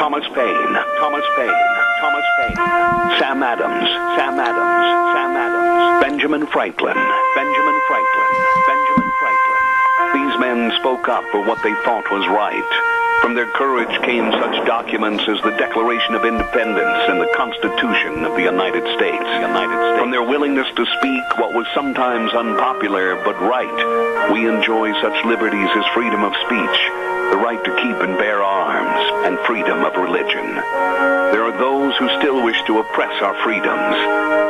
Thomas Paine, Thomas Paine, Thomas Paine, Sam Adams, Sam Adams, Sam Adams, Benjamin Franklin, Benjamin Franklin, Benjamin Franklin. These men spoke up for what they thought was right. From their courage came such documents as the Declaration of Independence and the Constitution of the United States. From their willingness to speak what was sometimes unpopular but right, we enjoy such liberties as freedom of speech, the right to keep and bear arms, and freedom of religion. There are those who still wish to oppress our freedoms,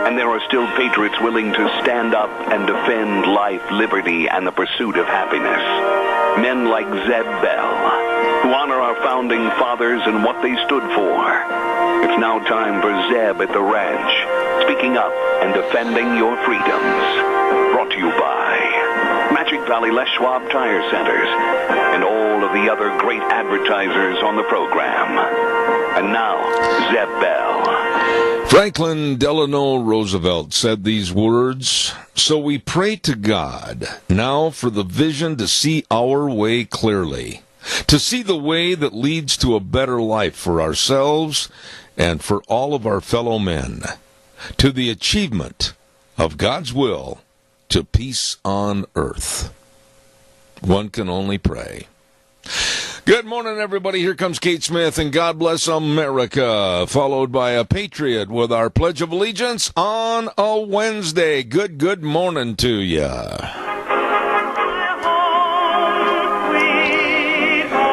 and there are still patriots willing to stand up and defend life, liberty, and the pursuit of happiness. Men like Zeb Bell, who honor our founding fathers and what they stood for. It's now time for Zeb at the ranch, speaking up and defending your freedoms. Brought to you by Magic Valley Les Schwab Tire Centers and all of the other great advertisers on the program. And now, Zeb Bell. Franklin Delano Roosevelt said these words, "So we pray to God now for the vision to see our way clearly, to see the way that leads to a better life for ourselves and for all of our fellow men, to the achievement of God's will, to peace on earth." One can only pray. Good morning, everybody. Here comes Kate Smith and God Bless America, followed by a Patriot with our Pledge of Allegiance on a Wednesday. Good morning to you.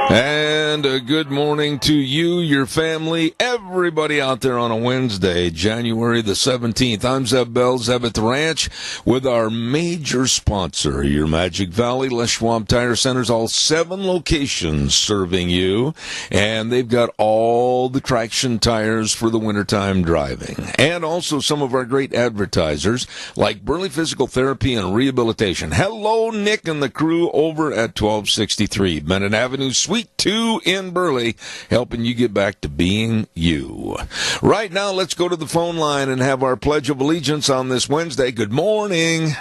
And a good morning to you, your family, everybody out there on a Wednesday, January the 17th. I'm Zeb Bell, Zeb at the Ranch, with our major sponsor, your Magic Valley Les Schwab Tire Centers, all 7 locations serving you. And they've got all the traction tires for the wintertime driving. And also some of our great advertisers, like Burley Physical Therapy and Rehabilitation. Hello, Nick and the crew over at 1263 Bennett Avenue, Suite 2 in Burley, helping you get back to being you. Right now, let's go to the phone line and have our Pledge of Allegiance on this Wednesday. Good morning.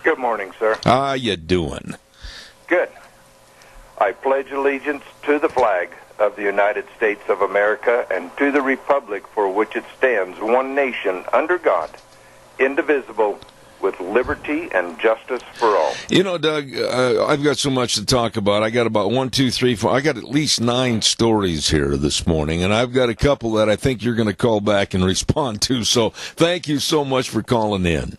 Good morning, sir. How you doing? Good. I pledge allegiance to the flag of the United States of America and to the republic for which it stands, one nation, under God, indivisible, with liberty and justice for all. You know, Doug, I've got so much to talk about. I got about 1, 2, 3, 4. I got at least 9 stories here this morning, and I've got a couple that I think you're going to call back and respond to. So thank you so much for calling in.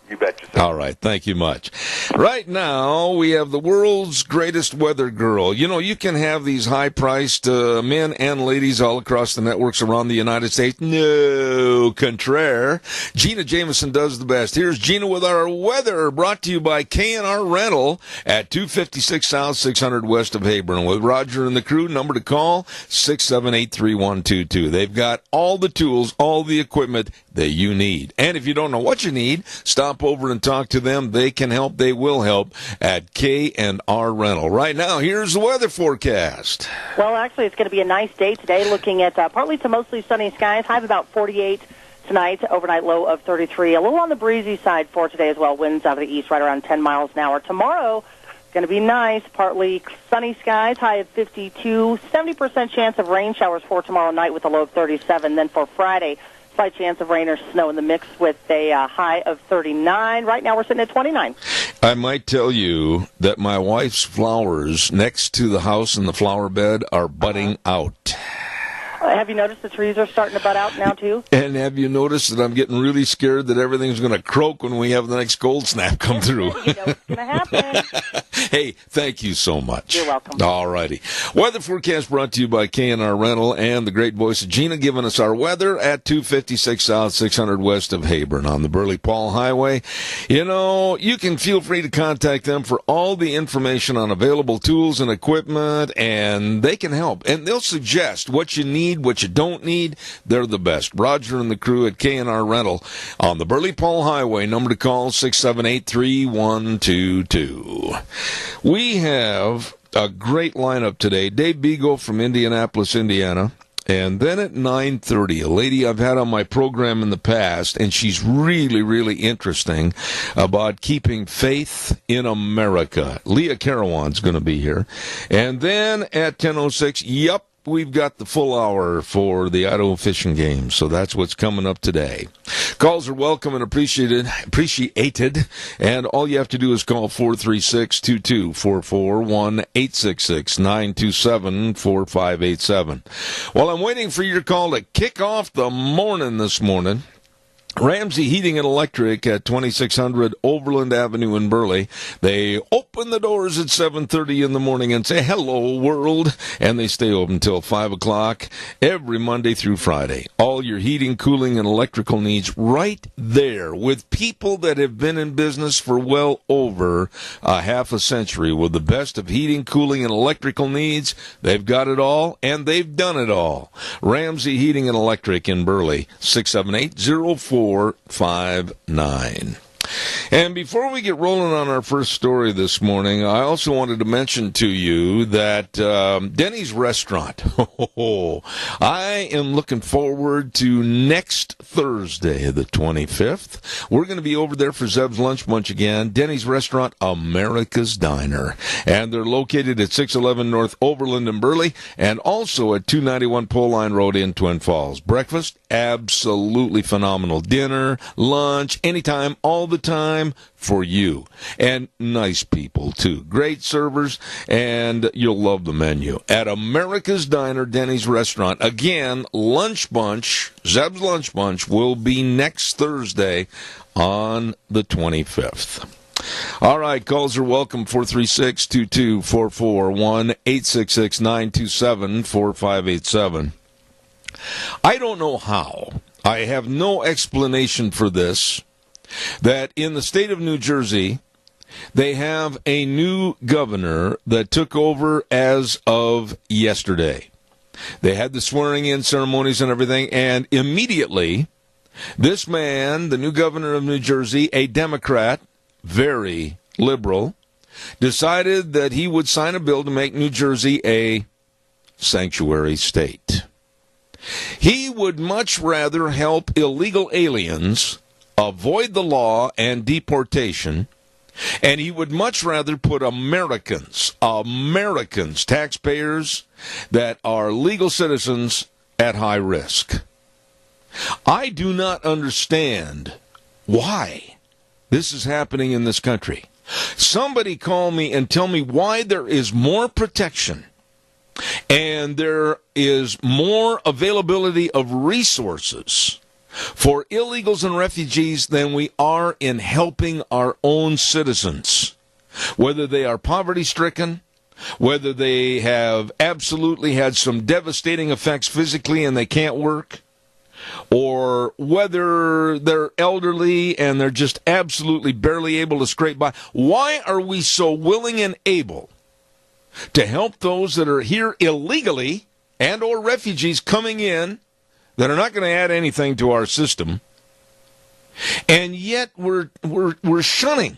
You betcha, sir. All right, thank you much. Right now, we have the world's greatest weather girl. You know, you can have these high-priced men and ladies all across the networks around the United States. No, contraire. Gina Jameson does the best. Here's Gina with our weather, brought to you by K&R Rental at 256 South, 600 west of Hebron. With Roger and the crew, number to call, 678-3122. They've got all the tools, all the equipment that you need. And if you don't know what you need, stop over and talk to them. They can help. They will help at K&R Rental. Right now, here's the weather forecast. Well, actually, it's going to be a nice day today, looking at partly to mostly sunny skies. High of about 48 tonight, overnight low of 33. A little on the breezy side for today as well. Winds out of the east right around 10 miles an hour. Tomorrow, going to be nice, partly sunny skies, high of 52. 70% chance of rain showers for tomorrow night with a low of 37. Then for Friday, slight chance of rain or snow in the mix with a high of 39. Right now we're sitting at 29. I might tell you that my wife's flowers next to the house in the flower bed are budding out. Have you noticed the trees are starting to bud out now, too? And have you noticed that I'm getting really scared that everything's going to croak when we have the next cold snap come through? You know what's going to happen. Hey, thank you so much. You're welcome. All righty. Weather forecast brought to you by K&R Rental and the great voice of Gina giving us our weather at 256 South, 600 west of Hebron on the Burley-Paul Highway. You know, you can feel free to contact them for all the information on available tools and equipment, and they can help. And they'll suggest what you need, what you don't need. They're the best. Roger and the crew at K&R Rental on the Burley-Paul Highway. Number to call, 678-3122. We have a great lineup today. Dave Beagle from Indianapolis, Indiana. And then at 9:30, a lady I've had on my program in the past, and she's really, really interesting about keeping faith in America. Leah Carawan's going to be here. And then at 10:06, we've got the full hour for the Idaho Fishing Games, so that's what's coming up today. Calls are welcome and appreciated, and all you have to do is call 436-2244, 1-866-927-4587. While I'm waiting for your call to kick off the morning this morning, Ramsey Heating and Electric at 2600 Overland Avenue in Burley. They open the doors at 7:30 in the morning and say, hello, world, and they stay open until 5 o'clock every Monday through Friday. All your heating, cooling, and electrical needs right there with people that have been in business for well over a half a century with the best of heating, cooling, and electrical needs. They've got it all, and they've done it all. Ramsey Heating and Electric in Burley, 678-0459. And before we get rolling on our first story this morning, I also wanted to mention to you that Denny's Restaurant, I am looking forward to next Thursday, the 25th. We're going to be over there for Zeb's Lunch Bunch again. Denny's Restaurant, America's Diner. And they're located at 611 North Overland in Burley and also at 291 Pole Line Road in Twin Falls. Breakfast, absolutely phenomenal. Dinner, lunch, anytime, all the time for you. And nice people, too. Great servers, and you'll love the menu. At America's Diner, Denny's Restaurant. Again, Lunch Bunch, Zeb's Lunch Bunch, will be next Thursday on the 25th. All right, calls are welcome, 436-2244, 1-866-927-4587. I don't know how. I have no explanation for this, that in the state of New Jersey, they have a new governor that took over as of yesterday. They had the swearing-in ceremonies and everything, and immediately, this man, the new governor of New Jersey, a Democrat, very liberal, decided that he would sign a bill to make New Jersey a sanctuary state. He would much rather help illegal aliens avoid the law and deportation, and he would much rather put Americans, taxpayers that are legal citizens, at high risk. I do not understand why this is happening in this country. Somebody call me and tell me why there is more protection and there is more availability of resources for illegals and refugees than we are in helping our own citizens, whether they are poverty-stricken, whether they have absolutely had some devastating effects physically and they can't work, or whether they're elderly and they're just absolutely barely able to scrape by. Why are we so willing and able to help those that are here illegally and or refugees coming in that are not going to add anything to our system, and yet we're shunning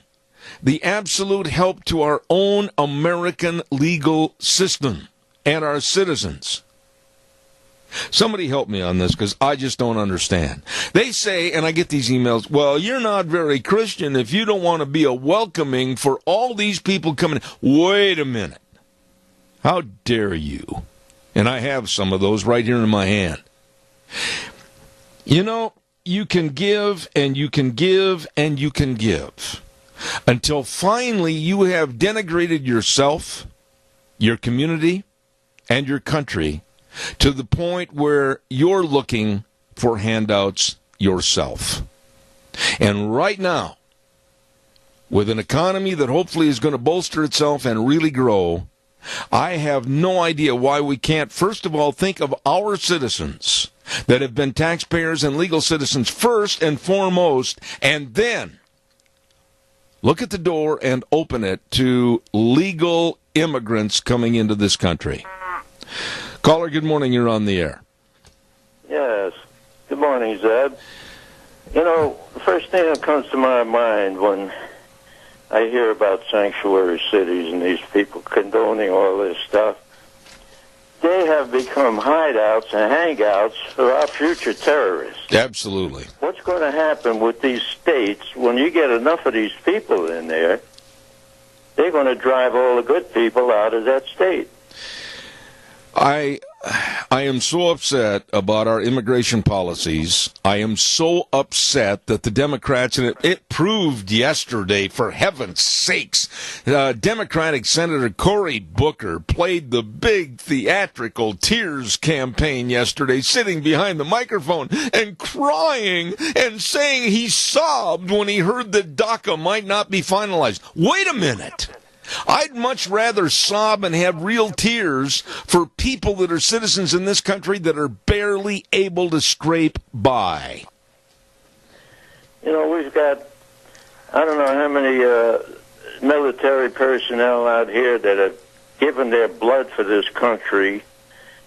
the absolute help to our own American legal system and our citizens? Somebody help me on this, because I just don't understand. They say, and I get these emails, well, you're not very Christian if you don't want to be a welcoming for all these people coming. Wait a minute. How dare you? And I have some of those right here in my hand. You know, you can give and you can give and you can give until finally you have denigrated yourself, your community, and your country to the point where you're looking for handouts yourself. And right now, with an economy that hopefully is going to bolster itself and really grow, I have no idea why we can't, first of all, think of our citizens that have been taxpayers and legal citizens first and foremost, and then look at the door and open it to legal immigrants coming into this country. Caller, good morning. You're on the air. Yes. Good morning, Zeb. You know, the first thing that comes to my mind when I hear about sanctuary cities and these people condoning all this stuff, they have become hideouts and hangouts for our future terrorists. Absolutely. What's going to happen with these states when you get enough of these people in there? They're going to drive all the good people out of that state. I I am so upset about our immigration policies. I am so upset that the Democrats, and it proved yesterday, for heaven's sakes, Democratic Senator Cory Booker played the big theatrical tears campaign yesterday, sitting behind the microphone and crying and saying he sobbed when he heard that DACA might not be finalized. Wait a minute. I'd much rather sob and have real tears for people that are citizens in this country that are barely able to scrape by. You know, we've got, I don't know how many military personnel out here that have given their blood for this country,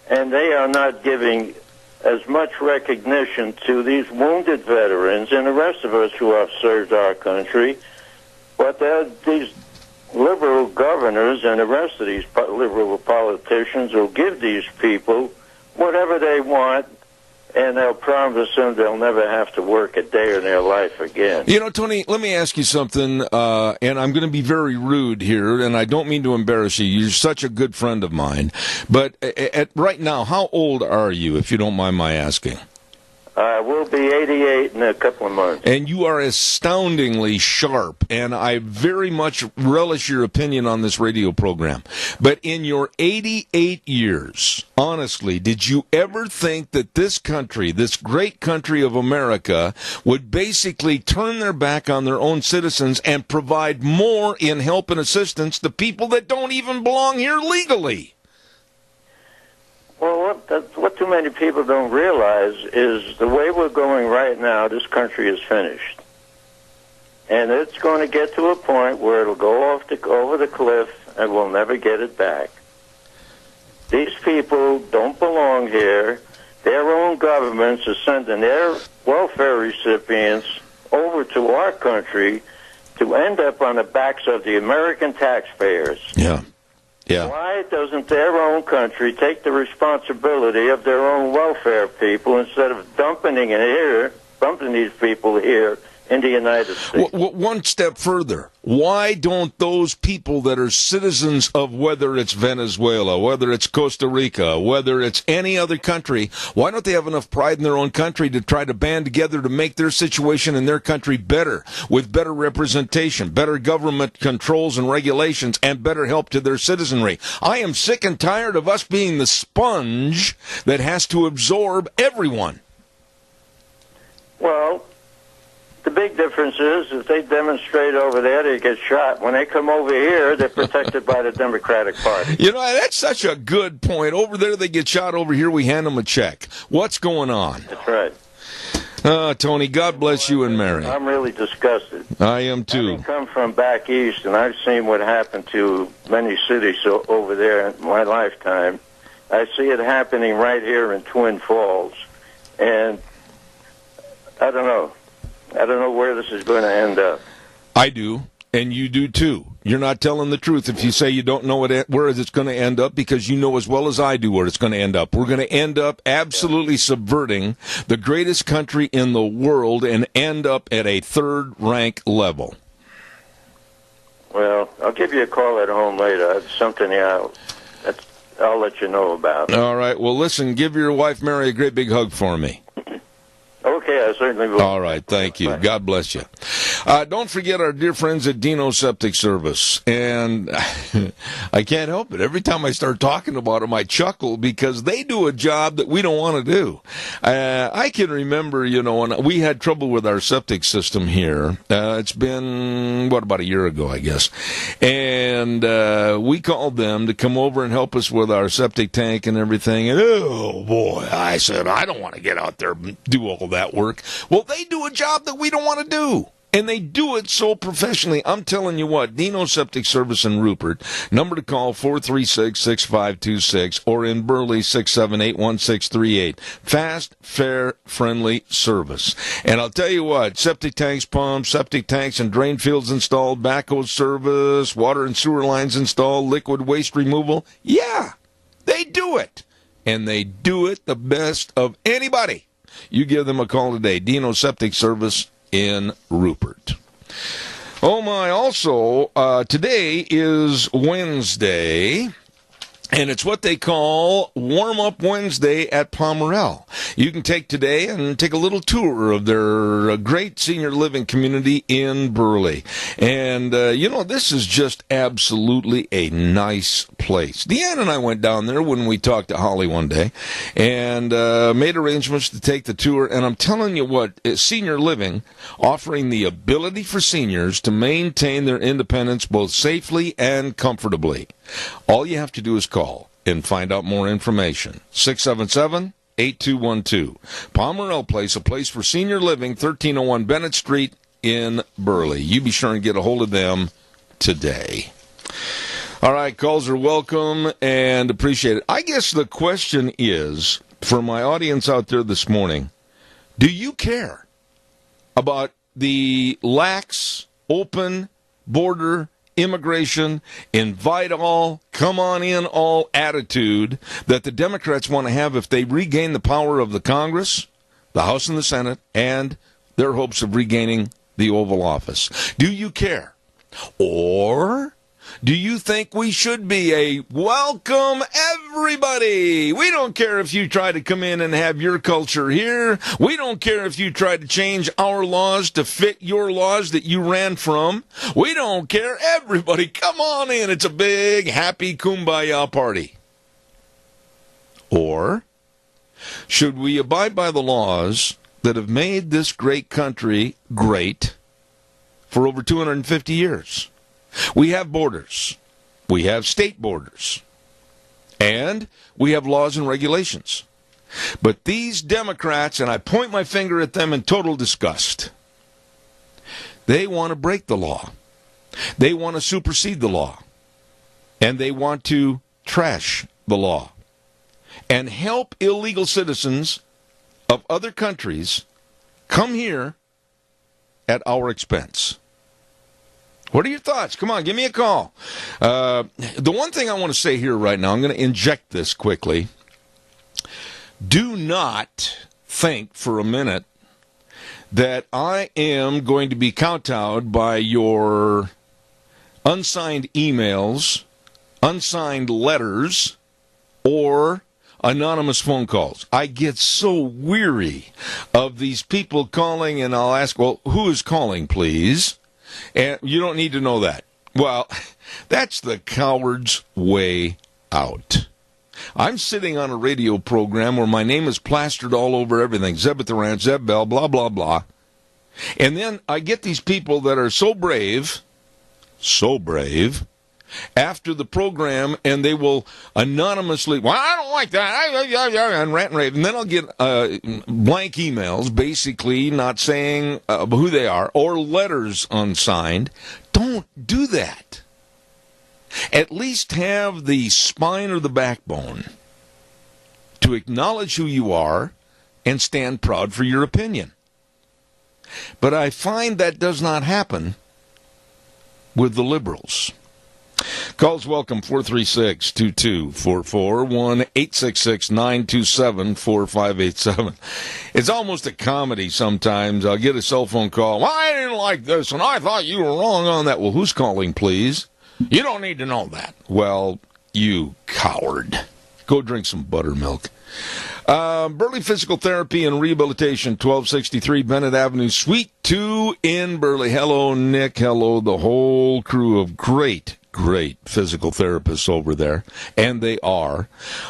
and they are not giving as much recognition to these wounded veterans and the rest of us who have served our country. But these liberal governors and the rest of these liberal politicians will give these people whatever they want, and they'll promise them they'll never have to work a day in their life again. You know, Tony, let me ask you something, and I'm going to be very rude here, and I don't mean to embarrass you. You're such a good friend of mine. But right now, how old are you, if you don't mind my asking? We'll be 88 in a couple of months. And you are astoundingly sharp, and I very much relish your opinion on this radio program. But in your 88 years, honestly, did you ever think that this country, this great country of America, would basically turn their back on their own citizens and provide more in help and assistance to people that don't even belong here legally? Well, what too many people don't realize is the way we're going right now, this country is finished. And it's going to get to a point where it'll go over the cliff and we'll never get it back. These people don't belong here. Their own governments are sending their welfare recipients over to our country to end up on the backs of the American taxpayers. Yeah. Yeah. Why doesn't their own country take the responsibility of their own welfare people instead of dumping these people here in the United States? One step further. Why don't those people that are citizens of, whether it's Venezuela, whether it's Costa Rica, whether it's any other country, why don't they have enough pride in their own country to try to band together to make their situation in their country better, with better representation, better government controls and regulations, and better help to their citizenry? I am sick and tired of us being the sponge that has to absorb everyone. Well, the big difference is if they demonstrate over there, they get shot. When they come over here, they're protected by the Democratic Party. You know, that's such a good point. Over there, they get shot. Over here, we hand them a check. What's going on? That's right. Tony, God bless you and Mary. I'm really disgusted. I am too. Having come from back east, and I've seen what happened to many cities over there in my lifetime, I see it happening right here in Twin Falls. And I don't know. I don't know where this is going to end up. I do, and you do too. You're not telling the truth if you say you don't know where it's going to end up, because you know as well as I do where it's going to end up. We're going to end up absolutely subverting the greatest country in the world and end up at a third-rank level. Well, I'll give you a call at home later. I have something I'll let you know about. All right. Well, listen, give your wife Mary a great big hug for me. Okay, I certainly will. All right, thank you. Bye. God bless you. Don't forget our dear friends at Dino Septic Service. And I can't help it. Every time I start talking about them, I chuckle because they do a job that we don't want to do. I can remember, when we had trouble with our septic system here. It's been, about a year ago, I guess. And we called them to come over and help us with our septic tank and everything. And, oh, boy, I said, I don't want to get out there and do all that work. Well, they do a job that we don't want to do. And they do it so professionally. I'm telling you what, Dino Septic Service in Rupert, number to call 436-6526, or in Burley 678-1638. Fast, fair, friendly service. And I'll tell you what, septic tanks, pumps, septic tanks and drain fields installed, backhoe service, water and sewer lines installed, liquid waste removal. Yeah, they do it. And they do it the best of anybody. You give them a call today, Dino Septic Service in Rupert. Oh my, also, today is Wednesday, And it's what they call Warm-Up Wednesday at Pomerelle. You can take today and take a little tour of their great senior living community in Burley. And, this is just absolutely a nice place. Deanne and I went down there when we talked to Holly one day and made arrangements to take the tour. And I'm telling you what, senior living, offering the ability for seniors to maintain their independence both safely and comfortably. All you have to do is call and find out more information. 677-8212. Pomerelle Place, a place for senior living, 1301 Bennett Street in Burley. You be sure and get a hold of them today. All right, calls are welcome and appreciated. I guess the question is, for my audience out there this morning, do you care about the lax, open border immigration, invite all, come on in all attitude that the Democrats want to have if they regain the power of the Congress, the House and the Senate, and their hopes of regaining the Oval Office? Do you care? Or do you think we should be a welcome everybody? We don't care if you try to come in and have your culture here. We don't care if you try to change our laws to fit your laws that you ran from. We don't care. Everybody, come on in. It's a big, happy kumbaya party. Or should we abide by the laws that have made this great country great for over 250 years? We have borders. We have state borders. And we have laws and regulations. But these Democrats, and I point my finger at them in total disgust, they want to break the law. They want to supersede the law. And they want to trash the law. And help illegal citizens of other countries come here at our expense. What are your thoughts? Come on, give me a call. The one thing I want to say here right now, I'm going to inject this quickly. Do not think for a minute that I am going to be kowtowed by your unsigned emails, unsigned letters, or anonymous phone calls. I get so weary of these people calling, and I'll ask, well, who is calling, please? And you don't need to know that. Well, that's the coward's way out. I'm sitting on a radio program where my name is plastered all over everything. Zeb at the Ranch, Zeb Bell, blah, blah, blah. And then I get these people that are so brave, after the program, and they will anonymously, well, I don't like that, and rant and rave. And then I'll get blank emails, basically not saying who they are, or letters unsigned. Don't do that. At least have the spine or the backbone to acknowledge who you are and stand proud for your opinion. But I find that does not happen with the liberals. Calls welcome, 436-2244, 1-866-927-4587. It's almost a comedy sometimes. I'll get a cell phone call. Well, I didn't like this, and I thought you were wrong on that. Well, who's calling, please? You don't need to know that. Well, you coward. Go drink some buttermilk. Burley Physical Therapy and Rehabilitation, 1263 Bennett Avenue, Suite 2 in Burley. Hello, Nick. Hello, the whole crew of great physical therapists over there, and they are.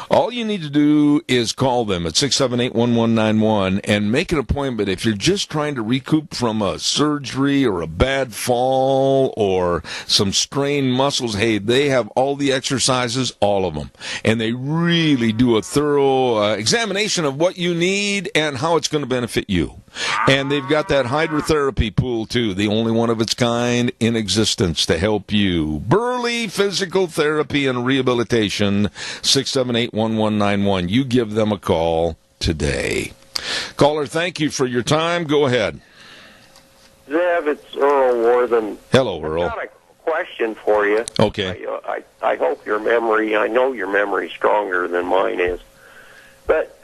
All you need to do is call them at 678-1191 and make an appointment if you're just trying to recoup from a surgery or a bad fall or some strained muscles. Hey, they have all the exercises, all of them, and they really do a thorough examination of what you need and how it's going to benefit you. And they've got that hydrotherapy pool, too, the only one of its kind in existence to help you. Burley Physical Therapy and Rehabilitation, 678-1191. You give them a call today. Caller, thank you for your time. Go ahead. Zev, it's Earl Worthen. Hello, Earl. I've got a question for you. Okay. I hope I know your memory's stronger than mine is. But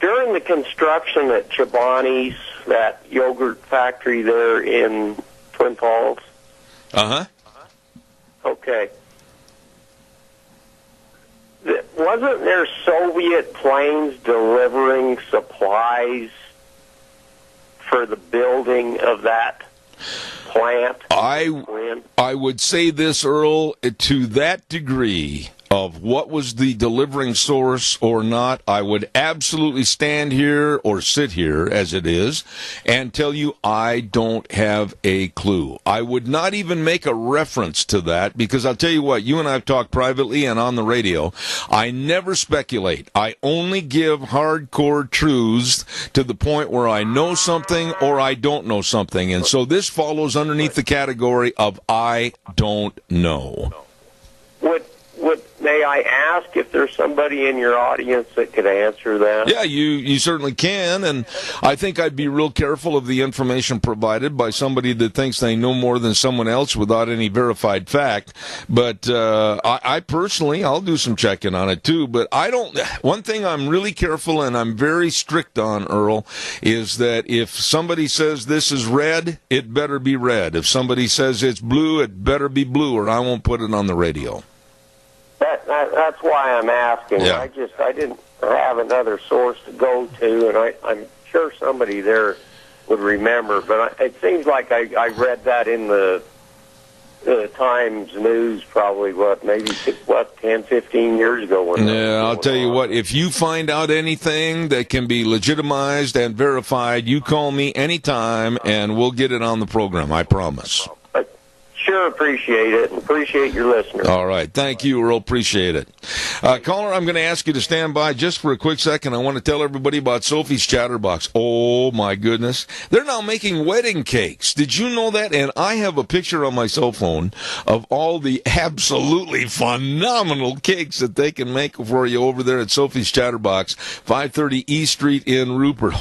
during the construction at Chobani's, that yogurt factory there in Twin Falls. Okay. wasn't there Soviet planes delivering supplies for the building of that plant? I would say this, Earl, to that degree of what was the delivering source or not, I would absolutely stand here or sit here as it is and tell you I don't have a clue. I would not even make a reference to that because I'll tell you what, you and I have talked privately and on the radio. I never speculate. I only give hardcore truths to the point where I know something or I don't know something. And so this follows underneath the category of I don't know. May I ask if there's somebody in your audience that could answer that? Yeah, you certainly can, and I think I'd be real careful of the information provided by somebody that thinks they know more than someone else without any verified fact. But I personally, I'll do some checking on it too, but I don't. One thing I'm really careful and I'm very strict on, Earl, is that if somebody says this is red, it better be red. If somebody says it's blue, it better be blue, or I won't put it on the radio. That's why I'm asking. Yeah. I didn't have another source to go to, and I'm sure somebody there would remember. But it seems like I read that in the Times News probably, maybe 10, 15 years ago. Yeah, I'll tell you what, if you find out anything that can be legitimized and verified, you call me anytime, and we'll get it on the program, I promise. Sure, appreciate it. Appreciate your listeners. All right. Thank you, Earl. Appreciate it. Caller, I'm going to ask you to stand by just for a quick second. I want to tell everybody about Sophie's Chatterbox. Oh, my goodness. They're now making wedding cakes. Did you know that? And I have a picture on my cell phone of all the absolutely phenomenal cakes that they can make for you over there at Sophie's Chatterbox, 530 East Street in Rupert.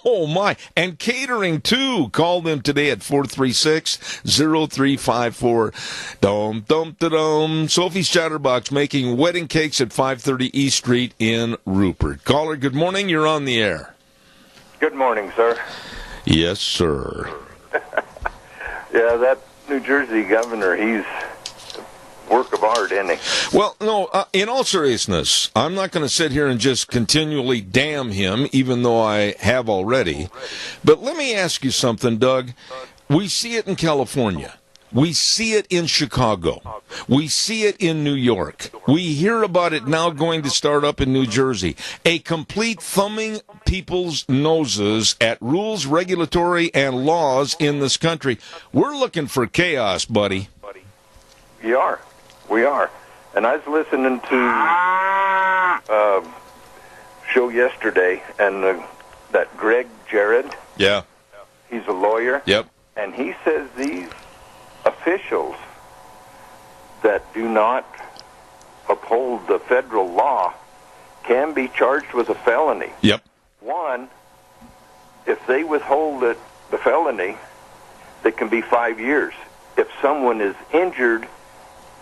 Oh, my. And catering, too. Call them today at 436-0354. Sophie's Chatterbox making wedding cakes at 530 East Street in Rupert. Caller, good morning. You're on the air. Good morning, sir. Yes, sir. Yeah, that New Jersey governor, he's a work of art, isn't he? Well, no, in all seriousness, I'm not going to sit here and just continually damn him, even though I have already. But let me ask you something, Doug. We see it in California. We see it in Chicago. We see it in New York. We hear about it now going to start up in New Jersey. A complete thumbing people's noses at rules, regulatory, and laws in this country. We're looking for chaos, buddy. We are. And I was listening to a show yesterday, and that Greg Jared, Yeah. he's a lawyer. Yep. And he says these officials that do not uphold the federal law can be charged with a felony. Yep. One, if they withhold the felony, it can be 5 years. If someone is injured,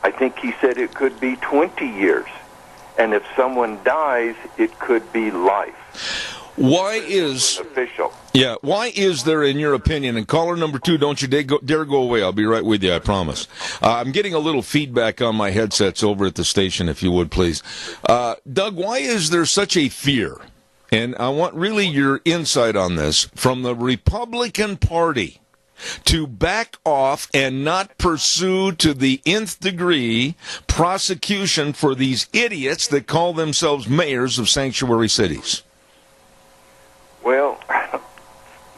I think he said it could be 20 years. And if someone dies, it could be life. Why is official? Yeah, why is there, in your opinion, and caller number 2, don't you dare go away. I'll be right with you, I promise. I'm getting a little feedback on my headsets over at the station, if you would, please. Doug, why is there such a fear, and I want really your insight on this, from the Republican Party to back off and not pursue to the nth degree prosecution for these idiots that call themselves mayors of sanctuary cities? Well,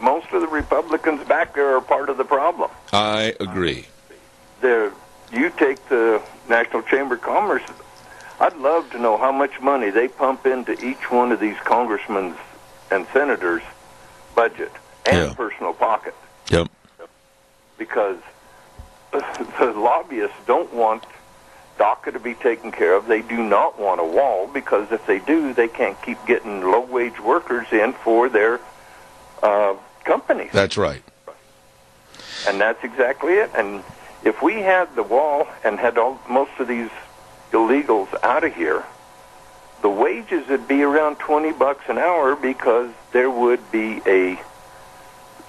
most of the Republicans back there are part of the problem. I agree. You take the National Chamber of Commerce, I'd love to know how much money they pump into each one of these congressmen's and senators' budget and personal pocket. Yep. Because the lobbyists don't want DACA to be taken care of. They do not want a wall, because if they do, they can't keep getting low-wage workers in for their companies. That's right. And that's exactly it. And if we had the wall and had most of these illegals out of here, the wages would be around $20 an hour, because there would be a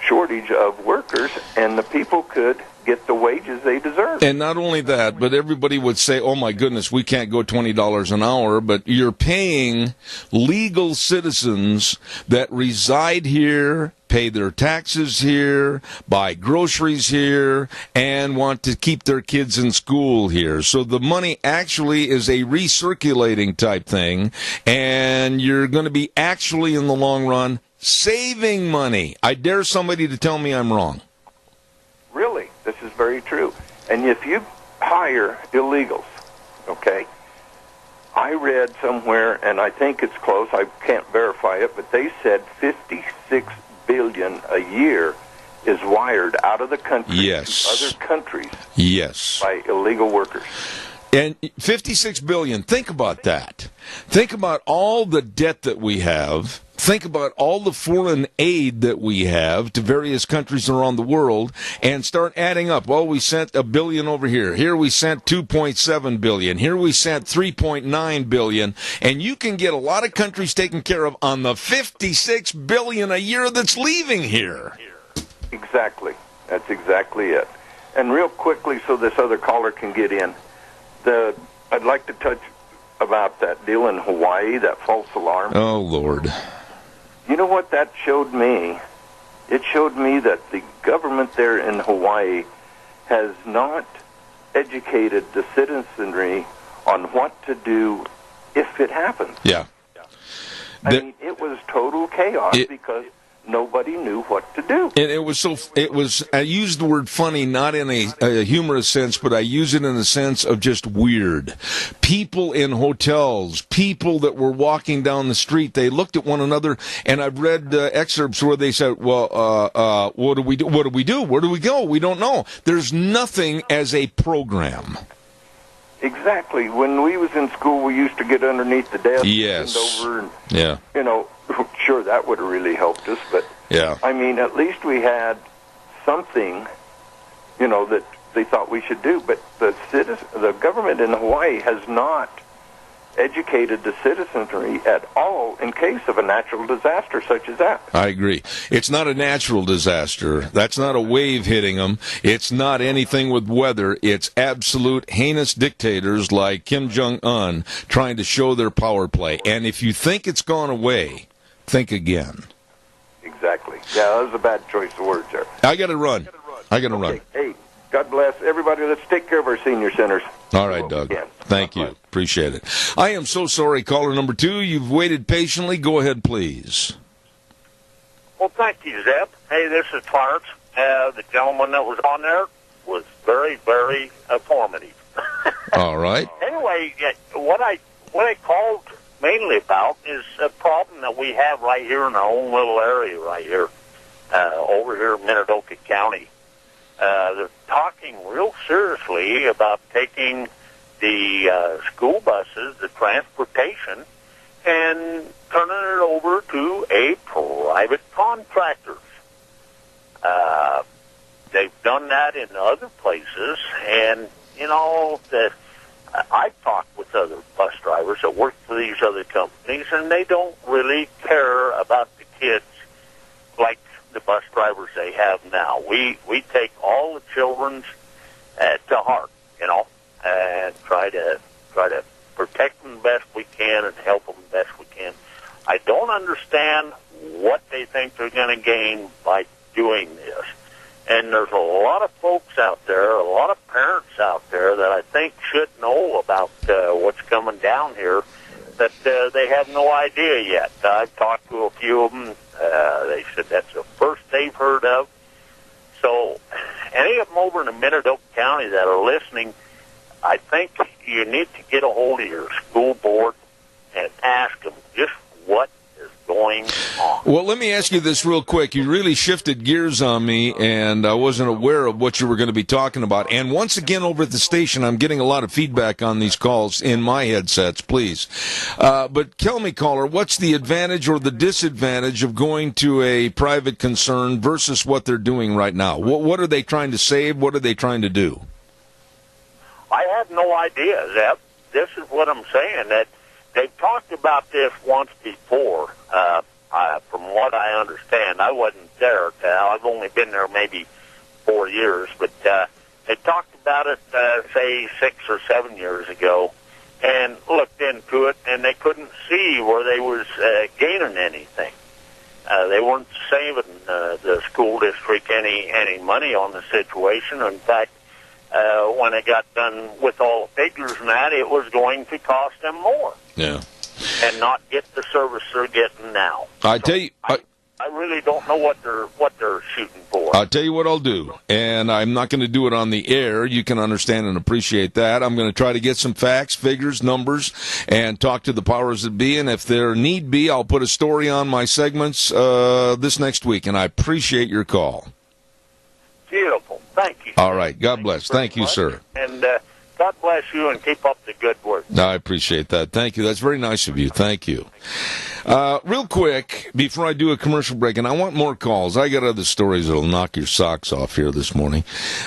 shortage of workers, and the people could get the wages they deserve. And not only that, but everybody would say, oh my goodness, we can't go $20 an hour, but you're paying legal citizens that reside here, pay their taxes here, buy groceries here, and want to keep their kids in school here. So the money actually is a recirculating type thing, and you're going to be actually, in the long run, saving money. I dare somebody to tell me I'm wrong. Really, this is very true. And if you hire illegals, okay, I read somewhere, and I think it's close, I can't verify it, but they said $56 billion a year is wired out of the country to other countries by illegal workers. And $56 billion, think about that. Think about all the debt that we have. Think about all the foreign aid that we have to various countries around the world and start adding up. Well, we sent $1 billion over here. Here we sent $2.7 billion. Here we sent $3.9 billion. And you can get a lot of countries taken care of on the $56 billion a year that's leaving here. Exactly. That's exactly it. And real quickly, so this other caller can get in, I'd like to touch about that deal in Hawaii, that false alarm. Oh, Lord. You know what that showed me? It showed me that the government there in Hawaii has not educated the citizenry on what to do if it happens. Yeah. I mean, it was total chaos because nobody knew what to do. And I used the word funny not in a humorous sense, but I use it in the sense of just weird. People in hotels, people that were walking down the street, they looked at one another, and I've read excerpts where they said, well, what do we do? What do we do? Where do we go? We don't know. There's nothing as a program. Exactly. When we was in school, we used to get underneath the desk and bend over and, you know, sure, that would have really helped us, but I mean, at least we had something, you know, that they thought we should do. But the government in Hawaii has not educated the citizenry at all in case of a natural disaster such as that. I agree. It's not a natural disaster. That's not a wave hitting them. It's not anything with weather. It's absolute heinous dictators like Kim Jong-un trying to show their power play. And if you think it's gone away, think again. Exactly. Yeah, that was a bad choice of words there. I got to run. Hey, God bless everybody. Let's take care of our senior centers. All right, Doug. Thank you. Appreciate it. I am so sorry, caller number 2. You've waited patiently. Go ahead, please. Well, thank you, Zeb. Hey, this is Clarence. The gentleman that was on there was very, very informative. All right. Anyway, what I called mainly about is a problem that we have right here in our own little area right here, over here in Minidoka County. They're talking real seriously about taking the school buses, the transportation, and turning it over to a private contractor. They've done that in other places, and, you know, I've talked with other bus drivers that work for these other companies, and they don't really care about the kids like the bus drivers they have now. We take all the children's to heart, you know, and try to protect them the best we can and help them the best we can. I don't understand what they think they're going to gain by doing this. And there's a lot of folks out there, a lot of parents out there that I think should know about what's coming down here, that they have no idea yet. I've talked to a few of them. They said that's the first they've heard of. So any of them over in the Minidoka County that are listening, I think you need to get a hold of your school board and ask them just what is going on. Well, let me ask you this real quick. You really shifted gears on me, and I wasn't aware of what you were going to be talking about. And once again, over at the station, I'm getting a lot of feedback on these calls in my headsets, please. But tell me, caller, what's the advantage or the disadvantage of going to a private concern versus what they're doing right now? What are they trying to save? What are they trying to do? I have no idea, Zeb. This is what I'm saying, that they've talked about this once before. From what I understand, I wasn't there. I've only been there maybe 4 years, but They talked about it, say, 6 or 7 years ago, and looked into it, and they couldn't see where they was gaining anything. They weren't saving the school district any money on the situation. In fact, when it got done with all the figures and that, it was going to cost them more. Yeah. And not get the service they're getting now. I tell you, I really don't know what they're shooting for. I'll tell you what I'll do, and I'm not going to do it on the air. You can understand and appreciate that. I'm going to try to get some facts, figures, numbers, and talk to the powers that be. And if there need be, I'll put a story on my segments this next week. And I appreciate your call. Beautiful. Thank you. All right. God bless. Thank you, sir. And God bless you, and keep up the good work. I appreciate that. Thank you. That's very nice of you. Thank you. Real quick, before I do a commercial break, and I want more calls. I got other stories that'll knock your socks off here this morning.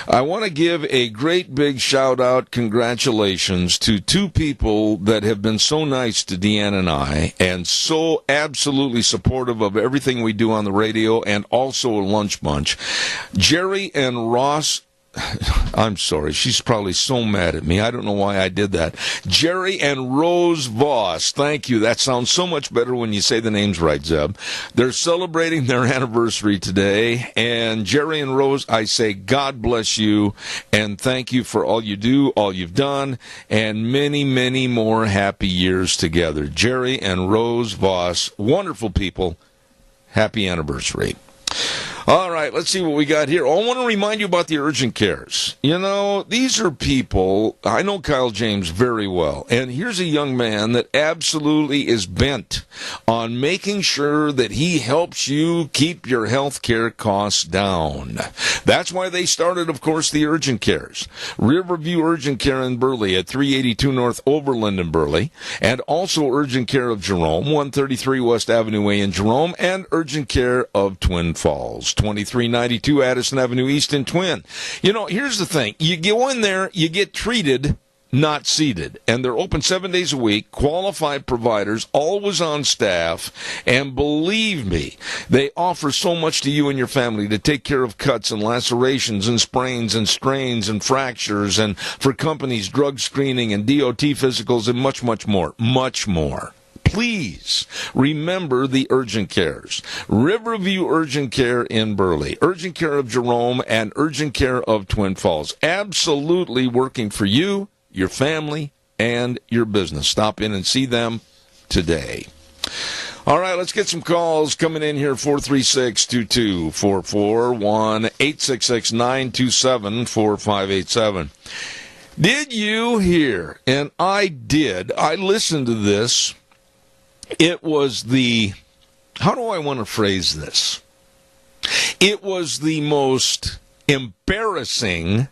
I want to give a great big shout-out, congratulations to two people that have been so nice to Deanna and I, and so absolutely supportive of everything we do on the radio, and also a Lunch Bunch. Jerry and Ross, I'm sorry, she's probably so mad at me. I don't know why I did that. Jerry and Rose Voss. Thank you. That sounds so much better when you say the names right, Zeb. They're celebrating their anniversary today. And Jerry and Rose, I say God bless you and thank you for all you do, all you've done, and many, many more happy years together. Jerry and Rose Voss, wonderful people. Happy anniversary. All right, let's see what we got here. I want to remind you about the urgent cares. You know, these are people, I know Kyle James very well, and here's a young man that absolutely is bent on making sure that he helps you keep your health care costs down. That's why they started, of course, the urgent cares. Riverview Urgent Care in Burley at 382 North Overland in Burley, and also Urgent Care of Jerome, 133 West Avenue A in Jerome, and Urgent Care of Twin Falls, 2392 Addison Avenue East in Twin. You know, here's the thing. You go in there, you get treated, not seated. And they're open 7 days a week, qualified providers, always on staff. And believe me, they offer so much to you and your family to take care of cuts and lacerations and sprains and strains and fractures, and for companies, drug screening and DOT physicals and much, much more. Much more. Please remember the urgent cares. Riverview Urgent Care in Burley, Urgent Care of Jerome, and Urgent Care of Twin Falls. Absolutely working for you, your family, and your business. Stop in and see them today. All right, let's get some calls coming in here. 436-2244, 1-866-927-4587. Did you hear? And I did. I listened to this. It was how do I want to phrase this? It was the most embarrassing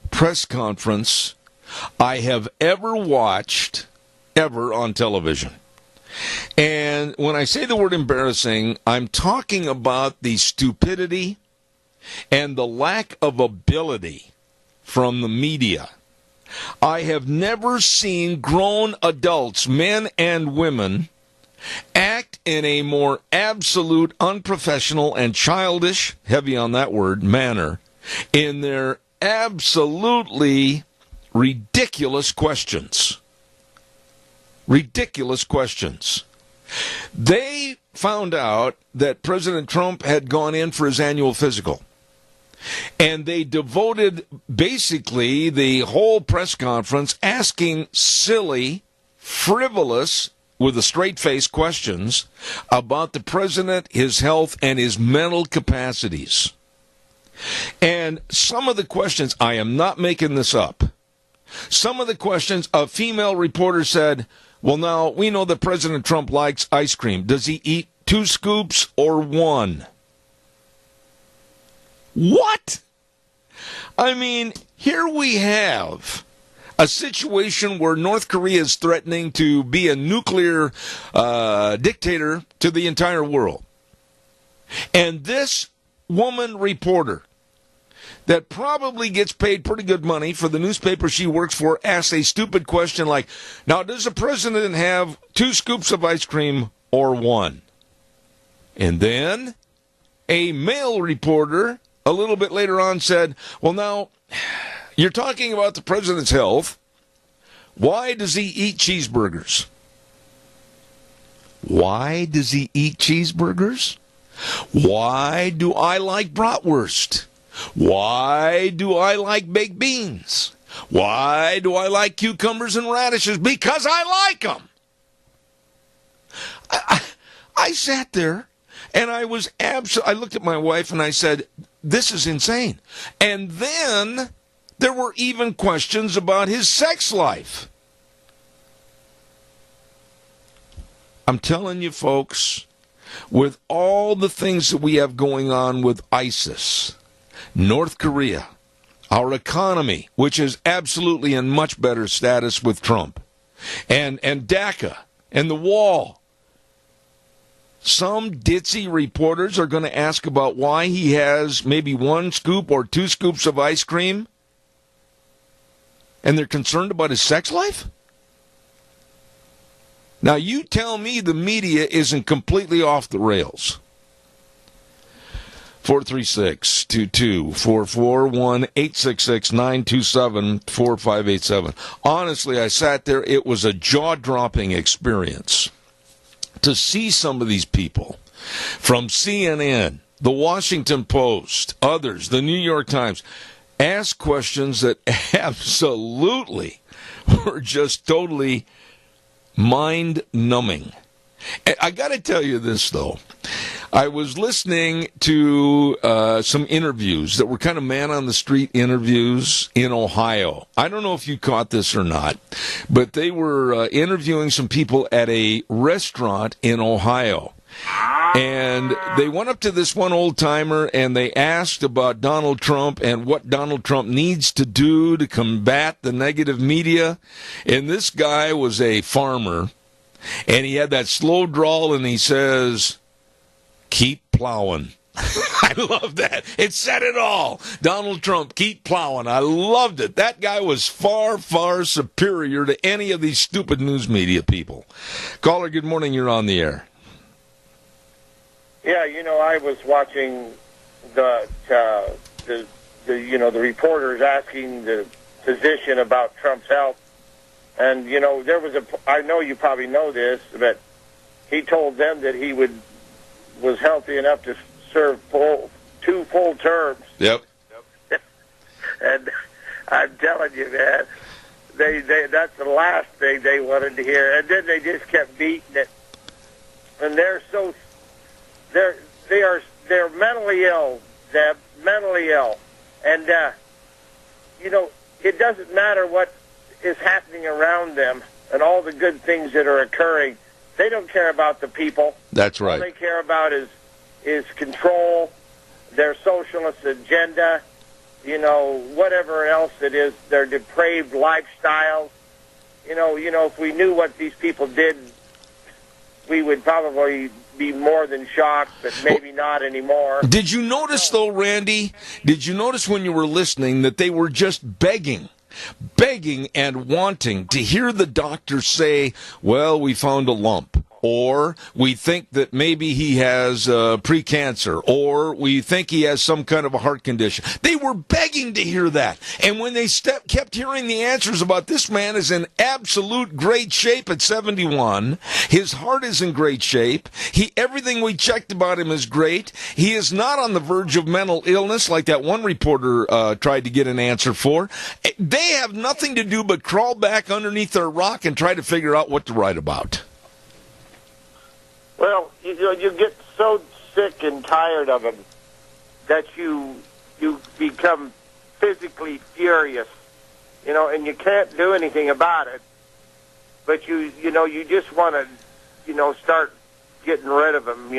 press conference I have ever watched, ever on television. And when I say the word embarrassing, I'm talking about the stupidity and the lack of ability from the media. I have never seen grown adults, men and women, act in a more absolute, unprofessional, and childish, heavy on that word, manner in their absolutely ridiculous questions. Ridiculous questions. They found out that President Trump had gone in for his annual physical. And they devoted basically the whole press conference asking silly, frivolous, with a straight face questions about the president, his health, and his mental capacities. And some of the questions, I am not making this up. Some of the questions, a female reporter said, well, now, we know that President Trump likes ice cream. Does he eat 2 scoops or 1? What? I mean, here we have a situation where North Korea is threatening to be a nuclear dictator to the entire world. And this woman reporter that probably gets paid pretty good money for the newspaper she works for asks a stupid question like, now, does the president have 2 scoops of ice cream or 1? And then a male reporter a little bit later on said, well, now, You're talking about the president's health. Why does he eat cheeseburgers? Why does he eat cheeseburgers? Why do I like bratwurst? Why do I like baked beans? Why do I like cucumbers and radishes? Because I like them. I sat there and I was I looked at my wife and I said, this is insane. And then there were even questions about his sex life. I'm telling you, folks, with all the things that we have going on with ISIS, North Korea, our economy, which is absolutely in much better status with Trump, and DACA, and the wall, some ditzy reporters are going to ask about why he has maybe 1 scoop or 2 scoops of ice cream, and they're concerned about his sex life? Now, you tell me the media isn't completely off the rails. 436-2244, 1-866-927-4587. Honestly, I sat there. It was a jaw-dropping experience to see some of these people from CNN, the Washington Post, others, the New York Times, ask questions that absolutely were just totally mind-numbing. I got to tell you this, though. I was listening to some interviews that were kind of man-on-the-street interviews in Ohio. I don't know if you caught this or not, but they were interviewing some people at a restaurant in Ohio. And they went up to this one old-timer, and they asked about Donald Trump and what Donald Trump needs to do to combat the negative media. And this guy was a farmer, and he had that slow drawl, and he says, keep plowing. I love that. It said it all. Donald Trump, keep plowing. I loved it. That guy was far, far superior to any of these stupid news media people. Caller, good morning. You're on the air. Yeah, I was watching the reporters asking the physician about Trump's health, and there was I know you probably know this, but he told them that he was healthy enough to serve 2 full terms. Yep. And I'm telling you, man, they that's the last thing they wanted to hear, and then they just kept beating it, and they're mentally ill, Zeb, mentally ill. And, it doesn't matter what is happening around them and all the good things that are occurring. They don't care about the people. That's right. All they care about is control, their socialist agenda, whatever else it is, their depraved lifestyles. If we knew what these people did, we would probably be more than shocked, but maybe not anymore. Did you notice, though, Randy, when you were listening that they were just begging and wanting to hear the doctor say, well, we found a lump, or we think that maybe he has pre-cancer, or we think he has some kind of a heart condition. They were begging to hear that. And when they kept hearing the answers about this man is in absolute great shape at 71, his heart is in great shape, everything we checked about him is great, he is not on the verge of mental illness like that one reporter tried to get an answer for, they have nothing to do but crawl back underneath their rock and try to figure out what to write about. Well, you get so sick and tired of them that you become physically furious, and you can't do anything about it. But you just want to, start getting rid of them,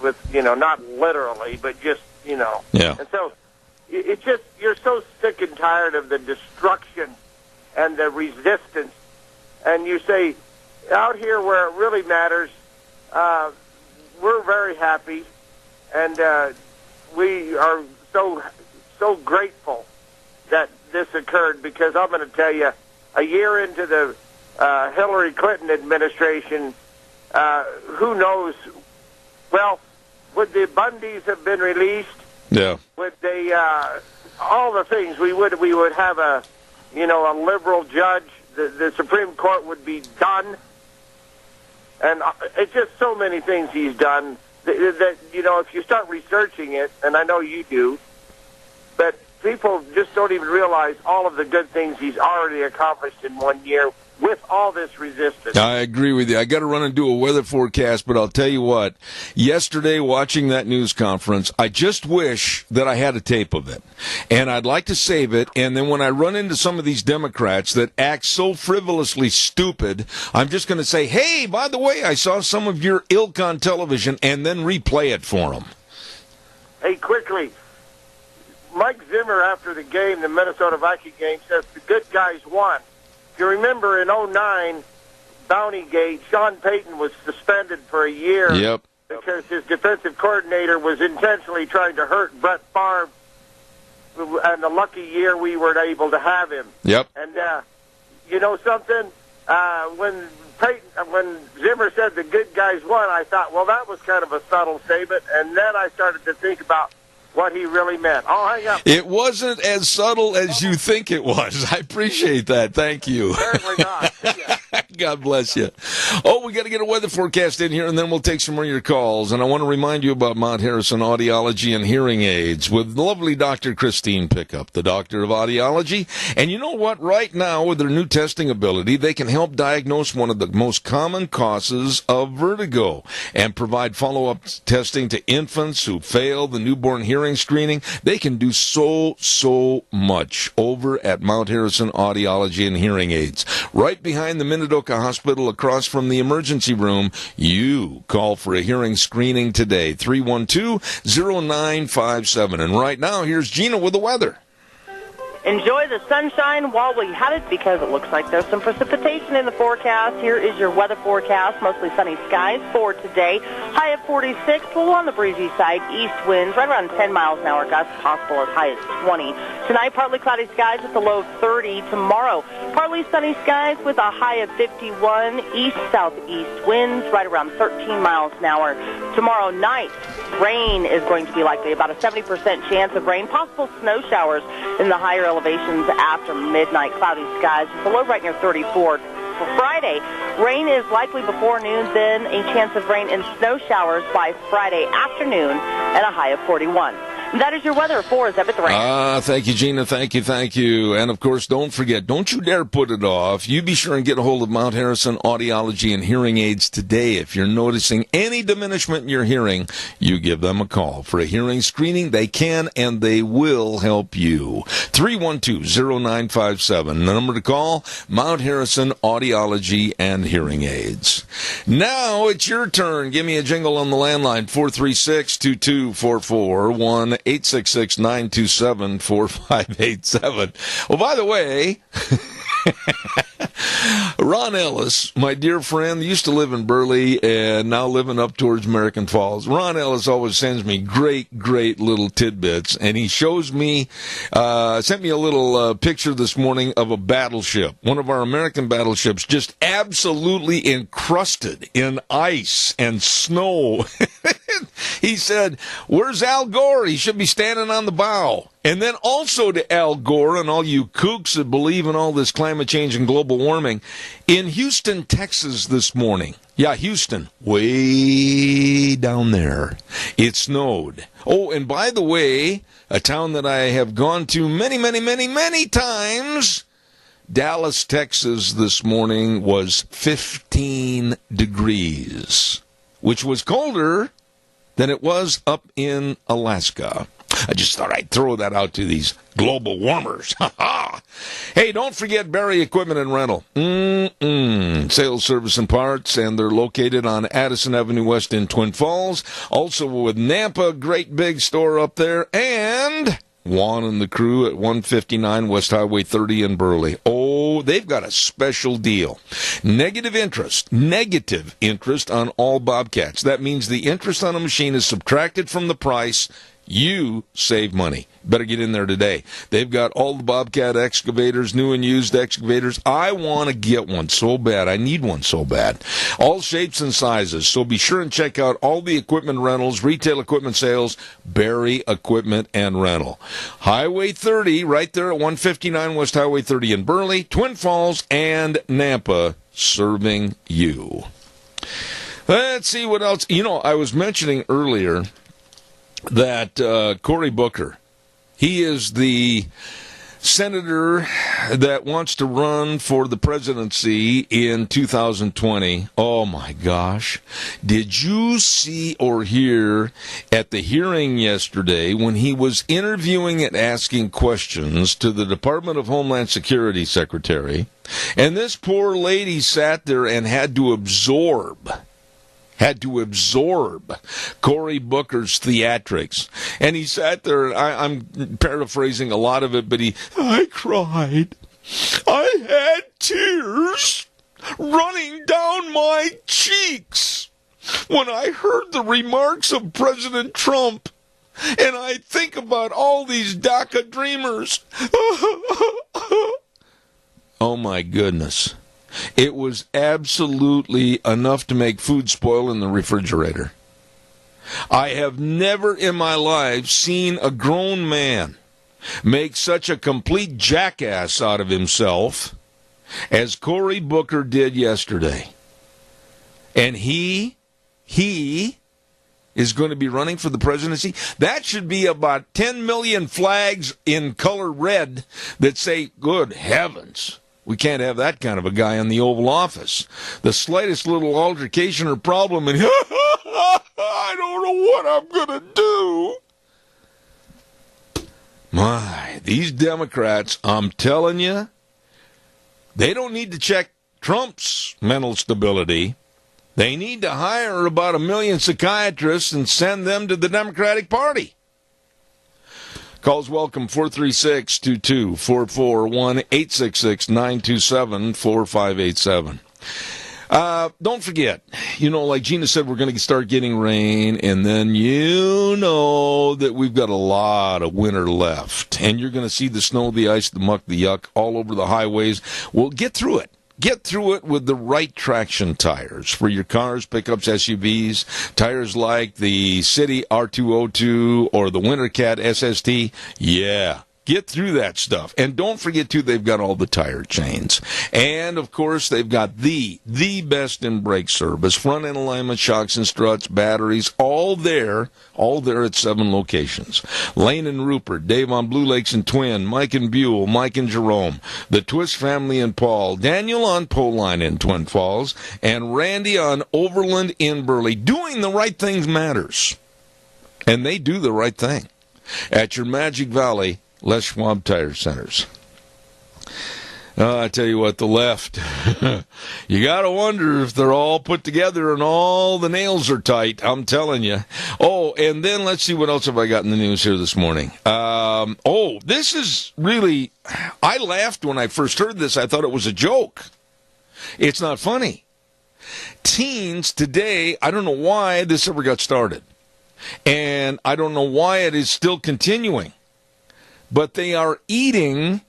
with not literally, but just Yeah. And so it's just you're so sick and tired of the destruction and the resistance, and you say, out here where it really matters. We're very happy, and we are so grateful that this occurred, because I'm going to tell you, a year into the Hillary Clinton administration, who knows? Well, would the Bundys have been released? Yeah. With all the things we would have a liberal judge. The Supreme Court would be done, and it's just so many things he's done that if you start researching it, and I know you do, but people just don't even realize all of the good things he's already accomplished in 1 year with all this resistance. I agree with you. I got to run and do a weather forecast, but I'll tell you what, yesterday watching that news conference, I just wish that I had a tape of it. And I'd like to save it, and then when I run into some of these Democrats that act so frivolously stupid, I'm just going to say, hey, by the way, I saw some of your ilk on television, and then replay it for them. Hey, quickly, Mike Zimmer, after the game, the Minnesota Viking game, says the good guys won. If you remember in 2009, Bountygate, Sean Payton was suspended for a year because his defensive coordinator was intentionally trying to hurt Brett Favre, and the lucky year we weren't able to have him. Yep. And you know something? When Zimmer said the good guys won, I thought, well, that was kind of a subtle statement, and then I started to think about what he really meant. Oh, hang up. It wasn't as subtle as you think it was. I appreciate that. Thank you. Apparently not. God bless you. Oh, we got to get a weather forecast in here, and then we'll take some more of your calls. And I want to remind you about Mount Harrison Audiology and Hearing Aids with lovely Dr. Christine Pickup, the doctor of audiology. And you know what? Right now, with their new testing ability, they can help diagnose one of the most common causes of vertigo and provide follow-up testing to infants who fail the newborn hearing screening. They can do so much over at Mount Harrison Audiology and Hearing Aids. Right behind the Minidoka Hospital, across from the emergency room. You call for a hearing screening today, 312-0957. And right now, here's Gina with the weather. Enjoy the sunshine while we have it, because it looks like there's some precipitation in the forecast. Here is your weather forecast. Mostly sunny skies for today. High of 46, a little on the breezy side. East winds right around 10 miles an hour. Gusts possible as high as 20. Tonight, partly cloudy skies with a low of 30. Tomorrow, partly sunny skies with a high of 51. East-southeast winds right around 13 miles an hour. Tomorrow night, rain is going to be likely. About a 70% chance of rain. Possible snow showers in the higher elevations after midnight. Cloudy skies with a low right near 34. For Friday, rain is likely before noon, then a chance of rain and snow showers by Friday afternoon and a high of 41. That is your weather for Zebeth Ranch. Thank you, Gina. Thank you. And, of course, don't forget, don't you dare put it off. You be sure and get a hold of Mount Harrison Audiology and Hearing Aids today. If you're noticing any diminishment in your hearing, you give them a call. For a hearing screening, they can and they will help you. 312-0957. The number to call, Mount Harrison Audiology and Hearing Aids. Now it's your turn. Give me a jingle on the landline, 436-2244, 1-866-927-4587. Well, by the way, Ron Ellis, my dear friend, used to live in Burley and now living up towards American Falls. Ron Ellis always sends me great little tidbits, and he shows me, sent me a little picture this morning of a battleship, one of our American battleships, just absolutely encrusted in ice and snow. He said, "Where's Al Gore? He should be standing on the bow." And then also to Al Gore and all you kooks that believe in all this climate change and global warming, in Houston, Texas this morning. Yeah, Houston, way down there. It snowed. Oh, and by the way, a town that I have gone to many times, Dallas, Texas this morning was 15 degrees, which was colder than it was up in Alaska. I just thought I'd throw that out to these global warmers. Hey, don't forget Barry Equipment and Rental. Sales, service, and parts, and they're located on Addison Avenue West in Twin Falls. Also with Nampa, great big store up there, and Juan and the crew at 159 West Highway 30 in Burley. Oh, they've got a special deal. Negative interest on all Bobcats. That means the interest on a machine is subtracted from the price. you save money. Better get in there today. They've got all the Bobcat excavators, new and used excavators. I want to get one so bad. I need one so bad. All shapes and sizes. So be sure and check out all the equipment rentals, retail equipment sales, Barry Equipment and Rental. Highway 30, right there at 159 West Highway 30 in Burley, Twin Falls, and Nampa, serving you. Let's see what else. You know, I was mentioning earlier that Cory Booker, he is the senator that wants to run for the presidency in 2020. Oh, my gosh. Did you see or hear at the hearing yesterday when he was interviewing and asking questions to the Department of Homeland Security Secretary, and this poor lady sat there and had to absorb Cory Booker's theatrics. And he sat there, I'm paraphrasing a lot of it, but I cried. I had tears running down my cheeks when I heard the remarks of President Trump. And I think about all these DACA dreamers. Oh, my goodness. It was absolutely enough to make food spoil in the refrigerator. I have never in my life seen a grown man make such a complete jackass out of himself as Cory Booker did yesterday. And he is going to be running for the presidency. That should be about 10 million flags in color red that say, good heavens. We can't have that kind of a guy in the Oval Office. The slightest little altercation or problem, and I don't know what I'm going to do. My, these Democrats, I'm telling you, they don't need to check Trump's mental stability. They need to hire about 1 million psychiatrists and send them to the Democratic Party. Calls welcome, 436-2244, 1-866-927-4587. Don't forget, like Gina said, we're going to start getting rain, and then you know that we've got a lot of winter left. And you're going to see the snow, the ice, the muck, the yuck all over the highways. Well, get through it. Get through it with the right traction tires for your cars, pickups, SUVs, tires like the City R202 or the Wintercat SST. Yeah, get through that stuff. And don't forget, too, they've got all the tire chains. And, of course, they've got the best in brake service, front-end alignment, shocks and struts, batteries, all there at 7 locations. Lane and Rupert, Dave on Blue Lakes and Twin, Mike and Buell, Mike and Jerome, the Twist family and Paul, Daniel on Poline in Twin Falls, and Randy on Overland in Burley. Doing the right things matters. And they do the right thing. At your Magic Valley Les Schwab Tire Centers. I tell you what, the left, you got to wonder if they're all put together and all the nails are tight. I'm telling you. Oh, and then let's see what else have I got in the news here this morning. This is really, I laughed when I first heard this. I thought it was a joke. It's not funny. Teens today, I don't know why this ever got started. And I don't know why it is still continuing. But they are eating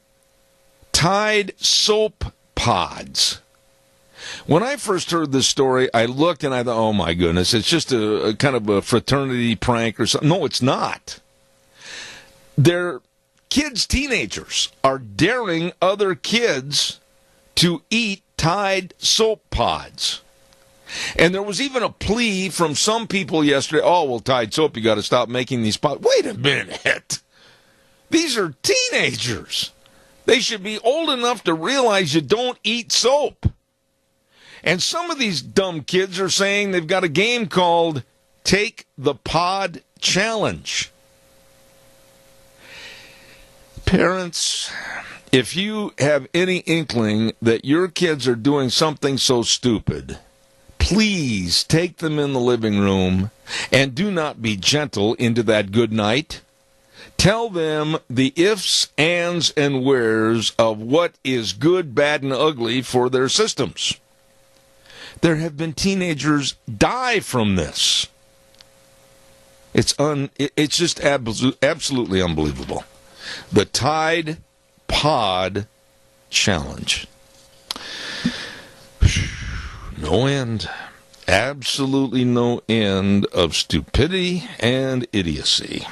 Tide soap pods. When I first heard this story, I looked and I thought, oh my goodness, it's just a kind of a fraternity prank or something. No, it's not. They're kids, teenagers, are daring other kids to eat Tide soap pods. And there was even a plea from some people yesterday, oh, well, Tide soap, you got to stop making these pods. Wait a minute. These are teenagers. They should be old enough to realize you don't eat soap. And some of these dumb kids are saying they've got a game called Take the Pod Challenge. Parents, if you have any inkling that your kids are doing something so stupid, please take them in the living room and do not be gentle into that good night. Tell them the ifs, ands, and wheres of what is good, bad, and ugly for their systems. There have been teenagers die from this. It's just absolutely unbelievable. The Tide Pod Challenge. No end. Absolutely no end of stupidity and idiocy.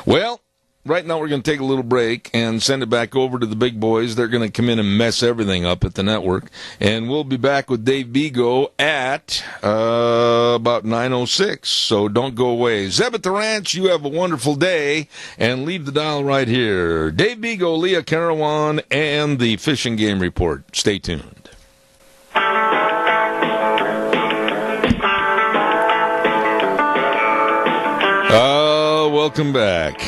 Well, right now we're going to take a little break and send it back over to the big boys. They're going to come in and mess everything up at the network. And we'll be back with Dave Bego at about 9:06. So don't go away. Zeb at the Ranch, you have a wonderful day. And leave the dial right here. Dave Bego, Leah Carawan, and the Fish and Game Report. Stay tuned. Welcome back.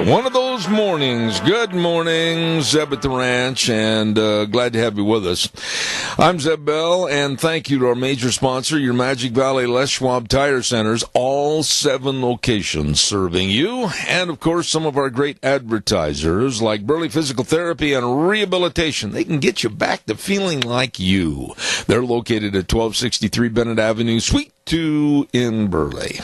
One of those mornings. Good morning, Zeb at the Ranch, and glad to have you with us. I'm Zeb Bell, and thank you to our major sponsor, your Magic Valley Les Schwab Tire Centers, all 7 locations serving you, and of course some of our great advertisers like Burley Physical Therapy and Rehabilitation. They can get you back to feeling like you. They're located at 1263 Bennett Avenue, Suite 2 in Burley.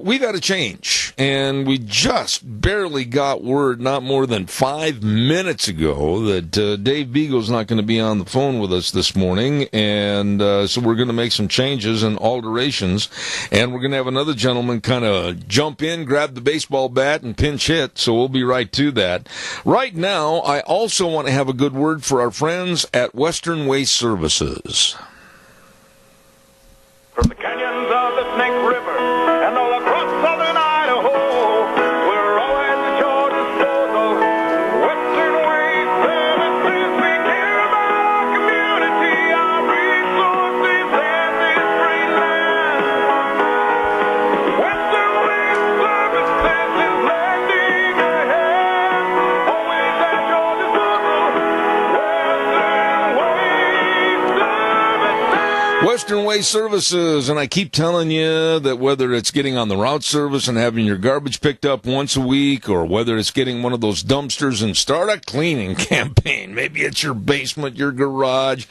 We've had a change, and we just barely got word not more than 5 minutes ago that Dave Bego's not going to be on the phone with us this morning, and so we're going to make some changes and alterations, and we're going to have another gentleman kind of jump in, grab the baseball bat, and pinch hit, so we'll be right to that. Right now, I also want to have a good word for our friends at Western Waste Services. From the canyons of the Snake River and all across southern Idaho, we're always at your disposal. Western Waste Services, we care about our community, our resources, and this great land. Western Waste Services is lending a hand, always at your disposal. Western Waste Services, and I keep telling you that whether it's getting on the route service and having your garbage picked up once a week, or whether it's getting one of those dumpsters and start a cleaning campaign, maybe it's your basement, your garage,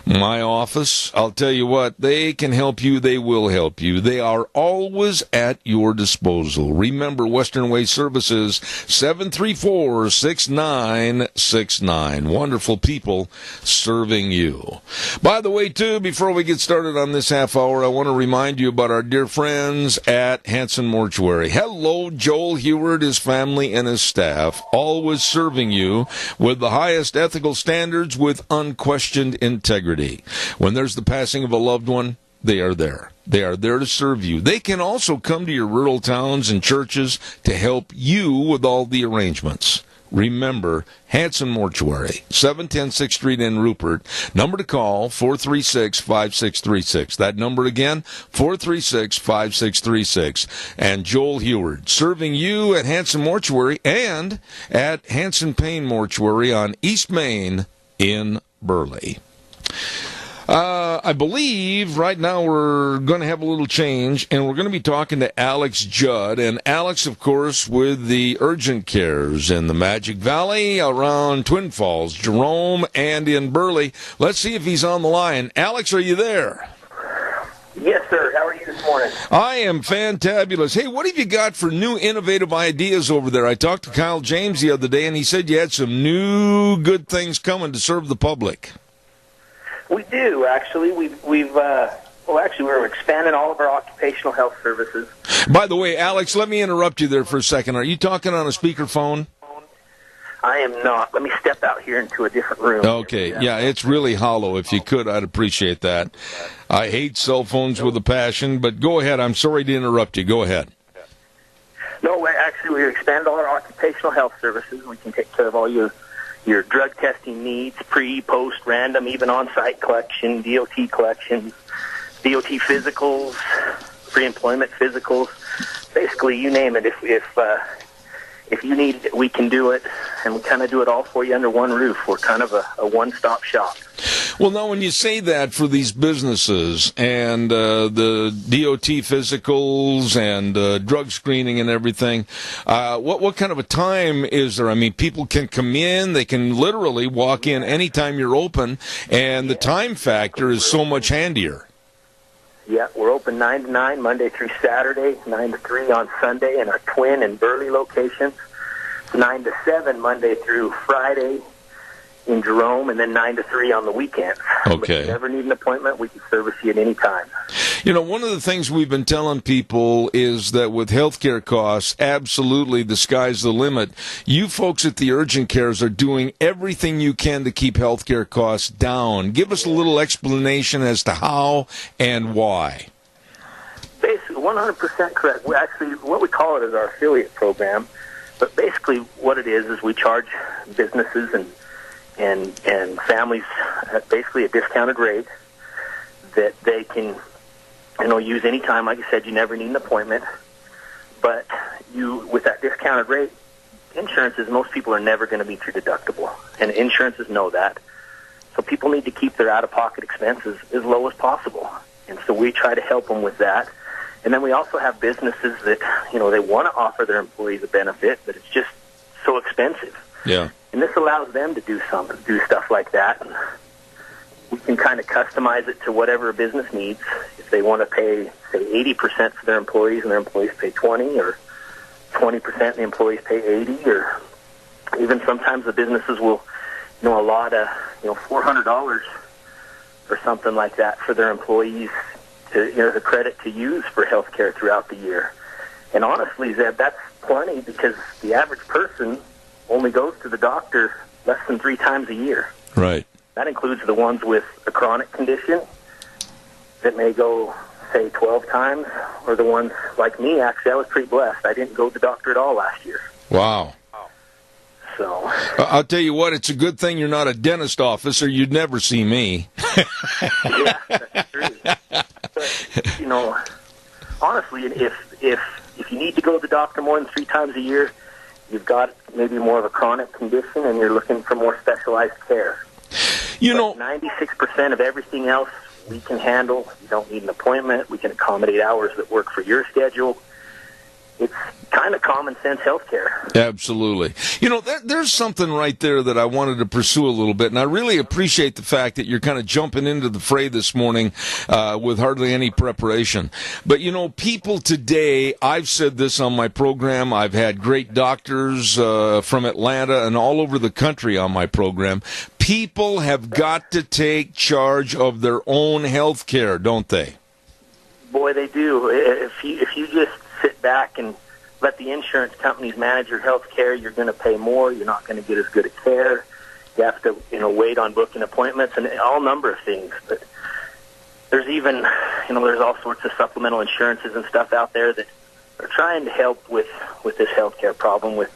my office, I'll tell you what, they can help you, they will help you. They are always at your disposal. Remember, Western Waste Services, 734-6969. Wonderful people serving you. By the way, too, before we get started on this half hour, I want to remind you about our dear friends at Hanson Mortuary. Hello, Joel Heward, his family, and his staff, always serving you with the highest ethical standards with unquestioned integrity. When there's the passing of a loved one, they are there. They are there to serve you. They can also come to your rural towns and churches to help you with all the arrangements. Remember, Hanson Mortuary, 710 6th Street in Rupert. Number to call, 436-5636. That number again, 436-5636. And Joel Heward, serving you at Hanson Mortuary and at Hanson Payne Mortuary on East Main in Burley. I believe right now we're going to have a little change, and we're going to be talking to Alex Judd. And Alex, of course, with the urgent cares in the Magic Valley, around Twin Falls, Jerome, and in Burley. Let's see if he's on the line. Alex, are you there? Yes, sir. How are you this morning? I am fantabulous. Hey, what have you got for new innovative ideas over there? I talked to Kyle James the other day, and he said you had some new good things coming to serve the public. We do, actually. We're expanding all of our occupational health services. By the way, Alex, let me interrupt you there for a second. Are you talking on a speakerphone? I am not. Let me step out here into a different room. Okay. Yeah, it's really hollow. If you could, I'd appreciate that. I hate cell phones with a passion, but go ahead. I'm sorry to interrupt you. Go ahead. No, actually, we expand all our occupational health services. We can take care of all your drug testing needs, pre, post, random, even on-site collection, DOT collections, DOT physicals, pre-employment physicals. Basically, you name it. If you need it, we can do it, and we kind of do it all for you under one roof. We're kind of a one-stop shop. Well, now, when you say that for these businesses and the DOT physicals and drug screening and everything, what kind of a time is there? I mean, people can come in, they can literally walk in anytime you're open, and the time factor is so much handier. Yeah, we're open 9 to 9, Monday through Saturday, 9 to 3 on Sunday in our Twin and Burley locations, 9 to 7 Monday through Friday in Jerome, and then 9 to 3 on the weekends. Okay. But if you ever need an appointment, we can service you at any time. You know, one of the things we've been telling people is that with healthcare costs, absolutely the sky's the limit. You folks at the urgent cares are doing everything you can to keep healthcare costs down. Give us a little explanation as to how and why. Basically, 100% correct. We actually, what we call it is our affiliate program. But basically what it is we charge businesses and families at basically a discounted rate that they can, use any time. Like I said, you never need an appointment. But you, with that discounted rate, insurances, most people are never going to meet your deductible. And insurances know that. So people need to keep their out-of-pocket expenses as low as possible. And so we try to help them with that. And then we also have businesses that, they want to offer their employees a benefit, but it's just so expensive. Yeah. And this allows them to do stuff like that. And we can kind of customize it to whatever a business needs. If they want to pay, say, 80% for their employees and their employees pay 20, or 20% and the employees pay 80, or even sometimes the businesses will, allot $400 or something like that for their employees to, the credit to use for health care throughout the year. And honestly, Zeb, that's plenty, because the average person only goes to the doctor less than 3 times a year. Right. That includes the ones with a chronic condition that may go, say, 12 times, or the ones like me. Actually, I was pretty blessed. I didn't go to the doctor at all last year. Wow. So I'll tell you what, it's a good thing you're not a dentist officer. You'd never see me. Yeah, that's true. But, honestly, if you need to go to the doctor more than 3 times a year, you've got maybe more of a chronic condition and you're looking for more specialized care. 96% of everything else we can handle. You don't need an appointment. We can accommodate hours that work for your schedule. It's kind of common sense healthcare. Absolutely. There's something right there that I wanted to pursue a little bit, and I really appreciate the fact that you're kind of jumping into the fray this morning with hardly any preparation. But, people today, I've said this on my program, I've had great doctors from Atlanta and all over the country on my program. People have got to take charge of their own health care, don't they? Boy, they do. If you just sit back and let the insurance companies manage your health care, you're going to pay more. You're not going to get as good a care. You have to, wait on booking appointments and all number of things. But there's even, there's all sorts of supplemental insurances and stuff out there that are trying to help with this health care problem, with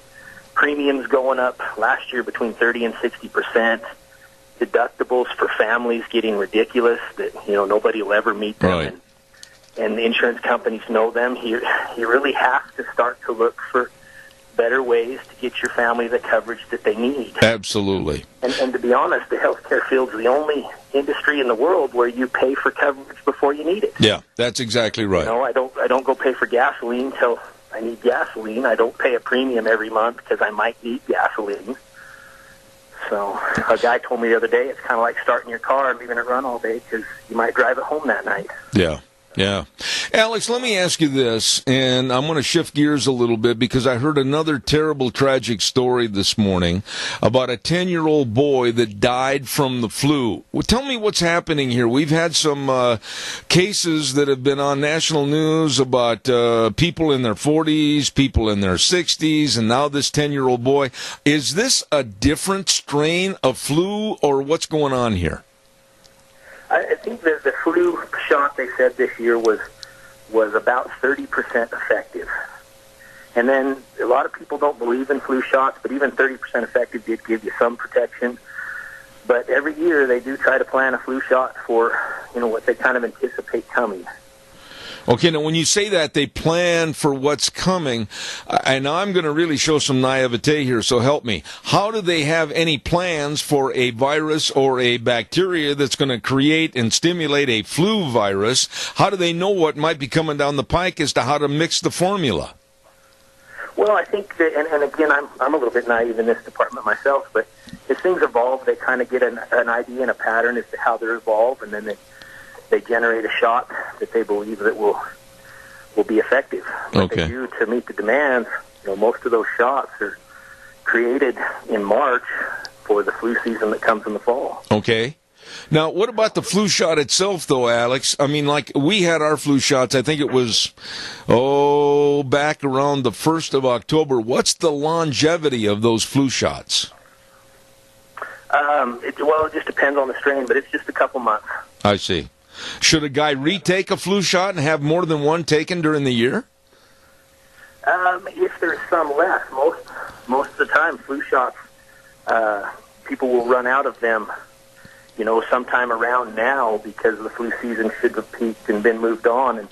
premiums going up last year between 30 and 60%, deductibles for families getting ridiculous that, nobody will ever meet them. Right. And the insurance companies know them. You really have to start to look for better ways to get your family the coverage that they need. Absolutely. And to be honest, the healthcare field's the only industry in the world where you pay for coverage before you need it. Yeah, that's exactly right. I don't go pay for gasoline till I need gasoline. I don't pay a premium every month because I might need gasoline. So a guy told me the other day, it's kind of like starting your car and leaving it run all day because you might drive it home that night. Yeah. Yeah. Alex, let me ask you this, and I'm going to shift gears a little bit because I heard another terrible, tragic story this morning about a 10-year-old boy that died from the flu. Well, tell me what's happening here. We've had some cases that have been on national news about people in their 40s, people in their 60s, and now this 10-year-old boy. Is this a different strain of flu, or what's going on here? I think that the flu shot, they said this year, was about 30% effective. And then a lot of people don't believe in flu shots, but even 30% effective did give you some protection. But every year they do try to plan a flu shot for, what they kind of anticipate coming. Okay, now when you say that, they plan for what's coming, and I'm going to really show some naivete here, so help me. How do they have any plans for a virus or a bacteria that's going to create and stimulate a flu virus? How do they know what might be coming down the pike as to how to mix the formula? Well, I think that, and again, I'm a little bit naive in this department myself, but as things evolve, they kind of get an idea and a pattern as to how they're evolved, and then they they generate a shot that they believe that will be effective. What Okay. they do to meet the demands, most of those shots are created in March for the flu season that comes in the fall. Okay. Now, what about the flu shot itself, though, Alex? I mean, like, we had our flu shots, I think it was, back around the 1st of October. What's the longevity of those flu shots? It just depends on the strain, but it's just a couple months. I see. Should a guy retake a flu shot and have more than one taken during the year? If there's some left, most of the time, flu shots, people will run out of them, sometime around now because the flu season should have peaked and been moved on.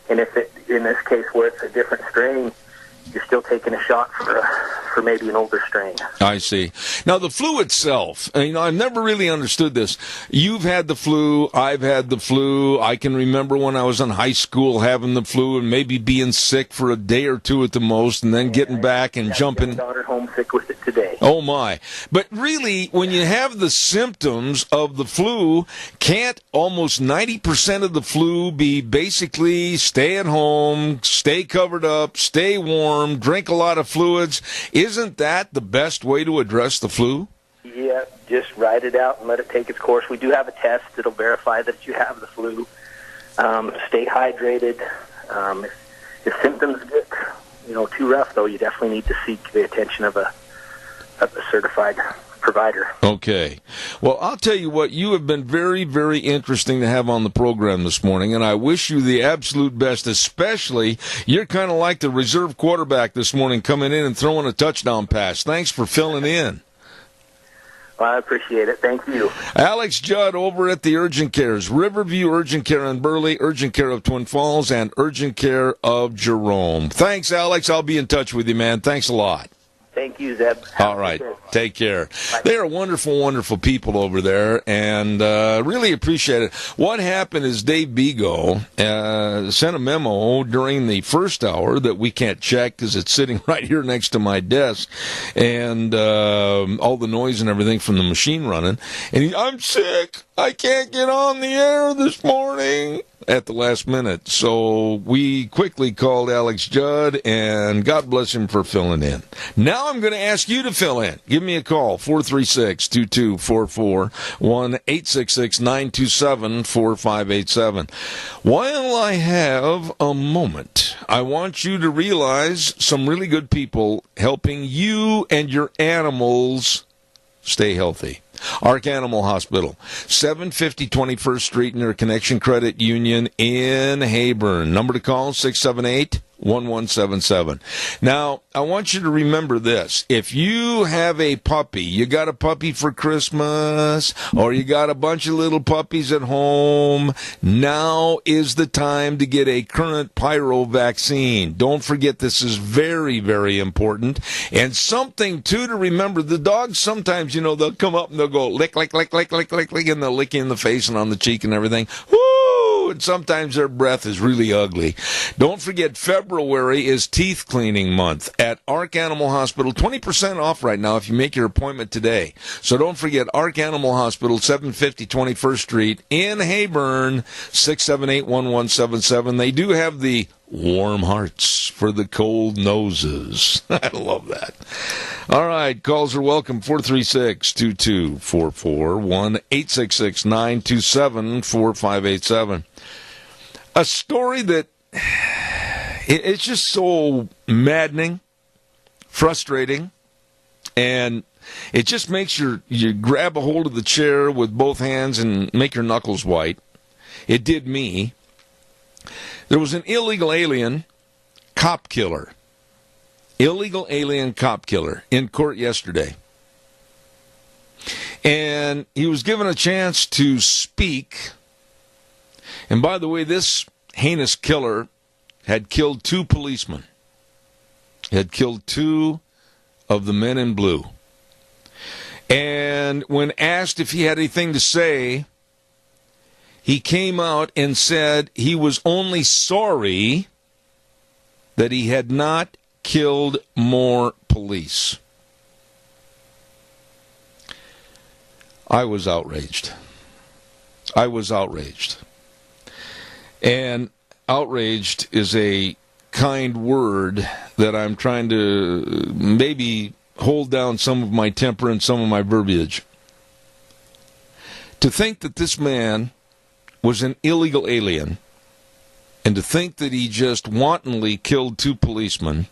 And if it, in this case where it's a different strain, you're still taking a shot for maybe an older strain. I see. Now, the flu itself, I've never really understood this. You've had the flu. I've had the flu. I can remember when I was in high school having the flu and maybe being sick for a day or two at the most and then getting back and jumping. My daughter homesick with it today. Oh, my. But really, when you have the symptoms of the flu, can't almost 90% of the flu be basically stay at home, stay covered up, stay warm, drink a lot of fluids? Isn't that the best way to address the flu? Yeah, just ride it out and let it take its course. We do have a test that'll verify that you have the flu. Stay hydrated. If symptoms get too rough, though, you definitely need to seek the attention of a certified provider. Okay. Well, I'll tell you what, you have been very, very interesting to have on the program this morning, and I wish you the absolute best, especially you're kind of like the reserve quarterback this morning coming in and throwing a touchdown pass. Thanks for filling in. Well, I appreciate it. Thank you. Alex Judd over at the Urgent Cares, Riverview Urgent Care in Burley, Urgent Care of Twin Falls, and Urgent Care of Jerome. Thanks, Alex. I'll be in touch with you, man. Thanks a lot. Thank you, Zeb. All right. Take care. They are wonderful, wonderful people over there, and really appreciate it. What happened is Dave Bego sent a memo during the first hour that we can't check because it's sitting right here next to my desk, and all the noise and everything from the machine running. And I'm sick. I can't get on the air this morning at the last minute. So we quickly called Alex Judd, and God bless him for filling in. Now I'm going to ask you to fill in. Give me a call, 436-2244, 1-866-927-4587. While I have a moment, I want you to realize some really good people helping you and your animals stay healthy. Ark Animal Hospital, 750 21st Street near Connection Credit Union in Heyburn. Number to call, 678-1177. Now, I want you to remember this. If you have a puppy, you got a puppy for Christmas, or you got a bunch of little puppies at home, now is the time to get a current pyro vaccine. Don't forget, this is very, very important. And something, too, to remember, the dogs sometimes, they'll come up and they'll go lick, lick, lick, lick, lick, lick, lick, and they'll lick you in the face and on the cheek and everything. Woo! And sometimes their breath is really ugly. Don't forget, February is teeth cleaning month at Ark Animal Hospital. 20% off right now if you make your appointment today. So don't forget, Ark Animal Hospital, 750 21st Street in Heyburn, 678-1177. They do have the warm hearts for the cold noses. I love that. All right, calls are welcome, 436-2244, 1-866-927-4587. A story that it's just so maddening, frustrating, and it just makes you grab a hold of the chair with both hands and make your knuckles white. It did me. There was an illegal alien cop killer. Illegal alien cop killer in court yesterday. And he was given a chance to speak. And by the way, this heinous killer had killed 2 policemen. Had killed 2 of the men in blue. And when asked if he had anything to say, he came out and said he was only sorry that he had not killed more police. I was outraged. I was outraged. And outraged is a kind word that I'm trying to maybe hold down some of my temper and some of my verbiage. To think that this man was an illegal alien, and to think that he just wantonly killed 2 policemen,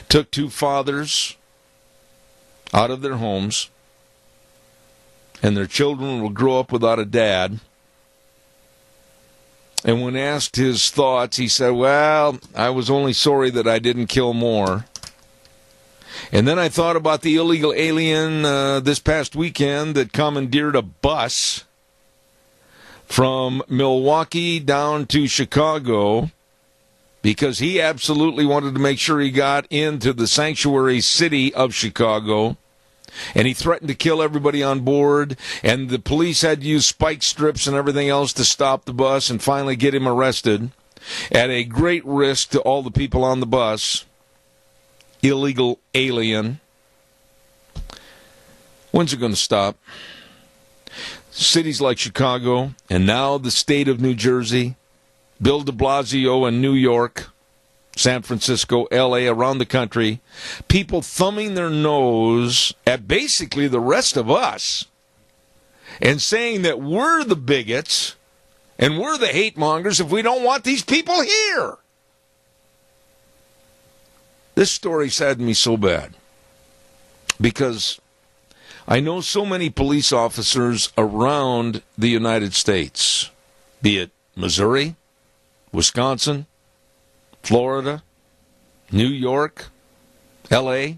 took 2 fathers out of their homes, and their children will grow up without a dad. And when asked his thoughts, he said, well, I was only sorry that I didn't kill more. And then I thought about the illegal alien this past weekend that commandeered a bus from Milwaukee down to Chicago because he absolutely wanted to make sure he got into the sanctuary city of Chicago. And he threatened to kill everybody on board, and the police had to use spike strips and everything else to stop the bus and finally get him arrested at a great risk to all the people on the bus. Illegal alien. When's it going to stop? Cities like Chicago, and now the state of New Jersey, Bill de Blasio in New York, San Francisco, L.A., around the country, people thumbing their nose at basically the rest of us and saying that we're the bigots and we're the hate mongers if we don't want these people here. This story saddened me so bad because I know so many police officers around the United States, be it Missouri, Wisconsin, Florida, New York, L.A.,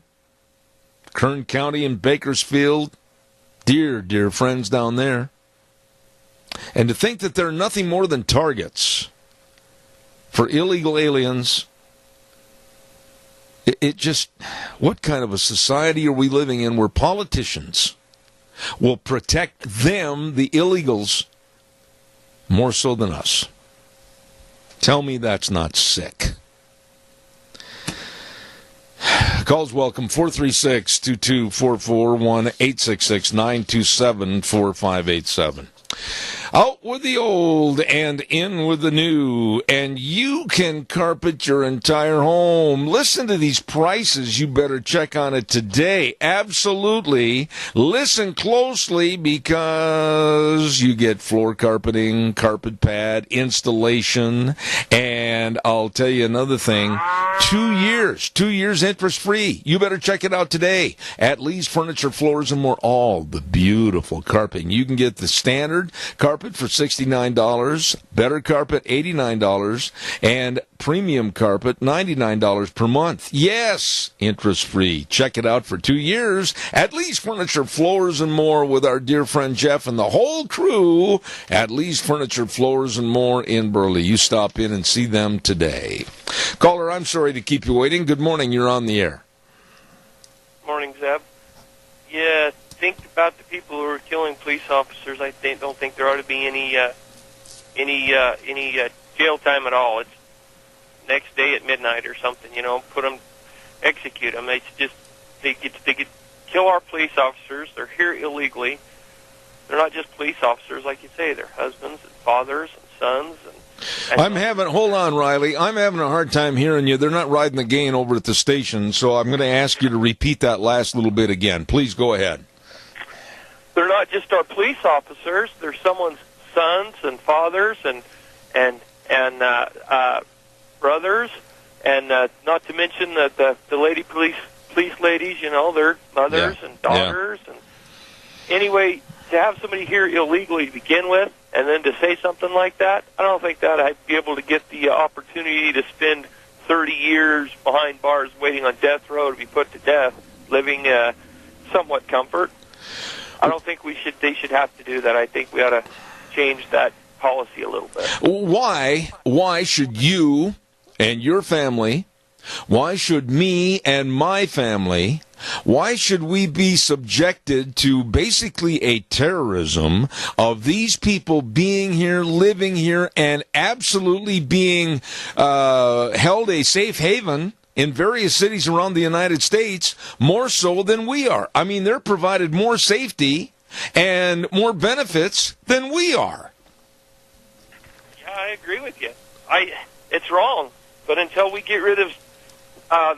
Kern County and Bakersfield, dear, dear friends down there. And to think that they're nothing more than targets for illegal aliens, it just, what kind of a society are we living in where politicians will protect them, the illegals, more so than us? Tell me that's not sick. Calls welcome, 436-2244, 1-866-927-4587. Out with the old and in with the new, and you can carpet your entire home. Listen to these prices. You better check on it today. Absolutely. Listen closely because you get floor carpeting, carpet pad, installation, and I'll tell you another thing. 2 years interest-free. You better check it out today at Lee's Furniture, Floors, and More. All the beautiful carpeting. You can get the standard carpet for $69, better carpet $89, and premium carpet $99 per month. Yes, interest-free. Check it out for 2 years at Lee's Furniture, Floors, and More with our dear friend Jeff and the whole crew at Lee's Furniture, Floors, and More in Burley. You stop in and see them today. Caller, I'm sorry to keep you waiting. Good morning. You're on the air. Morning, Zeb. Yeah, think about the people who are killing police officers. I don't think there ought to be any jail time at all. It's next day at midnight or something. Put them, execute them. It's just they get kill our police officers. They're here illegally. They're not just police officers, like you say. They're husbands and fathers and sons and. Hold on, Riley. I'm having a hard time hearing you. They're not riding the gain over at the station, so I'm going to ask you to repeat that last little bit again. Please go ahead. They're not just our police officers. They're someone's sons and fathers and brothers, and not to mention the lady police ladies. They're mothers and daughters. Yeah. And anyway, to have somebody here illegally to begin with, and then to say something like that, I don't think that I'd be able to get the opportunity to spend 30 years behind bars waiting on death row to be put to death, living somewhat comfort. I don't think they should have to do that. I think we ought to change that policy a little bit. Why should you and your family, why should me and my family, why should we be subjected to basically a terrorism of these people being here, living here, and absolutely being held a safe haven in various cities around the United States, more so than we are? I mean, they're provided more safety and more benefits than we are. Yeah, I agree with you. It's wrong, but until we get rid of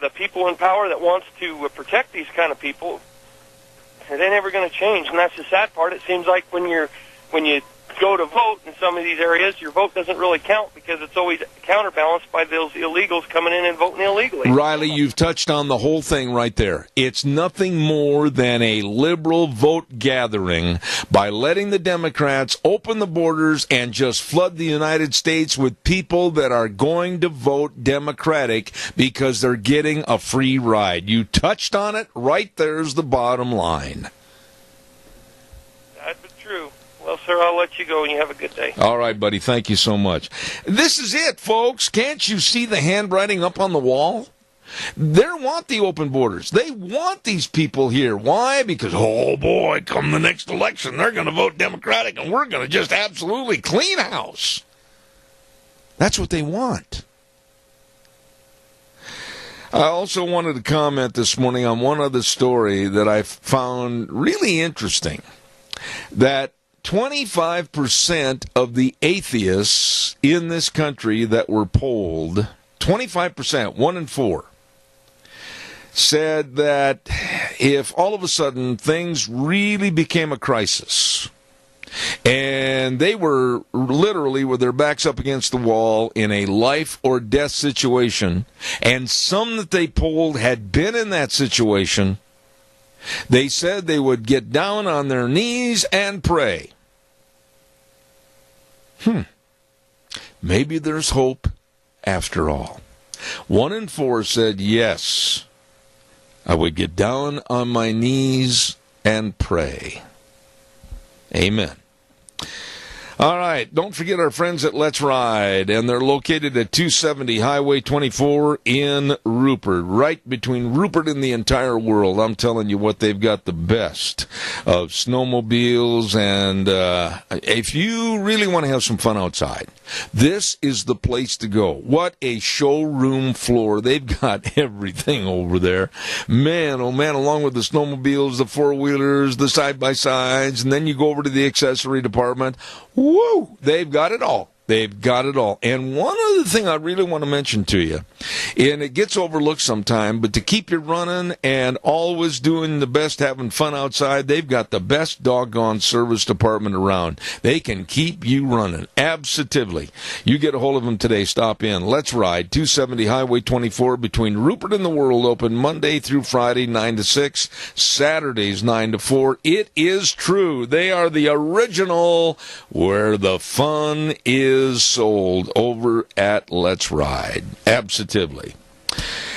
the people in power that wants to protect these kind of people, it ain't ever going to change. And that's the sad part. It seems like when you go to vote in some of these areas, your vote doesn't really count because it's always counterbalanced by those illegals coming in and voting illegally. Riley, you've touched on the whole thing right there. It's nothing more than a liberal vote gathering by letting the Democrats open the borders and just flood the United States with people that are going to vote Democratic because they're getting a free ride. You touched on it. Right there's the bottom line. That's true. Well, sir, I'll let you go, and you have a good day. All right, buddy. Thank you so much. This is it, folks. Can't you see the handwriting up on the wall? They want the open borders. They want these people here. Why? Because, oh, boy, come the next election, they're going to vote Democratic, and we're going to just absolutely clean house. That's what they want. I also wanted to comment this morning on one other story that I found really interesting, that 25% of the atheists in this country that were polled, 25%, 1 in 4, said that if all of a sudden things really became a crisis and they were literally with their backs up against the wall in a life or death situation, and some that they polled had been in that situation, they said they would get down on their knees and pray. Maybe there's hope after all. 1 in 4 said, yes, I would get down on my knees and pray. Amen. All right, don't forget our friends at Let's Ride, and they're located at 270 Highway 24 in Rupert, right between Rupert and the entire world. I'm telling you what, they've got the best of snowmobiles, and if you really want to have some fun outside, this is the place to go. What a showroom floor. They've got everything over there. Man, oh man, along with the snowmobiles, the four-wheelers, the side-by-sides, and then you go over to the accessory department. Woo! They've got it all. They've got it all. And one other thing I really want to mention to you, and it gets overlooked sometime, but to keep you running and always doing the best, having fun outside, they've got the best doggone service department around. They can keep you running. Absolutely. You get a hold of them today. Stop in. Let's Ride, 270 Highway 24 between Rupert and the World, open Monday through Friday, 9 to 6, Saturdays, 9 to 4. It is true. They are the original where the fun is sold over at Let's Ride. Absolutely.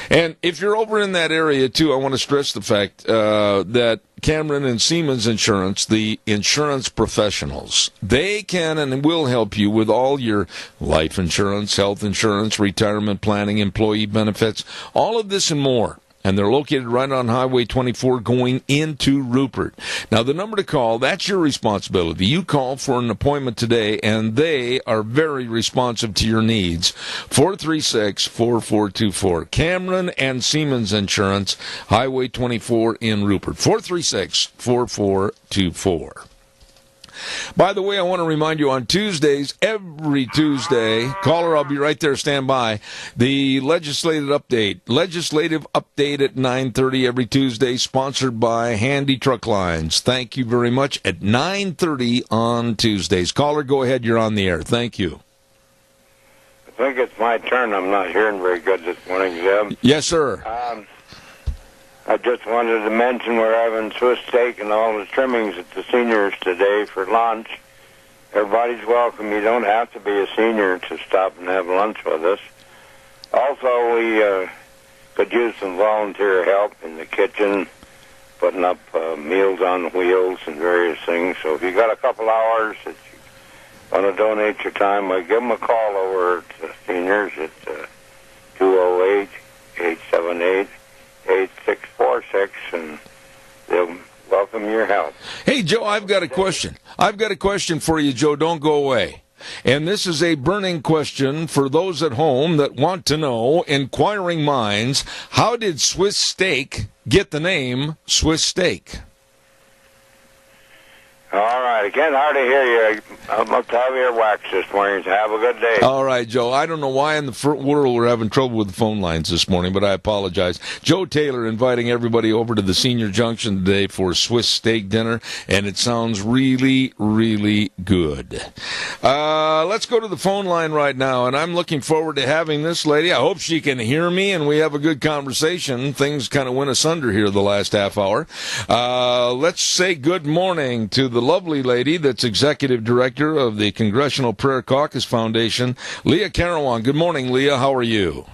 And if you're over in that area, too, I want to stress the fact that Cameron and Siemens Insurance, the insurance professionals, they can and will help you with all your life insurance, health insurance, retirement planning, employee benefits, all of this and more. And they're located right on Highway 24 going into Rupert. Now, the number to call, that's your responsibility. You call for an appointment today, and they are very responsive to your needs. 436-4424. Cameron and Siemens Insurance, Highway 24 in Rupert. 436-4424. By the way, I want to remind you on Tuesdays, every Tuesday, caller, I'll be right there, stand by, the legislative update at 9:30 every Tuesday, sponsored by Handy Truck Lines. Thank you very much. At 9:30 on Tuesdays. Caller, go ahead, you're on the air. Thank you. I think it's my turn. I'm not hearing very good this morning, Zeb. Yes, sir. I just wanted to mention we're having Swiss steak and all the trimmings at the seniors today for lunch. Everybody's welcome. You don't have to be a senior to stop and have lunch with us. Also, we could use some volunteer help in the kitchen, putting up meals on wheels and various things. So if you got a couple hours that you want to donate your time, give them a call over to the seniors at 208-878-8646, and they'll welcome your help. Hey, Joe, I've got a question. For you, Joe. Don't go away. And this is a burning question for those at home that want to know, inquiring minds, how did Swiss Steak get the name Swiss Steak? All right. I can't hardly hear you. I must have your wax this morning. Have a good day. All right, Joe. I don't know why in the world we're having trouble with the phone lines this morning, but I apologize. Joe Taylor inviting everybody over to the Senior Junction today for Swiss steak dinner, and it sounds really, really good. Let's go to the phone line right now, and I'm looking forward to having this lady. I hope she can hear me, and we have a good conversation. Things kind of went asunder here the last half hour. Let's say good morning to the lovely lady that's Executive Director of the Congressional Prayer Caucus Foundation, Leah Carawan. Good morning, Leah. How are you?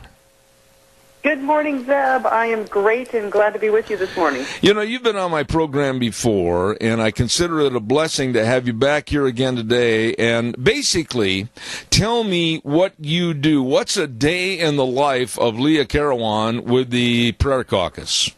Good morning, Zeb. I am great and glad to be with you this morning. You know, you've been on my program before, and I consider it a blessing to have you back here again today. And basically, tell me what you do. What's a day in the life of Leah Carawan with the Prayer Caucus?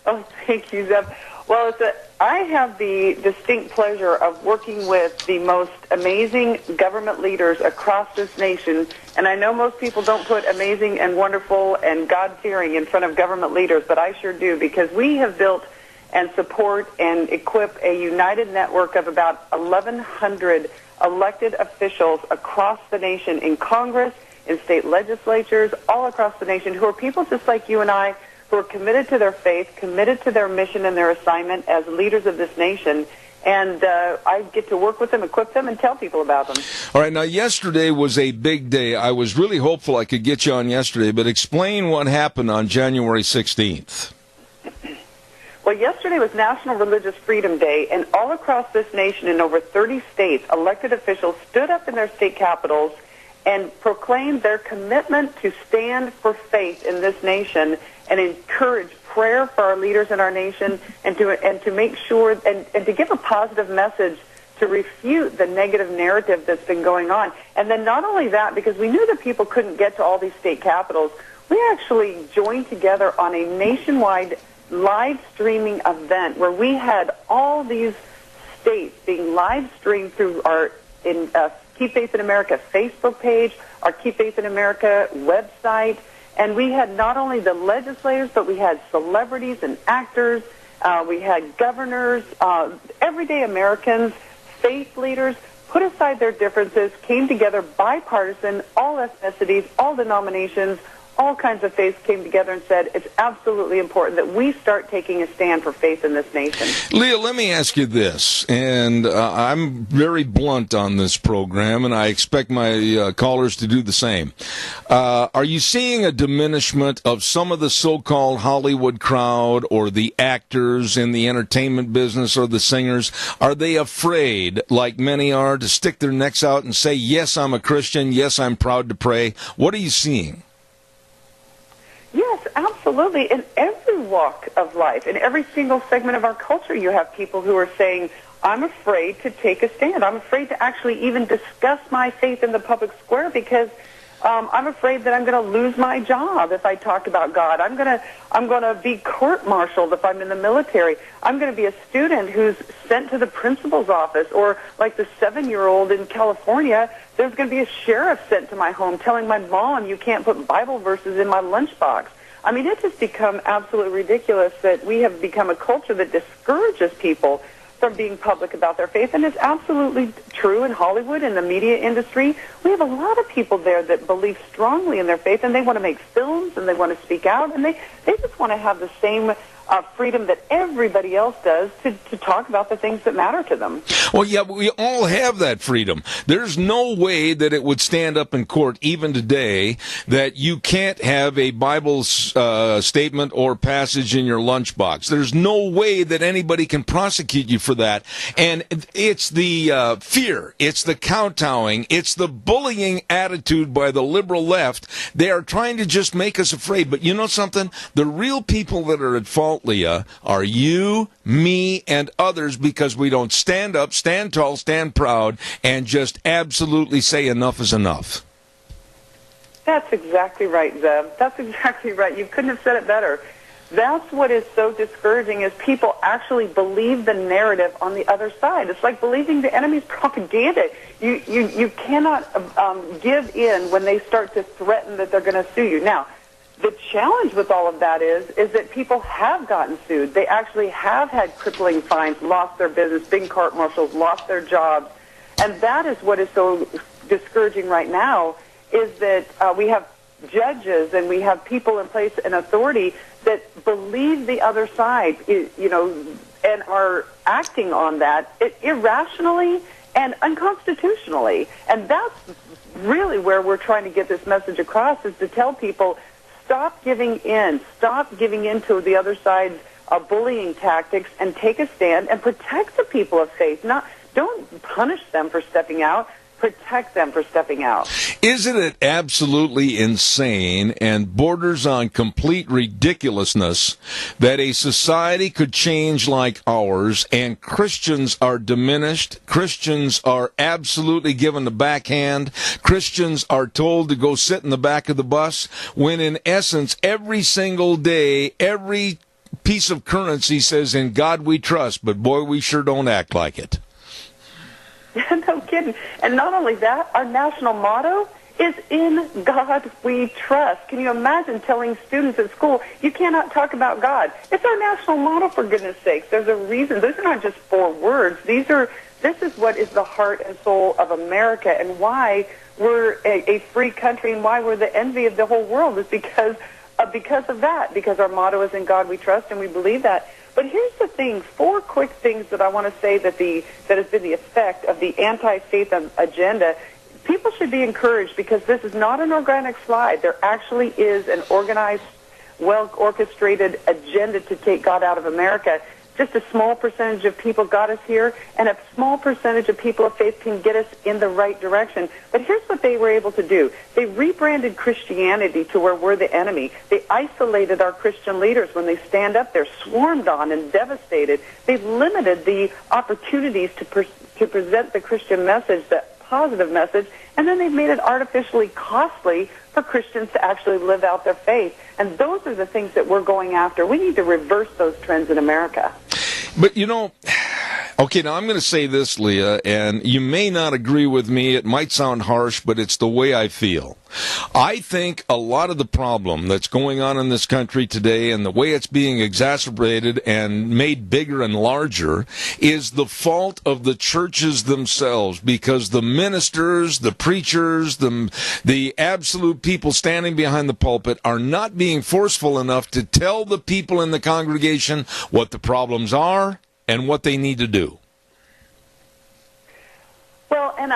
Oh, thank you, Zeb. Well, I have the distinct pleasure of working with the most amazing government leaders across this nation, and I know most people don't put amazing and wonderful and God-fearing in front of government leaders, but I sure do, because we have built and support and equip a united network of about 1,100 elected officials across the nation in Congress, in state legislatures, all across the nation, who are people just like you and I, who are committed to their faith, committed to their mission and their assignment as leaders of this nation. And I get to work with them, equip them, and tell people about them. All right, now yesterday was a big day. I was really hopeful I could get you on yesterday, but explain what happened on January 16th. Well, yesterday was National Religious Freedom Day, and all across this nation in over 30 states, elected officials stood up in their state capitals and proclaimed their commitment to stand for faith in this nation and encourage prayer for our leaders in our nation, and to make sure and to give a positive message to refute the negative narrative that's been going on. And then not only that, because we knew that people couldn't get to all these state capitals, we actually joined together on a nationwide live streaming event where we had all these states being live streamed through our Keep Faith in America Facebook page, our Keep Faith in America website. And we had not only the legislators, but we had celebrities and actors. We had governors, everyday Americans, faith leaders, put aside their differences, came together bipartisan, all ethnicities, all denominations, all kinds of faiths came together and said it's absolutely important that we start taking a stand for faith in this nation. Leah, let me ask you this, and I'm very blunt on this program, and I expect my callers to do the same. Are you seeing a diminishment of some of the so-called Hollywood crowd or the actors in the entertainment business or the singers? Are they afraid, like many are, to stick their necks out and say, yes, I'm a Christian, yes, I'm proud to pray? What are you seeing? Yes, absolutely. In every walk of life, in every single segment of our culture, you have people who are saying, I'm afraid to take a stand. I'm afraid to actually even discuss my faith in the public square because I'm afraid that I'm going to lose my job if I talk about God. I'm going to be court-martialed if I'm in the military. I'm going to be a student who's sent to the principal's office, or like the 7-year-old in California, there's going to be a sheriff sent to my home telling my mom you can't put Bible verses in my lunchbox. I mean, it's just become absolutely ridiculous that we have become a culture that discourages people from being public about their faith, and it's absolutely true in Hollywood, in the media industry. We have a lot of people there that believe strongly in their faith, and they want to make films, and they want to speak out, and they just want to have the same freedom that everybody else does to talk about the things that matter to them. Well, yeah, we all have that freedom. There's no way that it would stand up in court, even today, that you can't have a Bible statement or passage in your lunchbox. There's no way that anybody can prosecute you for that. And it's the fear, it's the kowtowing, it's the bullying attitude by the liberal left. They are trying to just make us afraid. But you know something? The real people that are at fault, Leah, are you, me, and others, because we don't stand up, stand tall, stand proud, and just absolutely say enough is enough. That's exactly right, Zeb. That's exactly right. You couldn't have said it better. That's what is so discouraging, is people actually believe the narrative on the other side. It's like believing the enemy's propaganda. You cannot give in when they start to threaten that they're going to sue you. Now, the challenge with all of that is that people have gotten sued. They actually have had crippling fines, lost their business, big court martials, lost their jobs. And that is what is so discouraging right now, is that we have judges and we have people in place in authority that believe the other side, and are acting on that irrationally and unconstitutionally. And that's really where we're trying to get this message across, is to tell people, stop giving in to the other side's bullying tactics, and take a stand and protect the people of faith. Don't punish them for stepping out. Protect them for stepping out. Isn't it absolutely insane and borders on complete ridiculousness that a society could change like ours and Christians are diminished, Christians are absolutely given the backhand, Christians are told to go sit in the back of the bus, when in essence every single day, every piece of currency says, "In God we trust," but boy, we sure don't act like it. No kidding. And not only that, our national motto is "In God We Trust." Can you imagine telling students at school, you cannot talk about God? It's our national motto, for goodness sakes. There's a reason. Those are not just 4 words. This is what is the heart and soul of America, and why we're a free country, and why we're the envy of the whole world, is because of that, because our motto is "In God We Trust," and we believe that. But here's the thing, 4 quick things that I want to say that has been the effect of the anti-faith agenda. People should be encouraged, because this is not an organic slide. There actually is an organized, well-orchestrated agenda to take God out of America. Just a small percentage of people got us here, and a small percentage of people of faith can get us in the right direction. But here's what they were able to do. They rebranded Christianity to where we're the enemy. They isolated our Christian leaders. When they stand up, they're swarmed on and devastated. They've limited the opportunities to present the Christian message, the positive message, and then they've made it artificially costly for Christians to actually live out their faith. And those are the things that we're going after. We need to reverse those trends in America. But okay, now I'm going to say this, Leah, and you may not agree with me. It might sound harsh, but it's the way I feel. I think a lot of the problem that's going on in this country today, and the way it's being exacerbated and made bigger and larger, is the fault of the churches themselves, because the ministers, the preachers, the absolute people standing behind the pulpit are not being forceful enough to tell the people in the congregation what the problems are and what they need to do. Well, and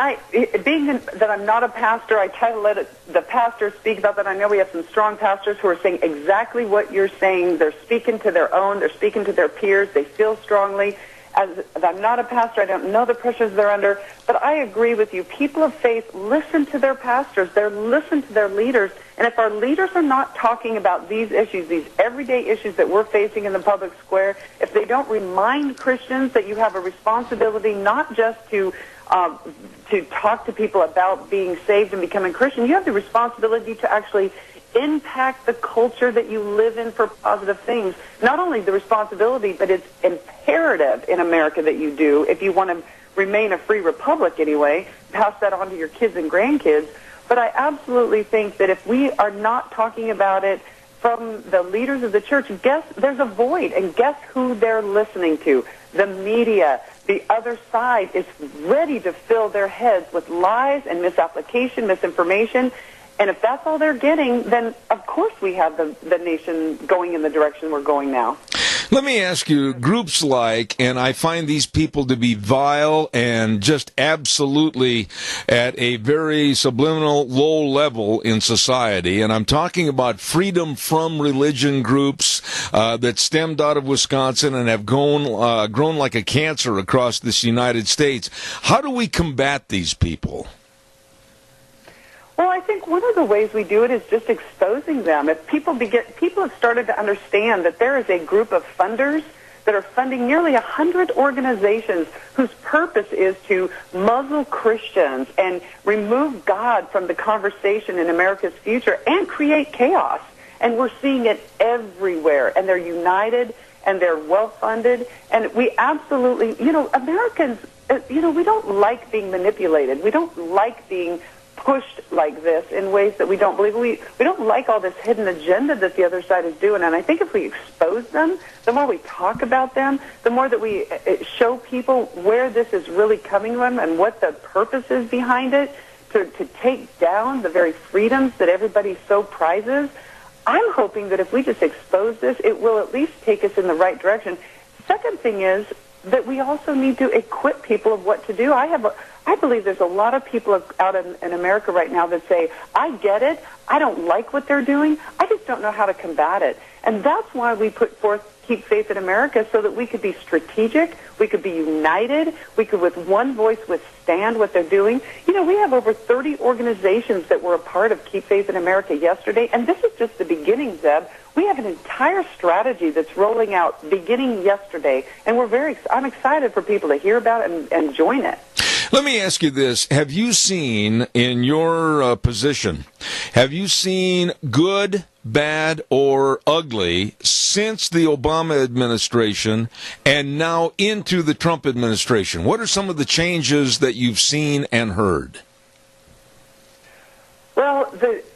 being that I'm not a pastor, I try to let the pastors speak about that. I know we have some strong pastors who are saying exactly what you're saying. They're speaking to their own. They're speaking to their peers. They feel strongly. As I'm not a pastor, I don't know the pressures they're under, but I agree with you. People of faith listen to their pastors. They listen to their leaders. And if our leaders are not talking about these issues, these everyday issues that we're facing in the public square, if they don't remind Christians that you have a responsibility not just to talk to people about being saved and becoming Christian, you have the responsibility to actually impact the culture that you live in for positive things. Not only the responsibility, but it's imperative in America that you do, if you want to remain a free republic anyway, pass that on to your kids and grandkids. But I absolutely think that if we are not talking about it from the leaders of the church, there's a void, and guess who they're listening to? The media. The other side is ready to fill their heads with lies and misapplication, misinformation. And if that's all they're getting, then of course we have the nation going in the direction we're going now. Let me ask you, groups like, and I find these people to be vile and just absolutely at a very subliminal low level in society, and I'm talking about freedom from religion groups that stemmed out of Wisconsin and have grown like a cancer across this United States. How do we combat these people? Well, I think one of the ways we do it is just exposing them. If people have started to understand that there is a group of funders that are funding nearly 100 organizations whose purpose is to muzzle Christians and remove God from the conversation in America's future and create chaos. And we're seeing it everywhere. And they're united and they're well-funded. And we absolutely, Americans, we don't like being manipulated. We don't like being pushed like this in ways that we don't believe. We don't like all this hidden agenda that the other side is doing. And I think if we expose them, the more we talk about them, the more that we show people where this is really coming from and what the purpose is behind it, to take down the very freedoms that everybody so prizes. I'm hoping that if we just expose this, it will at least take us in the right direction. Second thing is that we also need to equip people of what to do. I believe there's a lot of people out in America right now that say, I get it, I don't like what they're doing, I just don't know how to combat it. And that's why we put forth Keep Faith in America, so that we could be strategic, we could be united, we could with one voice withstand what they're doing. You know, we have over 30 organizations that were a part of Keep Faith in America yesterday, and this is just the beginning, Zeb. We have an entire strategy that's rolling out beginning yesterday, and I'm excited for people to hear about it and join it. Let me ask you this. Have you seen, in your position, have you seen good, bad, or ugly since the Obama administration and now into the Trump administration? What are some of the changes that you've seen and heard? Well,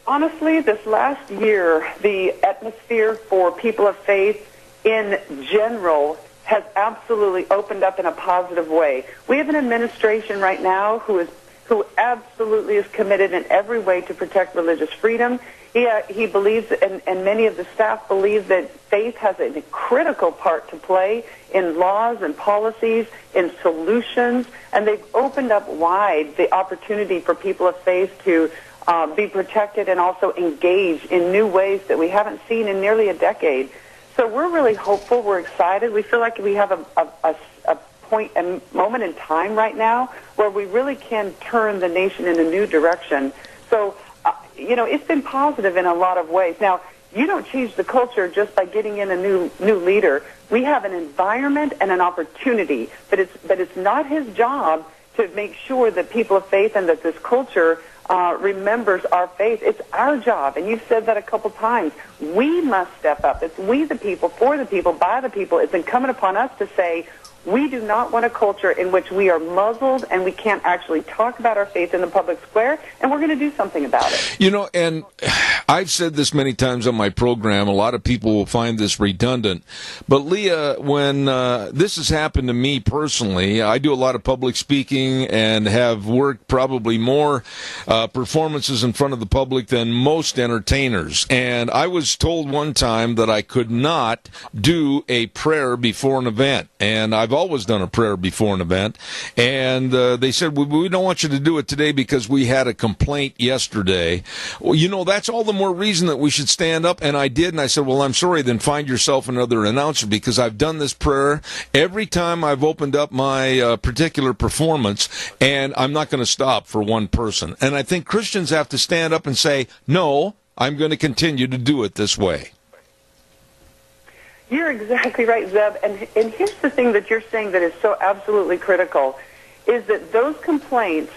honestly, this last year, the atmosphere for people of faith in general has absolutely opened up in a positive way. We have an administration right now who absolutely is committed in every way to protect religious freedom. He believes, and many of the staff believe, that faith has a critical part to play in laws and policies, in solutions, and they've opened up wide the opportunity for people of faith to be protected and also engage in new ways that we haven't seen in nearly a decade. So we're really hopeful. We're excited. We feel like we have a moment in time right now where we really can turn the nation in a new direction. So, it's been positive in a lot of ways. Now, you don't change the culture just by getting in a new leader. We have an environment and an opportunity, but it's not his job to make sure that people of faith and that this culture remembers our faith. It's our job, and you've said that a couple times. We must step up. It's we the people, for the people, by the people. It's incumbent upon us to say, we do not want a culture in which we are muzzled and we can't actually talk about our faith in the public square, and we're going to do something about it. And I've said this many times on my program. A lot of people will find this redundant. But, Leah, when this has happened to me personally, I do a lot of public speaking and have worked probably more performances in front of the public than most entertainers. And I was told one time that I could not do a prayer before an event. And I've always done a prayer before an event, and they said, we don't want you to do it today because we had a complaint yesterday. Well, that's all the more reason that we should stand up, and I did, and I said, well, I'm sorry, then find yourself another announcer, because I've done this prayer every time I've opened up my particular performance, and I'm not going to stop for one person. And I think Christians have to stand up and say, no, I'm going to continue to do it this way. You're exactly right, Zeb. And here's the thing that you're saying that is so absolutely critical, is that those complaints,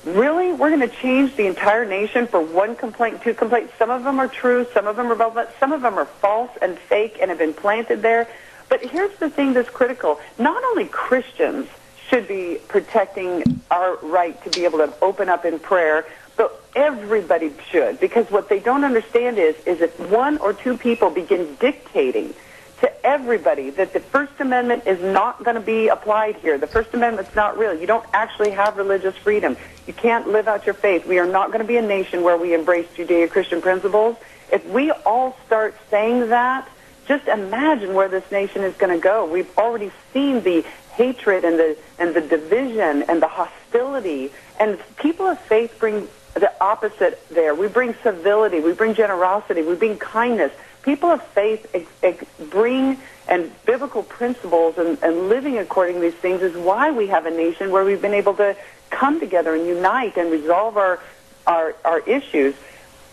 really, we're going to change the entire nation for one complaint, two complaints. Some of them are true, some of them are relevant, some of them are false and fake and have been planted there. But here's the thing that's critical. Not only Christians should be protecting our right to be able to open up in prayer, but everybody should. Because what they don't understand is if one or two people begin dictating to everybody that the First Amendment is not going to be applied here. The First Amendment's not real. You don't actually have religious freedom. You can't live out your faith. We are not going to be a nation where we embrace Judeo-Christian principles. If we all start saying that, just imagine where this nation is going to go. We've already seen the hatred and the division and the hostility. And people of faith bring the opposite there. We bring civility. We bring generosity. We bring kindness. People of faith bring, and biblical principles and living according to these things is why we have a nation where we've been able to come together and unite and resolve our issues.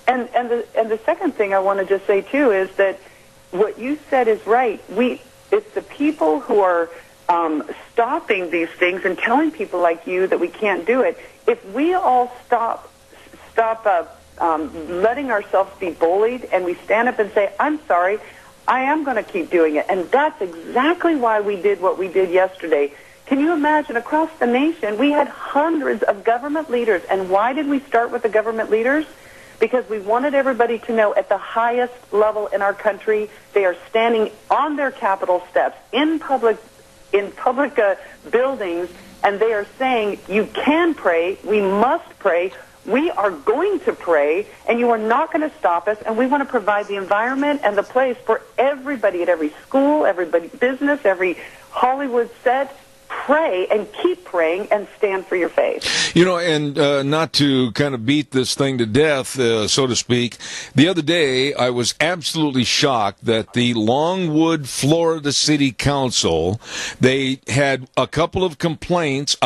And the second thing I want to just say too is that what you said is right. It's the people who are stopping these things and telling people like you that we can't do it. If we all stop letting ourselves be bullied, and we stand up and say, I'm sorry, I am going to keep doing it. And that's exactly why we did what we did yesterday. Can you imagine across the nation, we had hundreds of government leaders. And why did we start with the government leaders? Because we wanted everybody to know at the highest level in our country, they are standing on their Capitol steps in public buildings, and they are saying, you can pray, we must pray, we are going to pray, and you are not going to stop us, and we want to provide the environment and the place for everybody at every school, every business, every Hollywood set. Pray and keep praying and stand for your faith. You know, and not to kind of beat this thing to death, so to speak, the other day I was absolutely shocked that the Longwood, Florida City Council, they had a couple of complaints,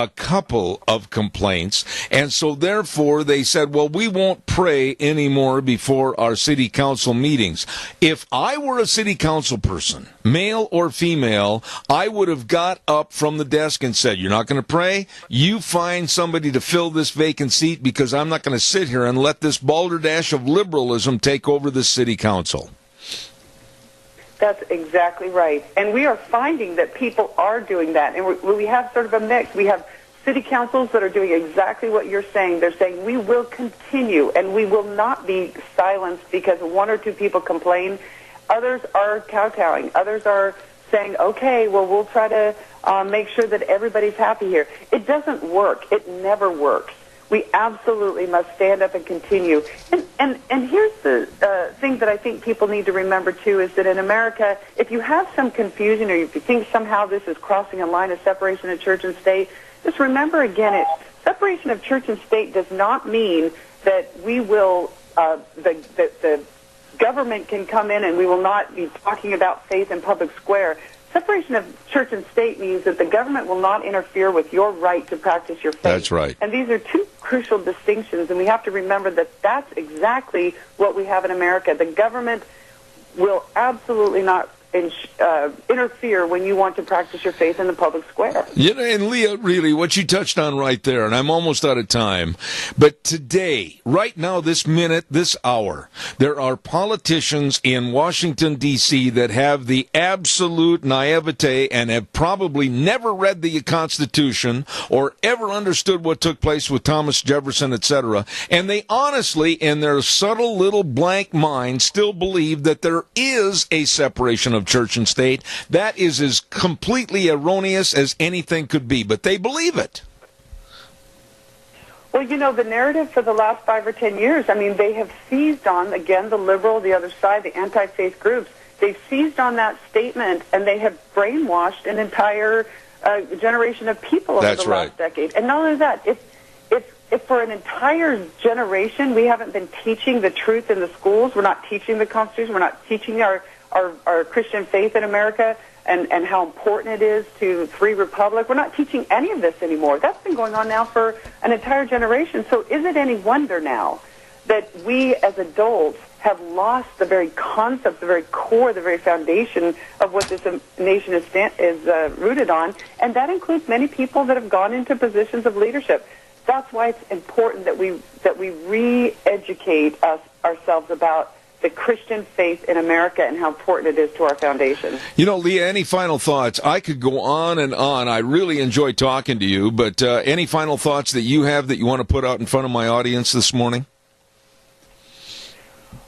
and so therefore they said, well, we won't pray anymore before our city council meetings. If I were a city council person, male or female, I would have got up from the desk and said, you're not going to pray? You find somebody to fill this vacant seat, because I'm not going to sit here and let this balderdash of liberalism take over the city council. That's exactly right. And we are finding that people are doing that. And we have sort of a mix. We have city councils that are doing exactly what you're saying. They're saying we will continue and we will not be silenced because one or two people complain. Others are kowtowing. Others are saying, okay, well, we'll try to make sure that everybody's happy here. It doesn't work. It never works. We absolutely must stand up and continue. And here's the thing that I think people need to remember, too, is that in America, if you have some confusion or if you think somehow this is crossing a line of separation of church and state, just remember again, separation of church and state does not mean that we will, the government can come in and we will not be talking about faith in public square. Separation of church and state means that the government will not interfere with your right to practice your faith. That's right. And these are two crucial distinctions, and we have to remember that that's exactly what we have in America. The government will absolutely not interfere when you want to practice your faith in the public square. You know, and Leah, really, what you touched on right there, and I'm almost out of time, but today, right now, this minute, this hour, there are politicians in Washington, D.C. that have the absolute naivete and have probably never read the Constitution or ever understood what took place with Thomas Jefferson, etc., and they honestly, in their subtle little blank mind, still believe that there is a separation of church and state. That is as completely erroneous as anything could be, but they believe it. Well, you know, the narrative for the last 5 or 10 years, I mean, they have seized on, again, the liberal, the other side, the anti-faith groups. They've seized on that statement, and they have brainwashed an entire generation of people over the last decade. And not only that, if for an entire generation we haven't been teaching the truth in the schools, we're not teaching the Constitution, we're not teaching our Christian faith in America and how important it is to free republic. We're not teaching any of this anymore. That's been going on now for an entire generation. So is it any wonder now that we as adults have lost the very concept, the very core, the very foundation of what this nation is rooted on? And that includes many people that have gone into positions of leadership. That's why it's important that we re-educate ourselves about the Christian faith in America and how important it is to our foundation. You know, Leah, any final thoughts? I could go on and on. I really enjoy talking to you, but any final thoughts that you have that you want to put out in front of my audience this morning?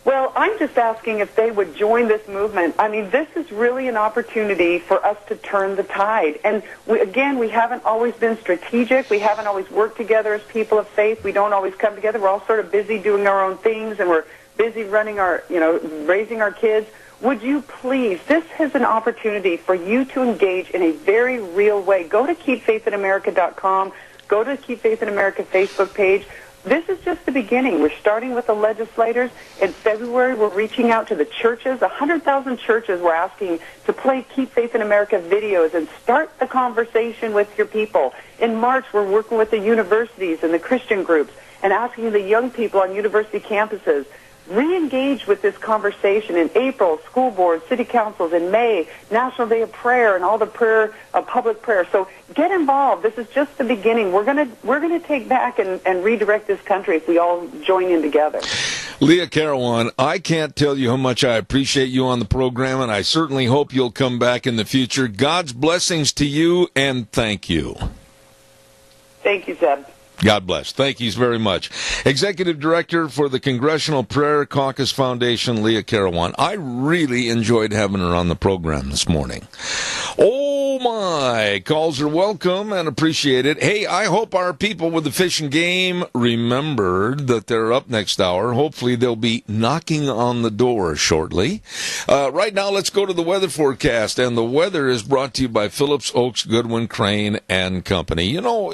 Well, I'm just asking if they would join this movement. I mean, this is really an opportunity for us to turn the tide. And we haven't always been strategic. We haven't always worked together as people of faith. We don't always come together. We're all sort of busy doing our own things, and we're busy running raising our kids. Would you please, this is an opportunity for you to engage in a very real way. Go to KeepFaithInAmerica.com. Go to the Keep Faith in America Facebook page. This is just the beginning. We're starting with the legislators. In February, we're reaching out to the churches. 100,000 churches we're asking to play Keep Faith in America videos and start the conversation with your people. In March, we're working with the universities and the Christian groups and asking the young people on university campuses, re-engage with this conversation. In April, school boards, city councils. In May, National Day of Prayer and all the prayer, public prayer. So get involved. This is just the beginning. We're gonna take back and redirect this country if we all join in together. Leah Carawan, I can't tell you how much I appreciate you on the program, and I certainly hope you'll come back in the future. God's blessings to you, and thank you. Thank you, Zeb. God bless. Thank you very much. Executive Director for the Congressional Prayer Caucus Foundation, Leah Carawan. I really enjoyed having her on the program this morning. Oh, my. Calls are welcome and appreciated. Hey, I hope our people with the Fish and Game remembered that they're up next hour. Hopefully they'll be knocking on the door shortly. Right now, let's go to the weather forecast. And the weather is brought to you by Phillips Oaks Goodwin Crane and Company. You know,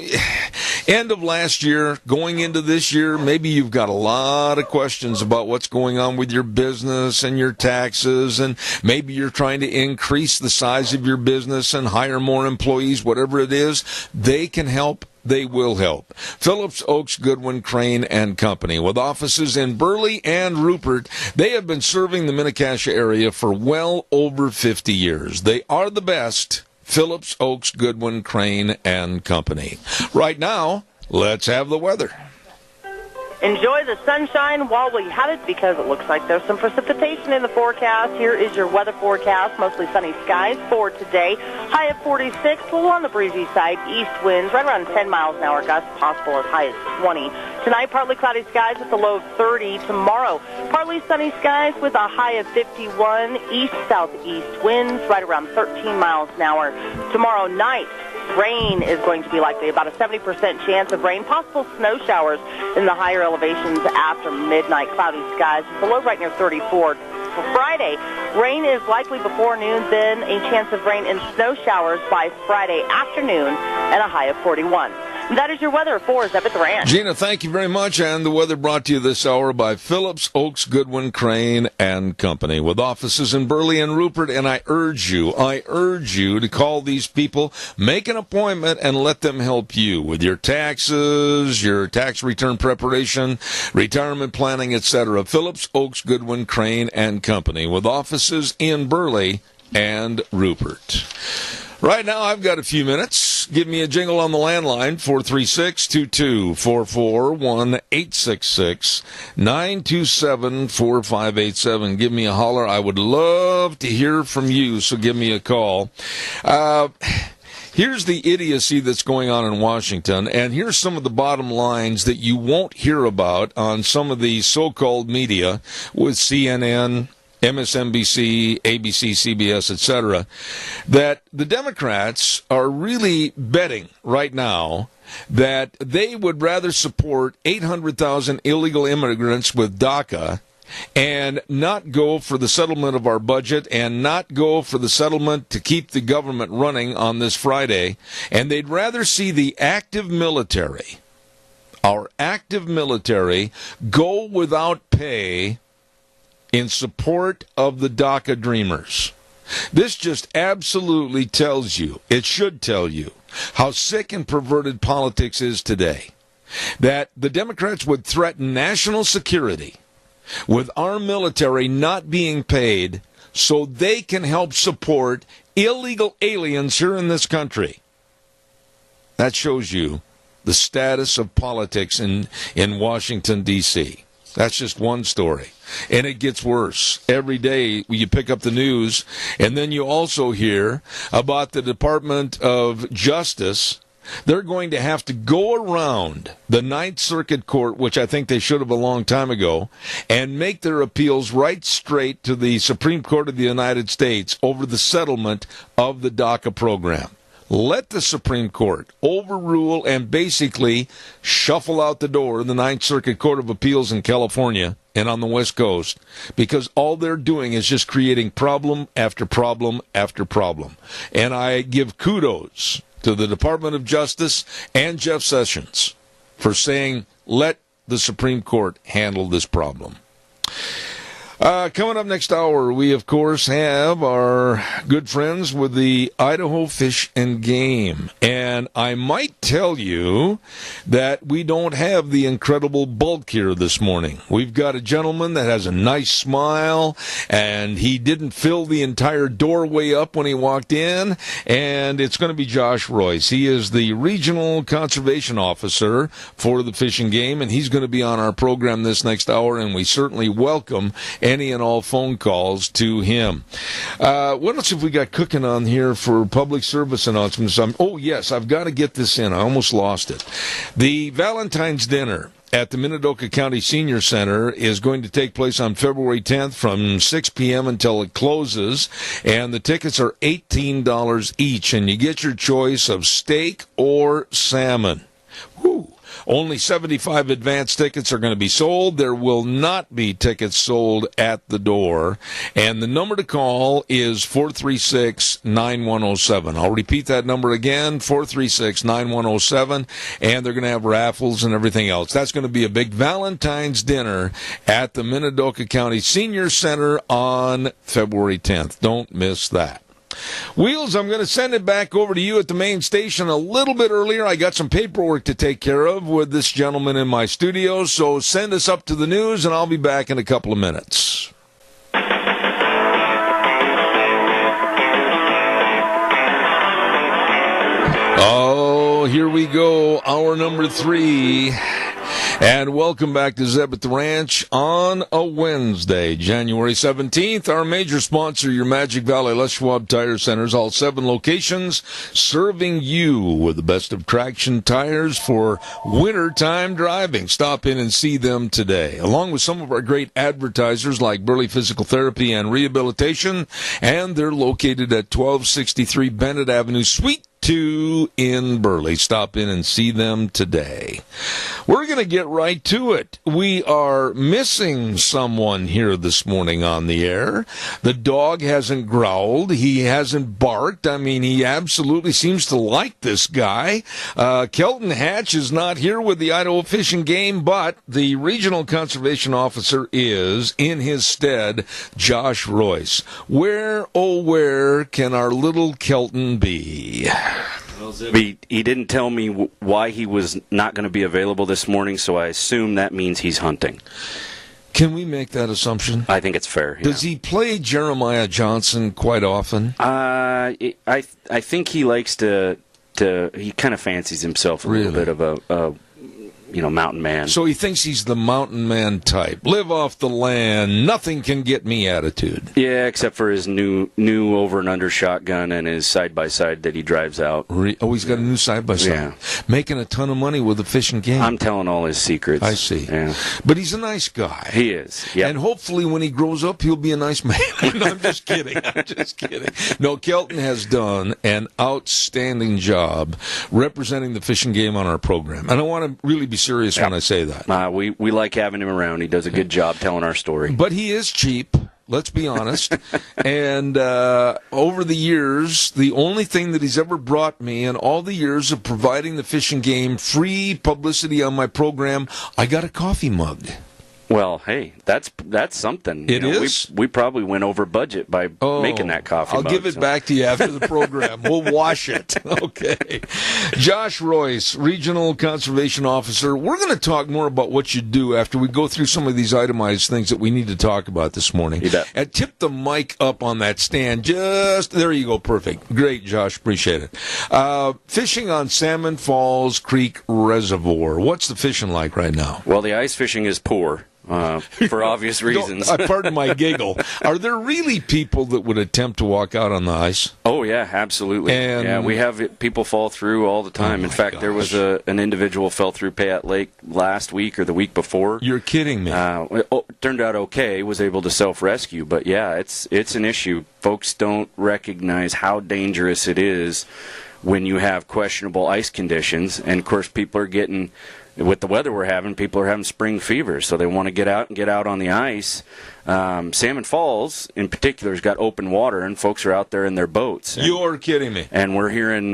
end of last year, going into this year, maybe you've got a lot of questions about what's going on with your business and your taxes, and maybe you're trying to increase the size of your business and hire more employees, whatever it is. They can help. They will help. Phillips Oaks Goodwin Crane and Company, with offices in Burley and Rupert. They have been serving the Mini-Cassia area for well over 50 years. They are the best. Phillips Oaks Goodwin Crane and Company. Right now, let's have the weather. Enjoy the sunshine while we have it, because it looks like there's some precipitation in the forecast. Here is your weather forecast. Mostly sunny skies for today. High of 46, a little on the breezy side. East winds right around 10 miles an hour. Gusts possible as high as 20. Tonight, partly cloudy skies with a low of 30. Tomorrow, partly sunny skies with a high of 51. East-southeast winds right around 13 miles an hour. Tomorrow night, rain is going to be likely, about a 70% chance of rain, possible snow showers in the higher elevations after midnight. Cloudy skies, below right near 34. For Friday, rain is likely before noon, then a chance of rain and snow showers by Friday afternoon, and a high of 41. That is your weather for Zeb at the Ranch. Gina, thank you very much. And the weather brought to you this hour by Phillips Oaks Goodwin Crane and Company, with offices in Burley and Rupert. And I urge you to call these people, make an appointment, and let them help you with your taxes, your tax return preparation, retirement planning, etc. Phillips Oaks Goodwin Crane and Company, with offices in Burley and Rupert. Right now, I've got a few minutes. Give me a jingle on the landline, 436-2244, 1-866-927-4587. Give me a holler. I would love to hear from you, so give me a call. Here's the idiocy that's going on in Washington, and here's some of the bottom lines that you won't hear about on some of the so-called media with CNN, MSNBC, ABC, CBS, etc., that the Democrats are really betting right now that they would rather support 800,000 illegal immigrants with DACA and not go for the settlement of our budget and not go for the settlement to keep the government running on this Friday, and they'd rather see the active military, our active military, go without pay in support of the DACA dreamers. This just absolutely tells you, it should tell you, how sick and perverted politics is today. That the Democrats would threaten national security with our military not being paid so they can help support illegal aliens here in this country. That shows you the status of politics in Washington, D.C. That's just one story. And it gets worse. Every day you pick up the news, and then you also hear about the Department of Justice. They're going to have to go around the Ninth Circuit Court, which I think they should have a long time ago, and make their appeals right straight to the Supreme Court of the United States over the settlement of the DACA program. Let the Supreme Court overrule and basically shuffle out the door the Ninth Circuit Court of Appeals in California and on the West Coast, because all they're doing is just creating problem after problem after problem. And I give kudos to the Department of Justice and Jeff Sessions for saying, let the Supreme Court handle this problem. Coming up next hour, we, of course, have our good friends with the Idaho Fish and Game. And I might tell you that we don't have the incredible bulk here this morning. We've got a gentleman that has a nice smile, and he didn't fill the entire doorway up when he walked in, and it's going to be Josh Royce. He is the Regional Conservation Officer for the Fish and Game, and he's going to be on our program this next hour, and we certainly welcome any and all phone calls to him. What else have we got cooking on here for public service announcements? Oh, yes, I've got to get this in. I almost lost it. The Valentine's Dinner at the Minidoka County Senior Center is going to take place on February 10th from 6 p.m. until it closes, and the tickets are $18 each, and you get your choice of steak or salmon. Woo! Only 75 advance tickets are going to be sold. There will not be tickets sold at the door. And the number to call is 436-9107. I'll repeat that number again, 436-9107. And they're going to have raffles and everything else. That's going to be a big Valentine's dinner at the Minidoka County Senior Center on February 10th. Don't miss that. Wheels, I'm going to send it back over to you at the main station a little bit earlier. I got some paperwork to take care of with this gentleman in my studio, so send us up to the news, and I'll be back in a couple of minutes. Oh, here we go, hour number 3. And welcome back to Zeb at the Ranch on a Wednesday, January 17th. Our major sponsor, your Magic Valley Les Schwab Tire Centers, all 7 locations, serving you with the best of traction tires for wintertime driving. Stop in and see them today, along with some of our great advertisers like Burley Physical Therapy and Rehabilitation, and they're located at 1263 Bennett Avenue, Suite 2 in Burley. Stop in and see them today. We're going to get right to it. We are missing someone here this morning on the air. The dog hasn't growled. He hasn't barked. I mean, he absolutely seems to like this guy. Kelton Hatch is not here with the Idaho Fish and Game, but the Regional Conservation Officer is, in his stead, Josh Royce. Where, oh, where can our little Kelton be? Well, he didn't tell me why he was not going to be available this morning, so I assume that means he's hunting. Can we make that assumption? I think it's fair. Yeah. Does he play Jeremiah Johnson quite often? I think he likes to he kind of fancies himself a little bit of a mountain man. So he thinks he's the mountain man type. Live off the land, nothing can get me attitude. Yeah, except for his new over and under shotgun and his side-by-side that he drives out. Oh, he's got a new side-by-side. Yeah. Making a ton of money with the Fish and Game. I'm telling all his secrets. I see. Yeah. But he's a nice guy. He is, yeah. And hopefully when he grows up, he'll be a nice man. No, I'm just kidding. No, Kelton has done an outstanding job representing the Fish and Game on our program. And I want to really be serious when I say that. We like having him around. He does a good job telling our story. But he is cheap, let's be honest. And over the years, the only thing that he's ever brought me in all the years of providing the Fish and Game free publicity on my program, I got a coffee mug. Well, hey, that's something. It is? We probably went over budget by making that coffee mug. I'll give it back to you after the program. We'll wash it. Okay. Josh Royce, Regional Conservation Officer. We're going to talk more about what you do after we go through some of these itemized things that we need to talk about this morning. You bet. And tip the mic up on that stand. Just, there you go. Perfect. Great, Josh. Appreciate it. Fishing on Salmon Falls Creek Reservoir. What's the fishing like right now? Well, the ice fishing is poor. For obvious reasons. Pardon my giggle. Are there really people that would attempt to walk out on the ice? Oh, yeah, absolutely. And we have people fall through all the time. In fact, there was an individual fell through Payette Lake last week or the week before. You're kidding me. It turned out okay, was able to self-rescue. But, yeah, it's an issue. Folks don't recognize how dangerous it is when you have questionable ice conditions. And, of course, people are getting... With the weather we're having, people are having spring fever, so they want to get out on the ice. Salmon Falls, in particular, has got open water, and folks are out there in their boats. You're kidding me. And we're hearing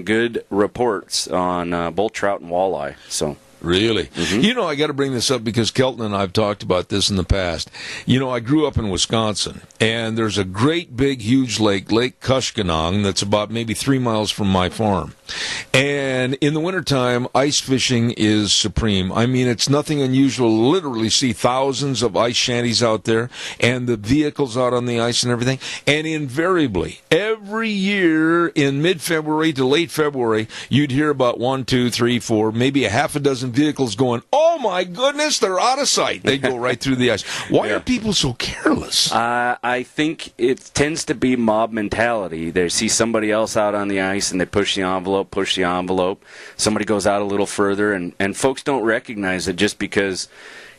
good reports on bull trout and walleye. So Really? Mm-hmm. You know, I got to bring this up because Kelton and I have talked about this in the past. You know, I grew up in Wisconsin, and there's a great big, huge lake, Lake Kushkonong, that's about maybe 3 miles from my farm. And in the wintertime, ice fishing is supreme. I mean, it's nothing unusual to literally see thousands of ice shanties out there and the vehicles out on the ice and everything. And invariably, every year in mid-February to late February, you'd hear about 1, 2, 3, 4, maybe a half a dozen vehicles going, oh my goodness, they're out of sight. They go right through the ice. Why are people so careless? I think it tends to be mob mentality. They see somebody else out on the ice and they push the envelope. Somebody goes out a little further, and folks don't recognize it just because,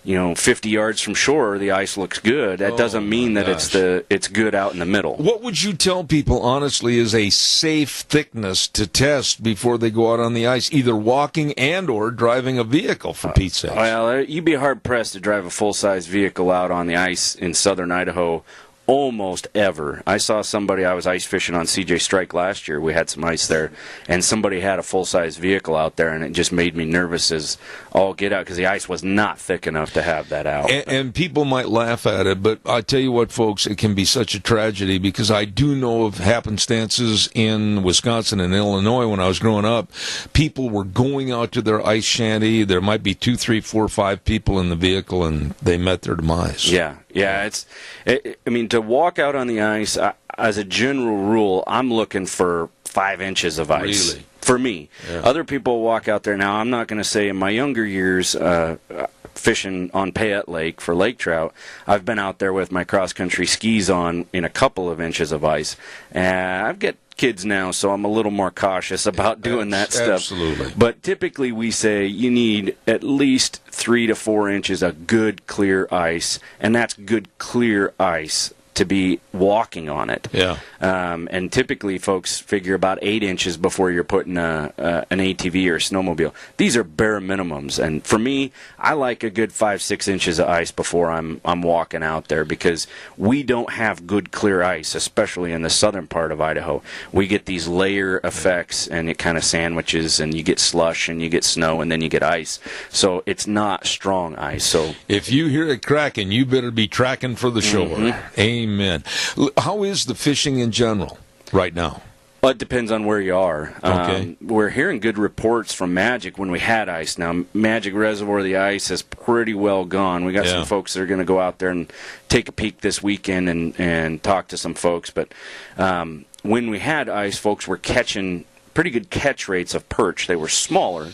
50 yards from shore the ice looks good. That doesn't mean that it's good out in the middle. What would you tell people, honestly, is a safe thickness to test before they go out on the ice, either walking and or driving a vehicle, for Pete's sake? Well, you'd be hard-pressed to drive a full-size vehicle out on the ice in southern Idaho almost ever. I saw somebody, I was ice fishing on CJ Strike last year. We had some ice there, and somebody had a full-size vehicle out there, and it just made me nervous as all get out because the ice was not thick enough to have that out. And people might laugh at it, but I tell you what, folks, it can be such a tragedy because I do know of happenstances in Wisconsin and Illinois when I was growing up. People were going out to their ice shanty. There might be 2, 3, 4, 5 people in the vehicle, and they met their demise. Yeah, to walk out on the ice, as a general rule, I'm looking for 5 inches of ice. Really? For me. Yeah. Other people walk out there now. I'm not going to say in my younger years, fishing on Payette Lake for lake trout, I've been out there with my cross-country skis on in a couple of inches of ice. And I've got kids now, so I'm a little more cautious about doing that stuff. Absolutely. But typically we say you need at least 3 to 4 inches of good, clear ice, and that's good, clear ice to be walking on it. Yeah. And typically folks figure about 8 inches before you're putting an ATV or a snowmobile. These are bare minimums, and for me, I like a good 5-6 inches of ice before I'm walking out there because we don't have good clear ice, especially in the southern part of Idaho. We get these layer effects, and it kind of sandwiches, and you get slush, and you get snow, and then you get ice. So it's not strong ice. So if you hear it cracking, you better be tracking for the shore. Mm-hmm. Amen. How is the fishing in general right now? Well, it depends on where you are. Okay. We're hearing good reports from Magic when we had ice. Now, Magic Reservoir, the ice is pretty well gone. We got some folks that are going to go out there and take a peek this weekend and talk to some folks. But when we had ice, folks were catching pretty good catch rates of perch. They were smaller.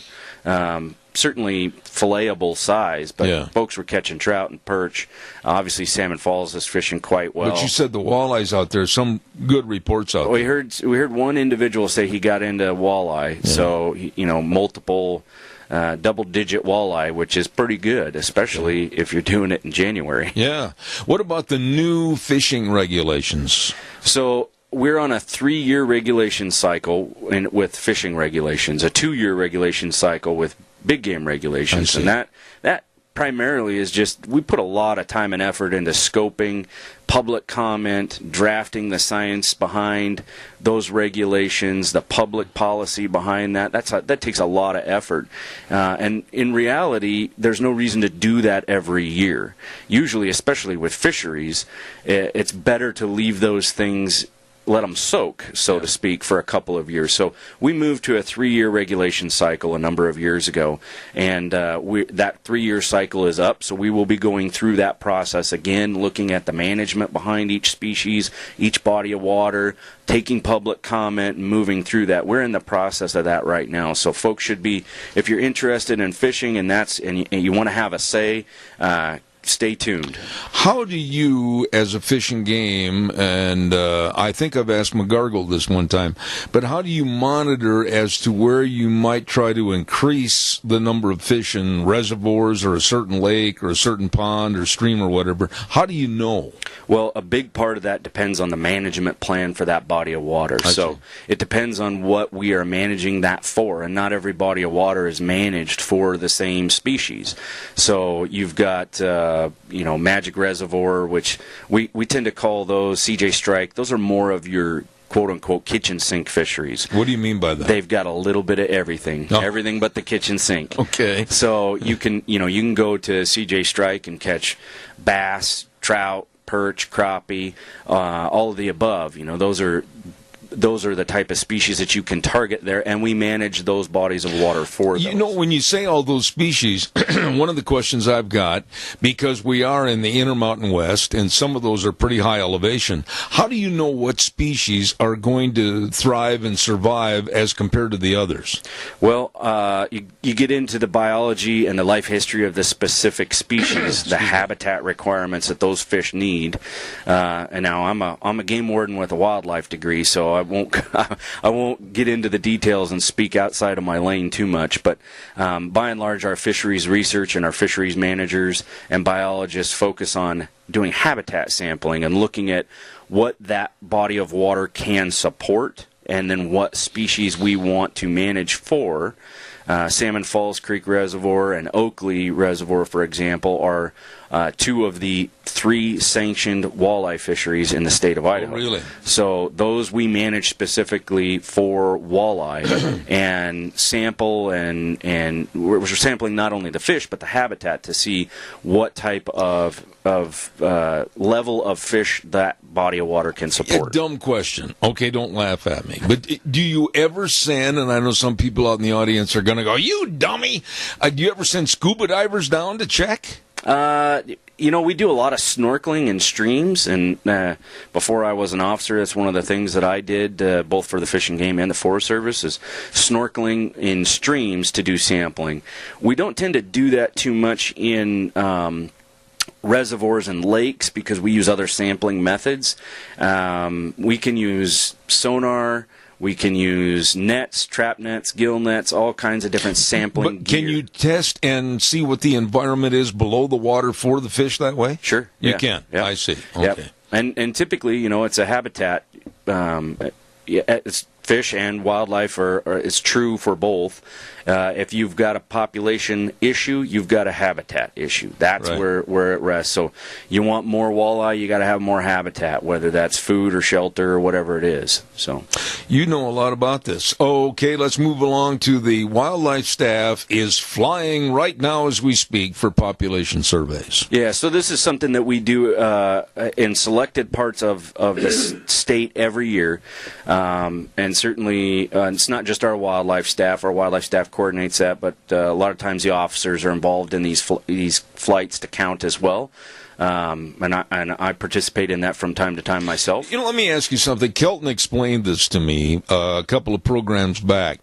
Certainly filletable size, but folks were catching trout and perch. Obviously, Salmon Falls is fishing quite well. But you said the walleyes out there. Some good reports out there. We heard one individual say he got into walleye. So multiple double-digit walleye, which is pretty good, especially if you're doing it in January. Yeah. What about the new fishing regulations? So we're on a 3-year regulation cycle with fishing regulations, a 2-year regulation cycle with big game regulations, and that primarily is just we put a lot of time and effort into scoping, public comment, drafting the science behind those regulations, the public policy behind that. That takes a lot of effort, and in reality, there's no reason to do that every year. Usually, especially with fisheries, it's better to leave those things. Let them soak, so to speak, for a couple of years. So we moved to a 3-year regulation cycle a number of years ago, and that 3-year cycle is up, so we will be going through that process again, looking at the management behind each species, each body of water, taking public comment, and moving through that. We're in the process of that right now, so folks should be, if you're interested in fishing and you want to have a say, stay tuned. How do you, as a fishing game, and I think I've asked McGargle this one time, but how do you monitor as to where you might try to increase the number of fish in reservoirs or a certain lake or a certain pond or stream or whatever? How do you know? Well, a big part of that depends on the management plan for that body of water. So it depends on what we are managing that for, and not every body of water is managed for the same species. So you've got Magic Reservoir, which we tend to call those CJ Strike. Those are more of your quote-unquote kitchen sink fisheries. What do you mean by that? They've got a little bit of everything, everything but the kitchen sink. Okay. So you can go to CJ Strike and catch bass, trout, perch, crappie, all of the above. Those are the type of species that you can target there, and we manage those bodies of water for those. When you say all those species, one of the questions I've got, because we are in the Intermountain West, and some of those are pretty high elevation, how do you know what species are going to thrive and survive as compared to the others? Well, you get into the biology and the life history of the specific species, the habitat requirements that those fish need. And now I'm a game warden with a wildlife degree, so I won't get into the details and speak outside of my lane too much. But by and large, our fisheries research and our fisheries managers and biologists focus on doing habitat sampling and looking at what that body of water can support, and then what species we want to manage for. Salmon Falls Creek Reservoir and Oakley Reservoir, for example, are two of the 3 sanctioned walleye fisheries in the state of Idaho. Oh, really? So those we manage specifically for walleye and sample, and we're sampling not only the fish but the habitat to see what type of level of fish that body of water can support. A dumb question. Okay, don't laugh at me. But do you ever send, and I know some people out in the audience are going to go, "You dummy!" Do you ever send scuba divers down to check? We do a lot of snorkeling in streams, and before I was an officer, that's one of the things that I did, both for the Fish and Game and the Forest Service, is snorkeling in streams to do sampling. We don't tend to do that too much in reservoirs and lakes because we use other sampling methods. We can use sonar. We can use nets, trap nets, gill nets, all kinds of different sampling But can you test and see what the environment is below the water for the fish that way? Sure. You yeah. can. Yep. I see. Yep. Okay. And typically, it's a habitat. It's fish and wildlife it's true for both. If you've got a population issue, you've got a habitat issue. That's right. where it rests. So you want more walleye, you got to have more habitat, whether that's food or shelter or whatever it is. So you know a lot about this. Okay, let's move along to the wildlife staff is flying right now as we speak for population surveys. Yeah, so this is something that we do in selected parts of the state every year. And certainly it's not just our wildlife staff. Our wildlife staff coordinates that, but a lot of times the officers are involved in these flights to count as well. And I participate in that from time to time myself. Let me ask you something. Kelton explained this to me a couple of programs back.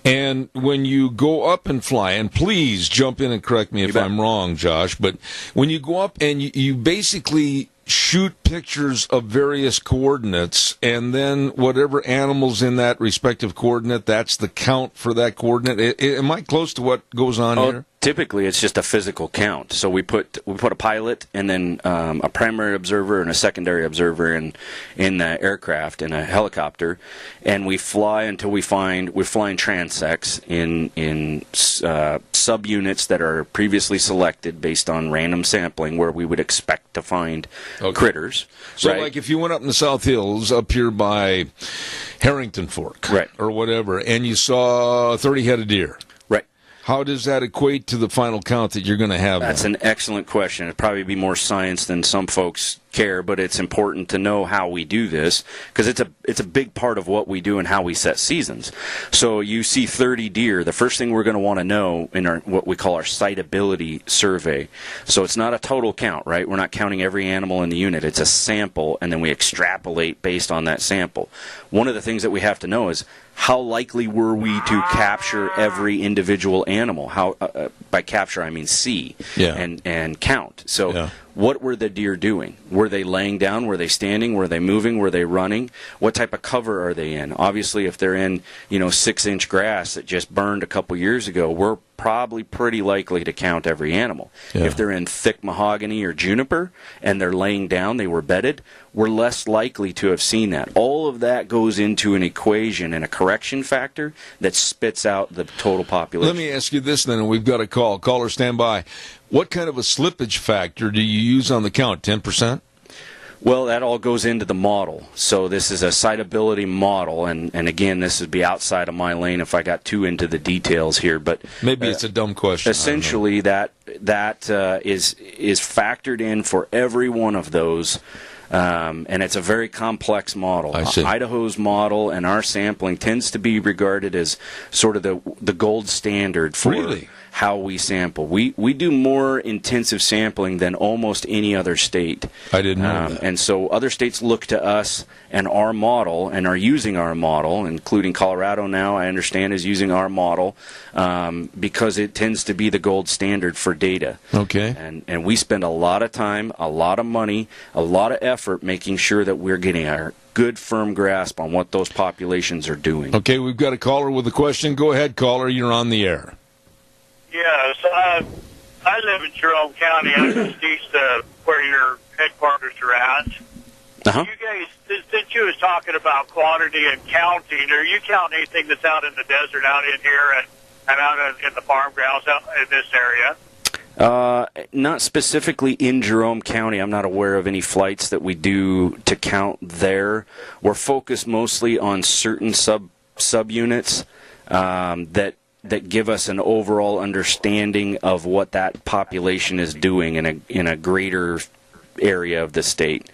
And when you go up and fly, and please jump in and correct me if I'm wrong, Josh, but when you go up and you basically shoot pictures of various coordinates, and then whatever animal's in that respective coordinate, that's the count for that coordinate. Am I close to what goes on here? Typically, it's just a physical count. So we put a pilot and then a primary observer and a secondary observer in the aircraft in a helicopter, and we fly until we're flying transects in subunits that are previously selected based on random sampling where we would expect to find critters. So, right? like if you went up in the South Hills, up here by Harrington Fork, right, or whatever, and you saw 30 head of deer. How does that equate to the final count that you're going to have? That's an excellent question. It'd probably be more science than some folks care, but it's important to know how we do this because it's a big part of what we do and how we set seasons. So you see 30 deer, the first thing we're going to want to know in our what we call our siteability survey. So it's not a total count, right? We're not counting every animal in the unit. It's a sample, and then we extrapolate based on that sample. One of the things that we have to know is how likely were we to capture every individual animal? How by capture I mean see and count. So what were the deer doing? Were they laying down? Were they standing? Were they moving? Were they running? What type of cover are they in? Obviously, if they're in 6-inch grass that just burned a couple years ago, we're probably pretty likely to count every animal. If they're in thick mahogany or juniper and they're laying down, they were bedded, we're less likely to have seen that. All of that goes into an equation and a correction factor that spits out the total population. Let me ask you this then, and we've got a call. Caller, stand by. What kind of a slippage factor do you use on the count? 10%? Well, that all goes into the model. So this is a siteability model, and again, this would be outside of my lane if I got too into the details here. But maybe it's a dumb question. Essentially, that is factored in for every one of those. And it's a very complex model. I see. Idaho's model and our sampling tends to be regarded as sort of the gold standard for how we sample. We do more intensive sampling than almost any other state. I didn't know that. And so other states look to us and our model and are using our model, including Colorado now, I understand, is using our model because it tends to be the gold standard for data. Okay. And we spend a lot of time, a lot of money, a lot of effort making sure that we're getting a good, firm grasp on what those populations are doing. Okay, we've got a caller with a question. Go ahead, caller. You're on the air. Yes, I live in Jerome County. I'm just east of where your headquarters are at. Uh-huh. You guys, since you was talking about quantity and counting, are you counting anything that's out in the desert, out in here, and out in the farm grounds out in this area? Not specifically in Jerome County. I'm not aware of any flights that we do to count there. We're focused mostly on certain subunits that give us an overall understanding of what that population is doing in a greater area of the state.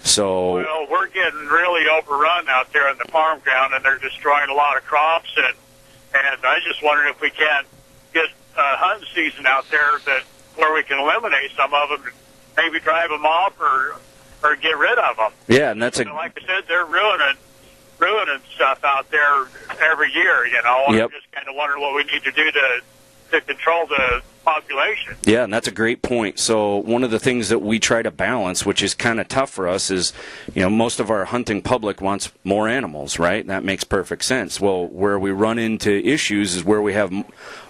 So, well, we're getting really overrun out there in the farm ground, and they're destroying a lot of crops. And I just wondered if we can't get hunting season out there where we can eliminate some of them, and maybe drive them off or get rid of them. Yeah, and that's like I said, they're ruining stuff out there every year. You know, Yep. I'm just kind of wondering what we need to do to control the population. Yeah, and that's a great point. So one of the things that we try to balance, which is kind of tough for us, is, most of our hunting public wants more animals, right? That makes perfect sense. Well, where we run into issues is where we have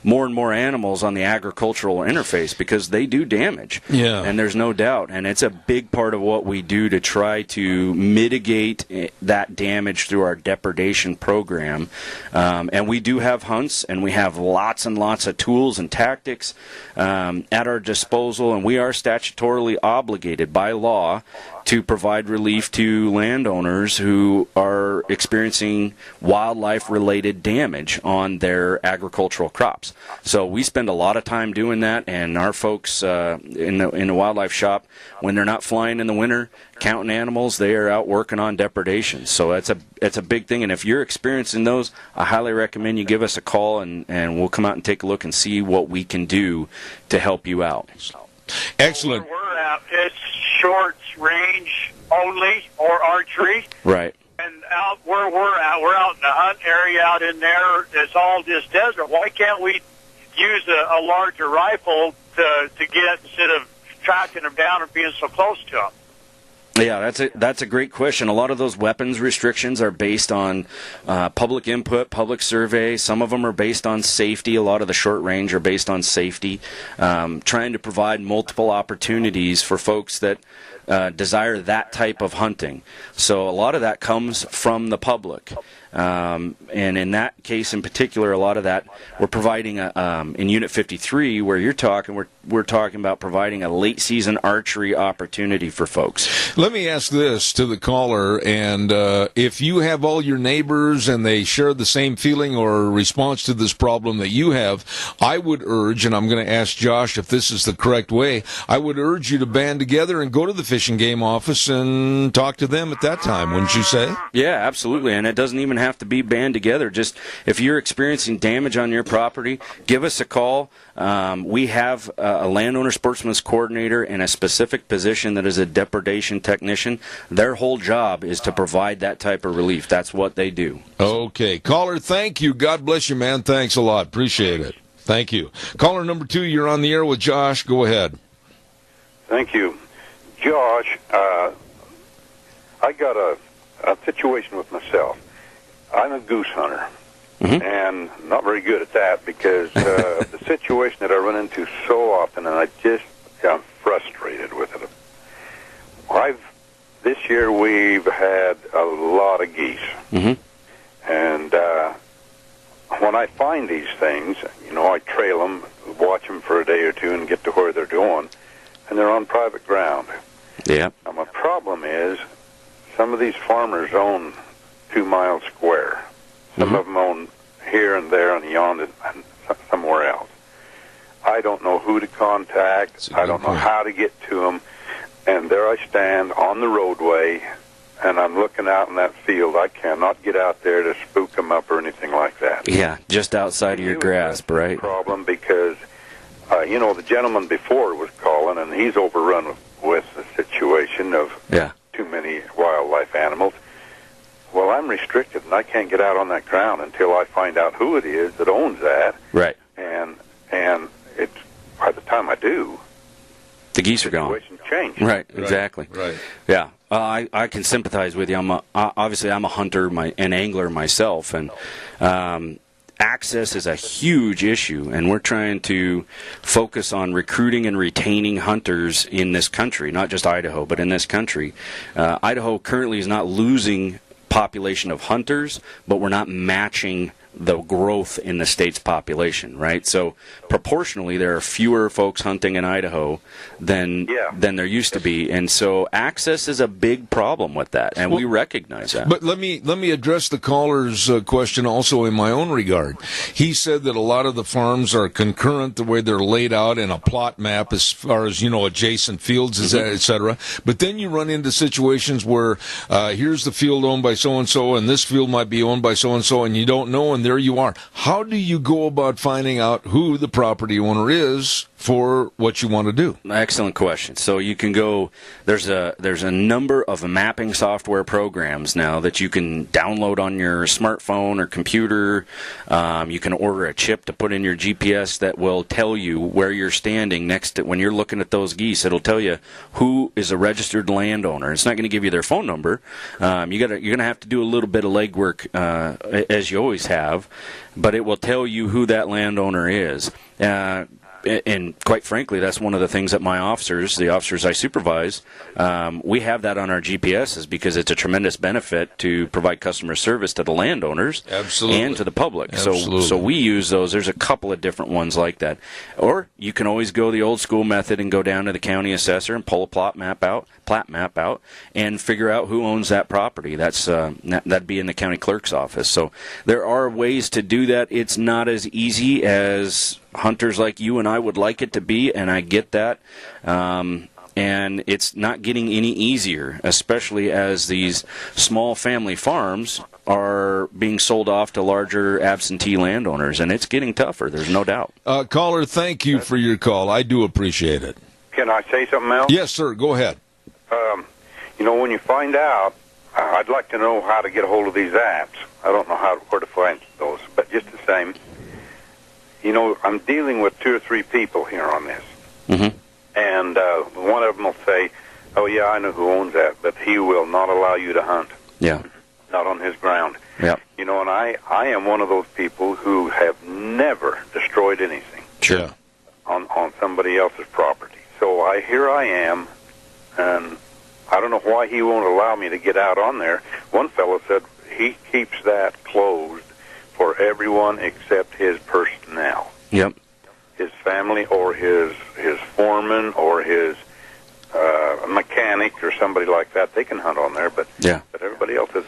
more and more animals on the agricultural interface because they do damage. Yeah. And there's no doubt. And it's a big part of what we do to try to mitigate that damage through our depredation program. And we do have hunts, and we have lots and lots of tools and tactics at our disposal, and we are statutorily obligated by law to provide relief to landowners who are experiencing wildlife-related damage on their agricultural crops. So we spend a lot of time doing that, and our folks in the wildlife shop, when they're not flying in the winter, counting animals, they are out working on depredation. So that's a big thing, and if you're experiencing those, I highly recommend you give us a call, and we'll come out and take a look and see what we can do to help you out. Excellent. Where we're at, it's short range only, or archery. Right. And out where we're at, we're out in the hunt area out in there. It's all just desert. Why can't we use a larger rifle to get, instead of tracking them down and being so close to them? Yeah, that's a great question. A lot of those weapons restrictions are based on public input, public survey. Some of them are based on safety. A lot of the short range are based on safety. Trying to provide multiple opportunities for folks that desire that type of hunting. So a lot of that comes from the public. And in that case in particular, a lot of that we're providing in Unit 53, where you're talking, we're talking about providing a late season archery opportunity for folks. Let me ask this to the caller, and if you have all your neighbors and they share the same feeling or response to this problem that you have, I would urge, and I'm going to ask Josh if this is the correct way, I would urge you to band together and go to the Fish and Game office and talk to them at that time, wouldn't you say? Yeah, absolutely, and it doesn't even have to be band together. Just if you're experiencing damage on your property, give us a call. We have a landowner sportsman's coordinator in a specific position that is a depredation technician. Their whole job is to provide that type of relief. That's what they do. Okay. Caller, thank you. God bless you, man. Thanks a lot. Appreciate it. Thank you. Caller number 2, you're on the air with Josh. Go ahead. Thank you. Josh, I got a situation with myself. I'm a goose hunter, and not very good at that because the situation that I run into so often, and I just am frustrated with it. This year we've had a lot of geese, and when I find these things, I trail them, watch them for a day or two, and get to where they're going, and they're on private ground. Yeah. Now, my problem is some of these farmers own 2 miles square. Some of them own here and there and beyond and somewhere else. I don't know who to contact. I don't know how to get to them. And there I stand on the roadway, and I'm looking out in that field. I cannot get out there to spook them up or anything like that. Yeah, just outside of your grasp, right? Problem because, the gentleman before was calling, and he's overrun with the situation of too many wildlife animals. Well, I'm restricted, and I can't get out on that ground until I find out who it is that owns that. Right. And it's by the time I do, the geese are gone. The situation changed. Right. Exactly. Right. Yeah. I can sympathize with you. Obviously I'm a hunter, an angler myself, and access is a huge issue, and we're trying to focus on recruiting and retaining hunters in this country, not just Idaho, but in this country. Idaho currently is not losing population of hunters, but we're not matching the growth in the state's population, right? So proportionally, there are fewer folks hunting in Idaho than there used to be, and so access is a big problem with that, and we recognize that. But let me address the caller's question also in my own regard. He said that a lot of the farms are concurrent the way they're laid out in a plot map as far as, adjacent fields, et cetera. But then you run into situations where here's the field owned by so-and-so, and this field might be owned by so-and-so, and you don't know, and there you are. How do you go about finding out who the property owner is for what you want to do? Excellent question. So you can go, there's a number of mapping software programs now that you can download on your smartphone or computer. You can order a chip to put in your GPS that will tell you where you're standing next to, when you're looking at those geese, it'll tell you who is a registered landowner. It's not going to give you their phone number. You're going to have to do a little bit of legwork, as you always have, but it will tell you who that landowner is. And quite frankly, that's one of the things that my officers, the officers I supervise, we have that on our GPSs because it's a tremendous benefit to provide customer service to the landowners and to the public. Absolutely. So we use those. There's a couple of different ones like that. Or you can always go the old school method and go down to the county assessor and pull a plat map out, and figure out who owns that property. That'd be in the county clerk's office. So there are ways to do that. It's not as easy as hunters like you and I would like it to be, and I get that. And it's not getting any easier, especially as these small family farms are being sold off to larger absentee landowners, and it's getting tougher. There's no doubt. Caller, thank you for your call. I do appreciate it. Can I say something else? Yes, sir. Go ahead. When you find out, I'd like to know how to get a hold of these apps. I don't know where to find those, but just the same, I'm dealing with 2 or 3 people here on this. Mm-hmm. And one of them will say, oh, yeah, I know who owns that, but he will not allow you to hunt. Yeah. Not on his ground. Yeah. And I am one of those people who have never destroyed anything. Sure. On somebody else's property. So here I am, and I don't know why he won't allow me to get out on there. One fellow said he keeps that closed for everyone except his personnel. Yep. His family or his foreman or his mechanic or somebody like that. They can hunt on there, but everybody else is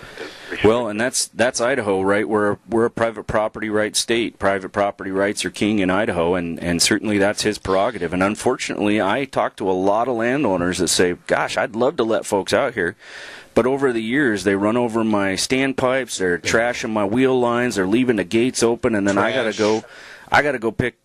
restricted. Well, and that's Idaho, right? We're a private property right state. Private property rights are king in Idaho, and certainly that's his prerogative. And unfortunately, I talk to a lot of landowners that say, gosh, I'd love to let folks out here. But over the years, they run over my standpipes, they're trashing my wheel lines, they're leaving the gates open, and then I gotta go pick,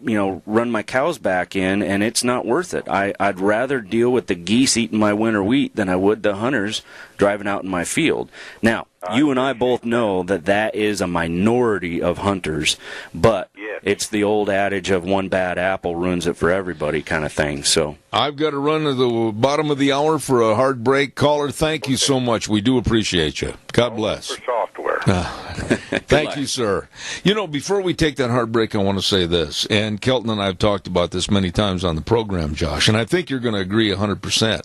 run my cows back in, and it's not worth it. I'd rather deal with the geese eating my winter wheat than I would the hunters driving out in my field. Now, you and I both know that is a minority of hunters, but it's the old adage of one bad apple ruins it for everybody kind of thing. So I've got to run to the bottom of the hour for a hard break. Caller, thank you so much. We do appreciate you. God bless. For software. Thank you, sir. Before we take that hard break, I want to say this, and Kelton and I have talked about this many times on the program, Josh, and I think you're going to agree 100%.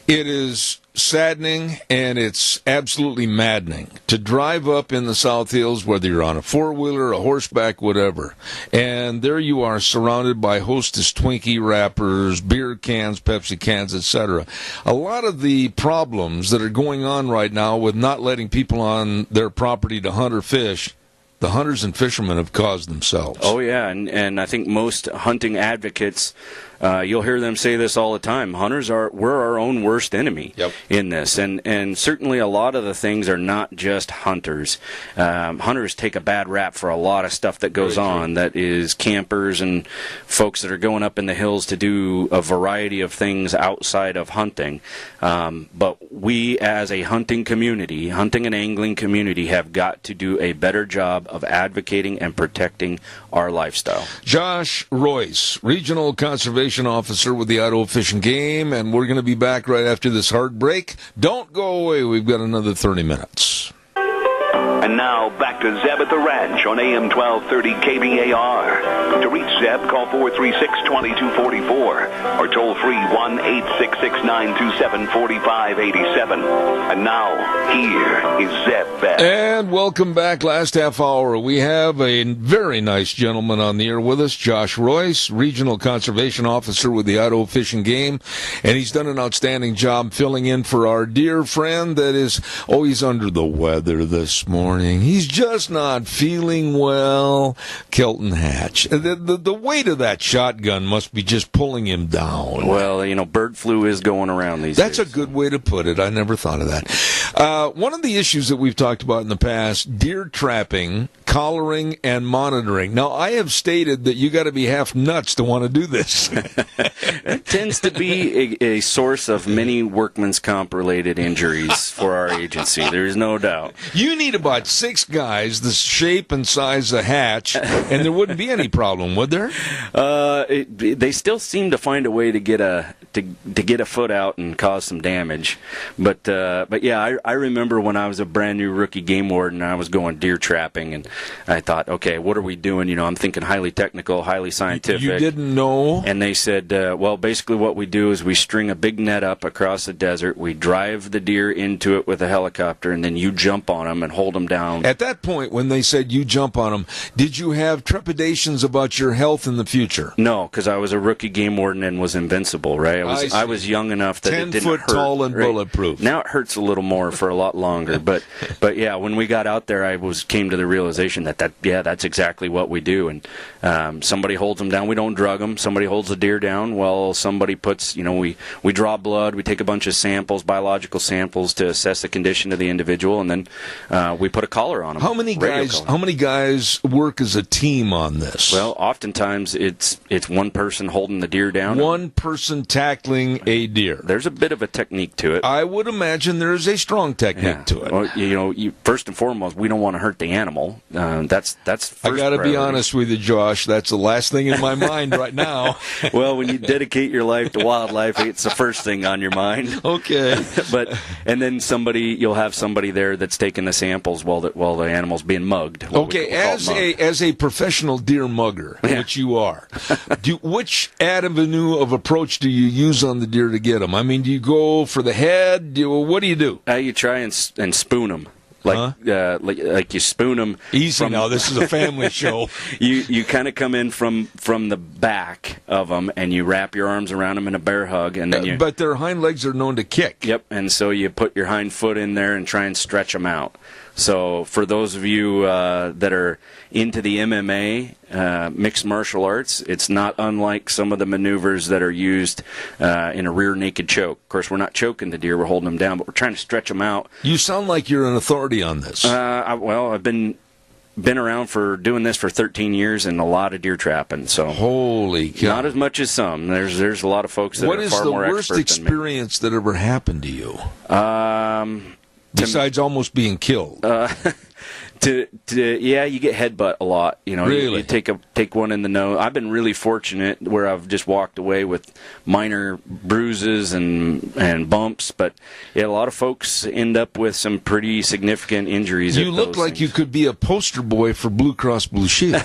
It is saddening and it's absolutely maddening to drive up in the South Hills, whether you're on a four-wheeler, a horseback, whatever, and there you are surrounded by Hostess Twinkie wrappers, beer cans, Pepsi cans, etc. A lot of the problems that are going on right now with not letting people on their property to hunt or fish, the hunters and fishermen have caused themselves. Oh, yeah, and I think most hunting advocates, you'll hear them say this all the time. We're our own worst enemy in this, and certainly a lot of the things are not just hunters. Hunters take a bad rap for a lot of stuff that goes on. That is campers and folks that are going up in the hills to do a variety of things outside of hunting. But we, as a hunting community, hunting and angling community, have got to do a better job of advocating and protecting our lifestyle. Josh Royce, Regional Conservation Officer with the Idaho Fish and Game, and we're going to be back right after this hard break. Don't go away. We've got another 30 minutes. And now back to Zeb at the Ranch on AM 1230 KBAR. To reach Zeb, call 436-2244 or toll free 1-866-927-4587. And now, here is Zeb Bell. And welcome back. Last half hour, we have a very nice gentleman on the air with us, Josh Royce, Regional Conservation Officer with the Idaho Fish and Game, and he's done an outstanding job filling in for our dear friend that is always under the weather this morning. He's just not feeling well. Kelton Hatch. The weight of that shotgun must be just pulling him down. Well, bird flu is going around these days. That's a good way to put it. I never thought of that. One of the issues that we've talked about in the past, deer trapping, collaring, and monitoring. Now, I have stated that you got to be half nuts to want to do this. It tends to be a source of many workman's comp-related injuries for our agency. There's no doubt. You need about 6 guys the shape and size of Hatch, and there wouldn't be any problem, would there? They still seem to find a way to get a foot out and cause some damage. But yeah, I remember when I was a brand new rookie game warden, I was going deer trapping, and I thought, okay, what are we doing? I'm thinking highly technical, highly scientific. You didn't know? And they said, well, basically what we do is we string a big net up across the desert, we drive the deer into it with a helicopter, and then you jump on them and hold them down. At that point, when they said you jump on them, did you have trepidations about your health in the future? No, because I was a rookie game warden and was invincible, right? I was young enough that it didn't hurt. 10 foot tall and bulletproof. Now it hurts a little more for a lot longer, but yeah, when we got out there, I came to the realization that's exactly what we do. And somebody holds them down. We don't drug them. Somebody holds the deer down. Well, somebody puts, we draw blood. We take a bunch of samples, biological samples, to assess the condition of the individual, and then we put a collar on them. How many guys work as a team on this? Well, oftentimes it's one person holding the deer down. One person tackling a deer. There's a bit of a technique to it. I would imagine there is a strong technique to it. Well, first and foremost, we don't want to hurt the animal. That's first I got to be priority. honest with you, Josh. That's the last thing in my mind right now. Well, when you dedicate your life to wildlife, it's the first thing on your mind. Okay. And then you'll have somebody there that's taking the samples while the animal's being mugged. Okay, as a professional deer mugger, which you are, which avenue of approach do you use on the deer to get them? I mean, do you go for the head? What do you do? You try and spoon them. Like you spoon them. Easy now. This is a family show. You kind of come in from the back of them, and you wrap your arms around them in a bear hug, and then But their hind legs are known to kick. Yep, and so you put your hind foot in there and try and stretch them out. So for those of you that are into the MMA, mixed martial arts, it's not unlike some of the maneuvers that are used in a rear naked choke. Of course, we're not choking the deer, we're holding them down, but we're trying to stretch them out. You sound like you're an authority on this. I've been around for doing this for 13 years and a lot of deer trapping. So holy cow. Not as much as some. There's a lot of folks that are far more expert than me. What is the worst experience that ever happened to you? Besides almost being killed. You get headbutt a lot. Really? You take one in the nose. I've been really fortunate where I've just walked away with minor bruises and bumps, but a lot of folks end up with some pretty significant injuries. You look like you could be a poster boy for Blue Cross Blue Shield.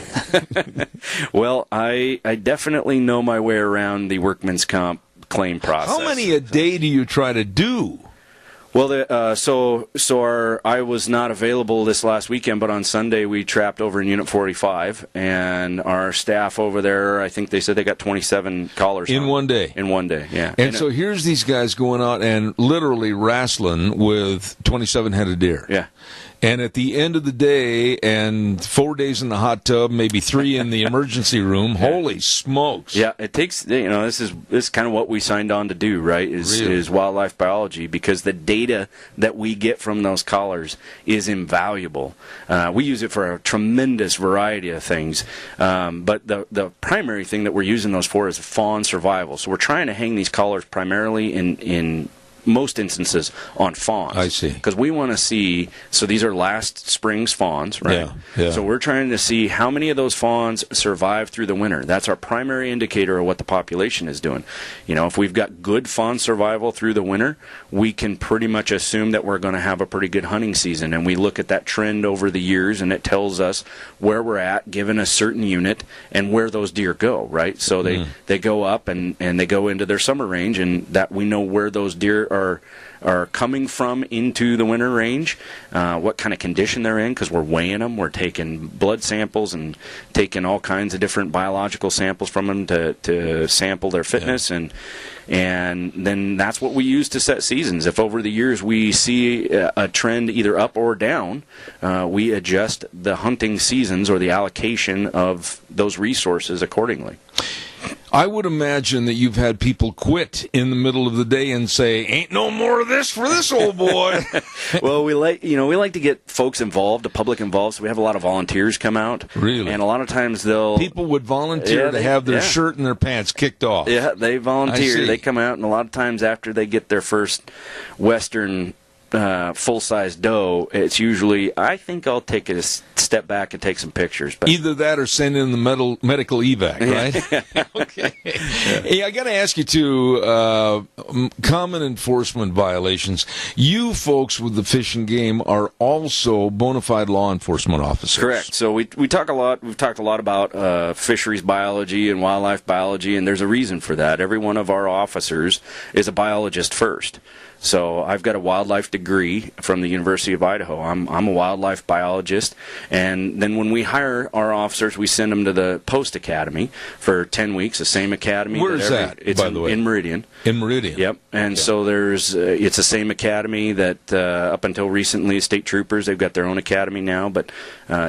Well, I definitely know my way around the workman's comp claim process. How many a day do you try to do? Well, I was not available this last weekend, but on Sunday we trapped over in Unit 45, and our staff over there, I think they said they got 27 collars in one day. In one day, yeah. And so here's these guys going out and literally wrestling with 27 headed deer. Yeah. And at the end of the day, and 4 days in the hot tub, maybe 3 in the emergency room. Holy smokes! Yeah, it takes. This is kind of what we signed on to do, right? Is wildlife biology, because the data that we get from those collars is invaluable. We use it for a tremendous variety of things, but the primary thing that we're using those for is fawn survival. So we're trying to hang these collars primarily in most instances on fawns. I see. Because we want to see, so these are last spring's fawns, right? Yeah. So we're trying to see how many of those fawns survive through the winter. That's our primary indicator of what the population is doing. If we've got good fawn survival through the winter, we can pretty much assume that we're going to have a pretty good hunting season. And we look at that trend over the years, and it tells us where we're at given a certain unit and where those deer go, right? So they go up and they go into their summer range, and that we know where those deer are coming from into the winter range, what kind of condition they're in, because we're weighing them, we're taking blood samples and taking all kinds of different biological samples from them to sample their fitness, and then that's what we use to set seasons. If over the years we see a trend either up or down, we adjust the hunting seasons or the allocation of those resources accordingly. I would imagine that you've had people quit in the middle of the day and say, "Ain't no more of this for this old boy." Well, we like to get folks involved, the public involved. So we have a lot of volunteers come out. Really? And a lot of times people would volunteer to have their shirt and their pants kicked off. Yeah, they volunteer. They come out, and a lot of times after they get their first Western full-size doe, it's usually, I think I'll take a step back and take some pictures. But either that or send in the medical evac, right? Okay. Hey, I got to ask you too, common enforcement violations. You folks with the Fish and Game are also bona fide law enforcement officers. Correct. So we talk a lot. We've talked a lot about fisheries biology and wildlife biology, and there's a reason for that. Every one of our officers is a biologist first. So I've got a wildlife degree from the University of Idaho. I'm a wildlife biologist, and then when we hire our officers, we send them to the Post Academy for 10 weeks, the same academy. Where is that, it's by the way? In Meridian. In Meridian. Yep. And so there's it's the same academy that up until recently, state troopers, they've got their own academy now, but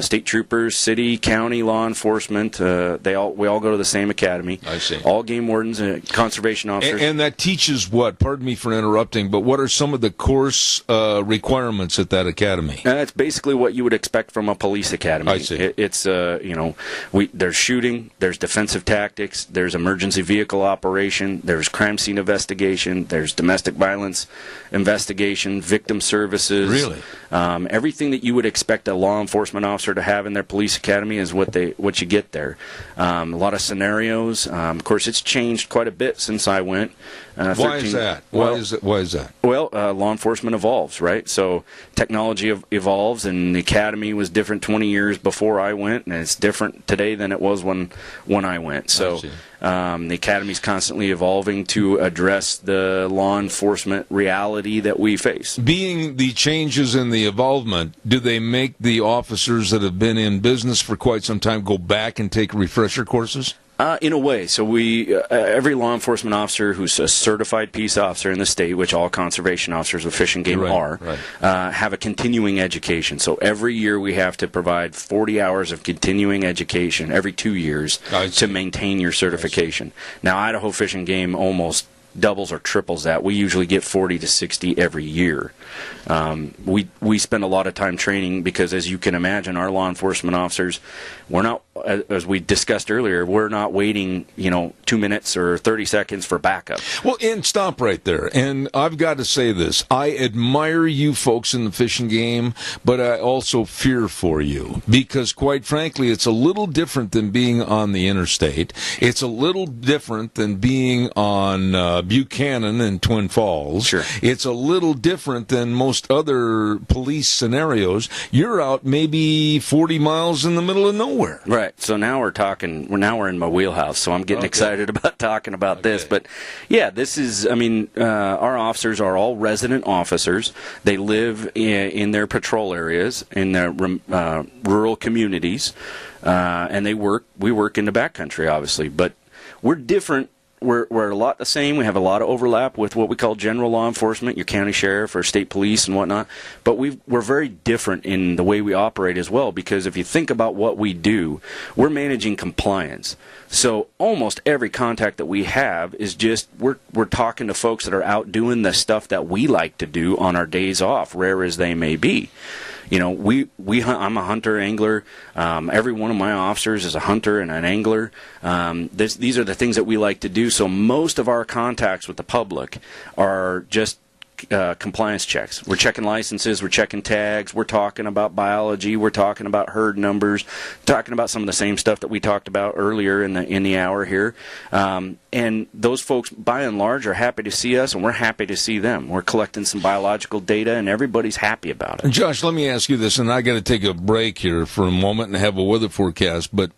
state troopers, city, county law enforcement, we all go to the same academy. I see. All game wardens and conservation officers. And that teaches what? Pardon me for interrupting, but what are some of the course requirements at that academy? It's basically what you would expect from a police academy. I see. It's there's shooting, there's defensive tactics, there's emergency vehicle operation, there's crime scene investigation, there's domestic violence investigation, victim services. Really? Everything that you would expect a law enforcement officer to have in their police academy is what you get there. A lot of scenarios. Of course, it's changed quite a bit since I went. Why is that? Why is that? Well, law enforcement evolves, right? So technology evolves, and the academy was different 20 years before I went, and it's different today than it was when I went. So the academy's constantly evolving to address the law enforcement reality that we face. Being the changes in the evolvement, do they make the officers that have been in business for quite some time go back and take refresher courses? In a way. So every law enforcement officer who's a certified peace officer in the state, which all conservation officers of Fish and Game have a continuing education. So every year we have to provide 40 hours of continuing education every 2 years to maintain your certification. Now, Idaho Fish and Game almost doubles or triples that. We usually get 40 to 60 every year. We spend a lot of time training because, as you can imagine, our law enforcement officers, we're not, as we discussed earlier, we're not waiting 2 minutes or 30 seconds for backup. Well, and stop right there. And I've got to say this. I admire you folks in the Fish and Game, but I also fear for you because, quite frankly, it's a little different than being on the interstate. It's a little different than being on Buchanan and Twin Falls. Sure. It's a little different than most other police scenarios. You're out maybe 40 miles in the middle of nowhere. Right. So now we're in my wheelhouse, so I'm getting excited about talking about this. But yeah, this is, our officers are all resident officers. They live in their patrol areas, in their rural communities, and we work in the backcountry, obviously. But we're different. We're a lot the same. We have a lot of overlap with what we call general law enforcement, your county sheriff or state police and whatnot. But we're very different in the way we operate as well, because if you think about what we do, we're managing compliance. So almost every contact that we have is just we're talking to folks that are out doing the stuff that we like to do on our days off, rare as they may be. You know, we hunt. I'm a hunter, angler. Every one of my officers is a hunter and an angler. These are the things that we like to do. So most of our contacts with the public are just compliance checks. We're checking licenses, we're checking tags, we're talking about biology, we're talking about herd numbers, talking about some of the same stuff that we talked about earlier in the hour here. And those folks, by and large, are happy to see us, and we're happy to see them. We're collecting some biological data, and everybody's happy about it. Josh, let me ask you this, and I got to take a break here for a moment and have a weather forecast, but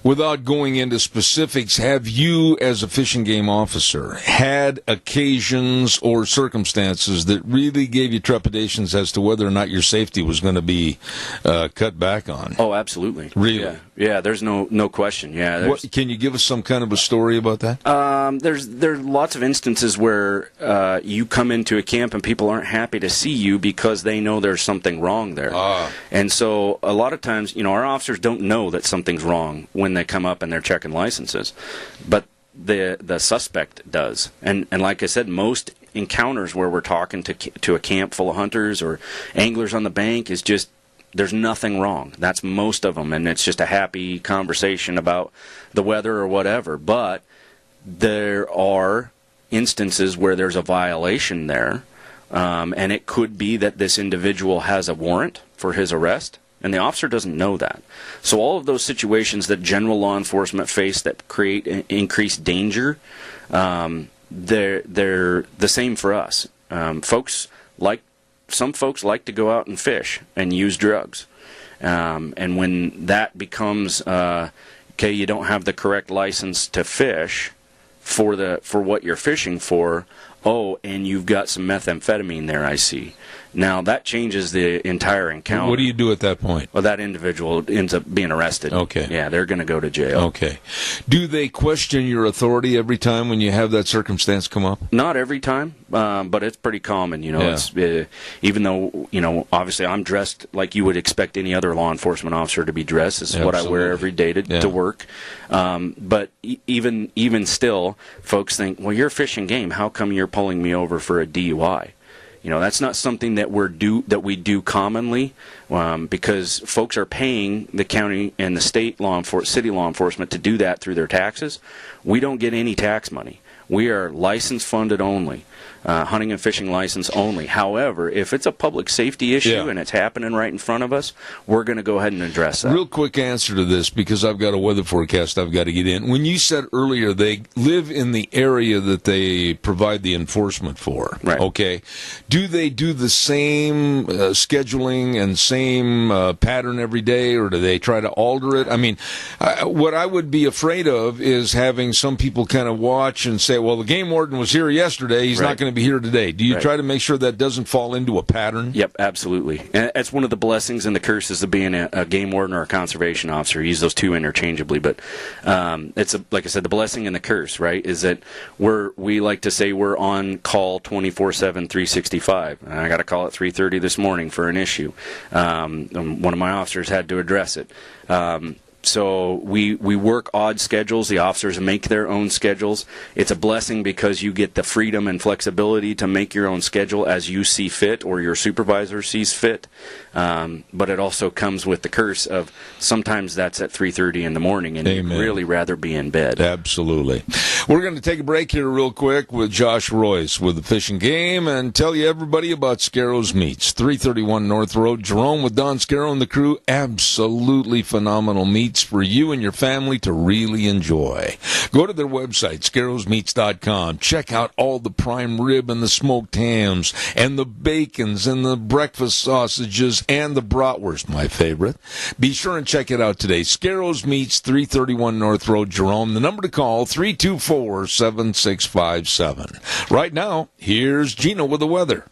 without going into specifics, have you, as a Fish and Game officer, had occasions or circumstances that really gave you trepidations as to whether or not your safety was going to be cut back on? Oh, absolutely. Really? Yeah, there's no question. Yeah. Can you give us some kind of a story about that? There's lots of instances where you come into a camp and people aren't happy to see you because they know there's something wrong there. And so a lot of times, our officers don't know that something's wrong when they come up and they're checking licenses, but the suspect does. And like I said, most encounters where we're talking to a camp full of hunters or anglers on the bank is just there's nothing wrong. That's most of them, and it's just a happy conversation about the weather or whatever. But there are instances where there's a violation there, and it could be that this individual has a warrant for his arrest, and the officer doesn't know that. So all of those situations that general law enforcement face that create increased danger, they're the same for us. Some folks like to go out and fish and use drugs. And when that becomes, you don't have the correct license to fish for what you're fishing for, and you've got some methamphetamine there, I see. Now, that changes the entire encounter. What do you do at that point? Well, that individual ends up being arrested. Okay. Yeah, they're going to go to jail. Okay. Do they question your authority every time when you have that circumstance come up? Not every time, but it's pretty common. It's, even though, obviously I'm dressed like you would expect any other law enforcement officer to be dressed. This is what I wear every day to work. But even still, folks think, well, you're Fish and Game. How come you're pulling me over for a DUI? That's not something that we do commonly, because folks are paying the county and the state city law enforcement to do that through their taxes. We don't get any tax money. We are license funded only, hunting and fishing license only. However, if it's a public safety issue and it's happening right in front of us, we're going to go ahead and address that. Real quick answer to this, because I've got a weather forecast I've got to get in. When you said earlier they live in the area that they provide the enforcement for, right? Okay. Do they do the same scheduling and same pattern every day, or do they try to alter it? I mean, what I would be afraid of is having some people kind of watch and say, well, the game warden was here yesterday, he's not going to be here today. Do you try to make sure that doesn't fall into a pattern? Yep, absolutely. And that's one of the blessings and the curses of being a game warden or a conservation officer. You use those two interchangeably, but it's like I said, the blessing and the curse, right, is that we like to say we're on call 24/7, 365. And I got a call at 3:30 this morning for an issue. One of my officers had to address it. So we work odd schedules. The officers make their own schedules. It's a blessing because you get the freedom and flexibility to make your own schedule as you see fit or your supervisor sees fit. But it also comes with the curse of sometimes that's at 3:30 in the morning, and you'd really rather be in bed. Absolutely. We're going to take a break here real quick with Josh Royce with the Fish and Game and tell you everybody about Scarrows Meats, 331 North Road. Jerome with Don Scarrow and the crew. Absolutely phenomenal meats. meats for you and your family to really enjoy. Go to their website, scarrowsmeats.com. Check out all the prime rib and the smoked hams and the bacons and the breakfast sausages and the bratwurst, my favorite. Be sure and check it out today. Scarrow's Meats, 331 North Road, Jerome. The number to call, 324-7657. Right now, here's Gina with the weather.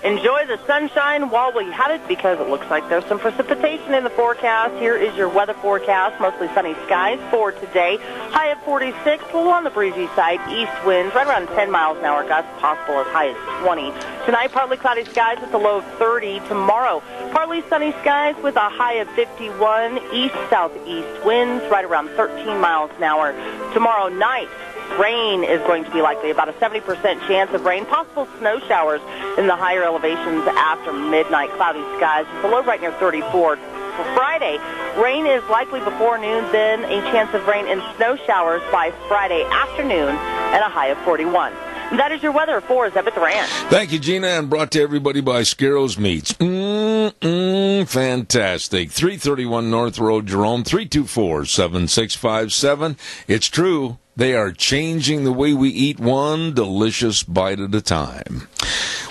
Enjoy the sunshine while we have it, because it looks like there's some precipitation in the forecast. Here is your weather forecast. Mostly sunny skies for today. High of 46, a little on the breezy side. East winds right around 10 miles an hour. Gusts possible as high as 20. Tonight, partly cloudy skies with a low of 30. Tomorrow, partly sunny skies with a high of 51. East-southeast winds right around 13 miles an hour. Tomorrow night, rain is going to be likely, about a 70% chance of rain. Possible snow showers in the higher elevations after midnight. Cloudy skies with a low right near 34. For Friday, rain is likely before noon, then a chance of rain and snow showers by Friday afternoon and a high of 41. And that is your weather for Zeb at the Ranch. Thank you, Gina, and brought to everybody by Scarrow's Meats. Fantastic. 331 North Road, Jerome, 324-7657. It's true. They are changing the way we eat, one delicious bite at a time.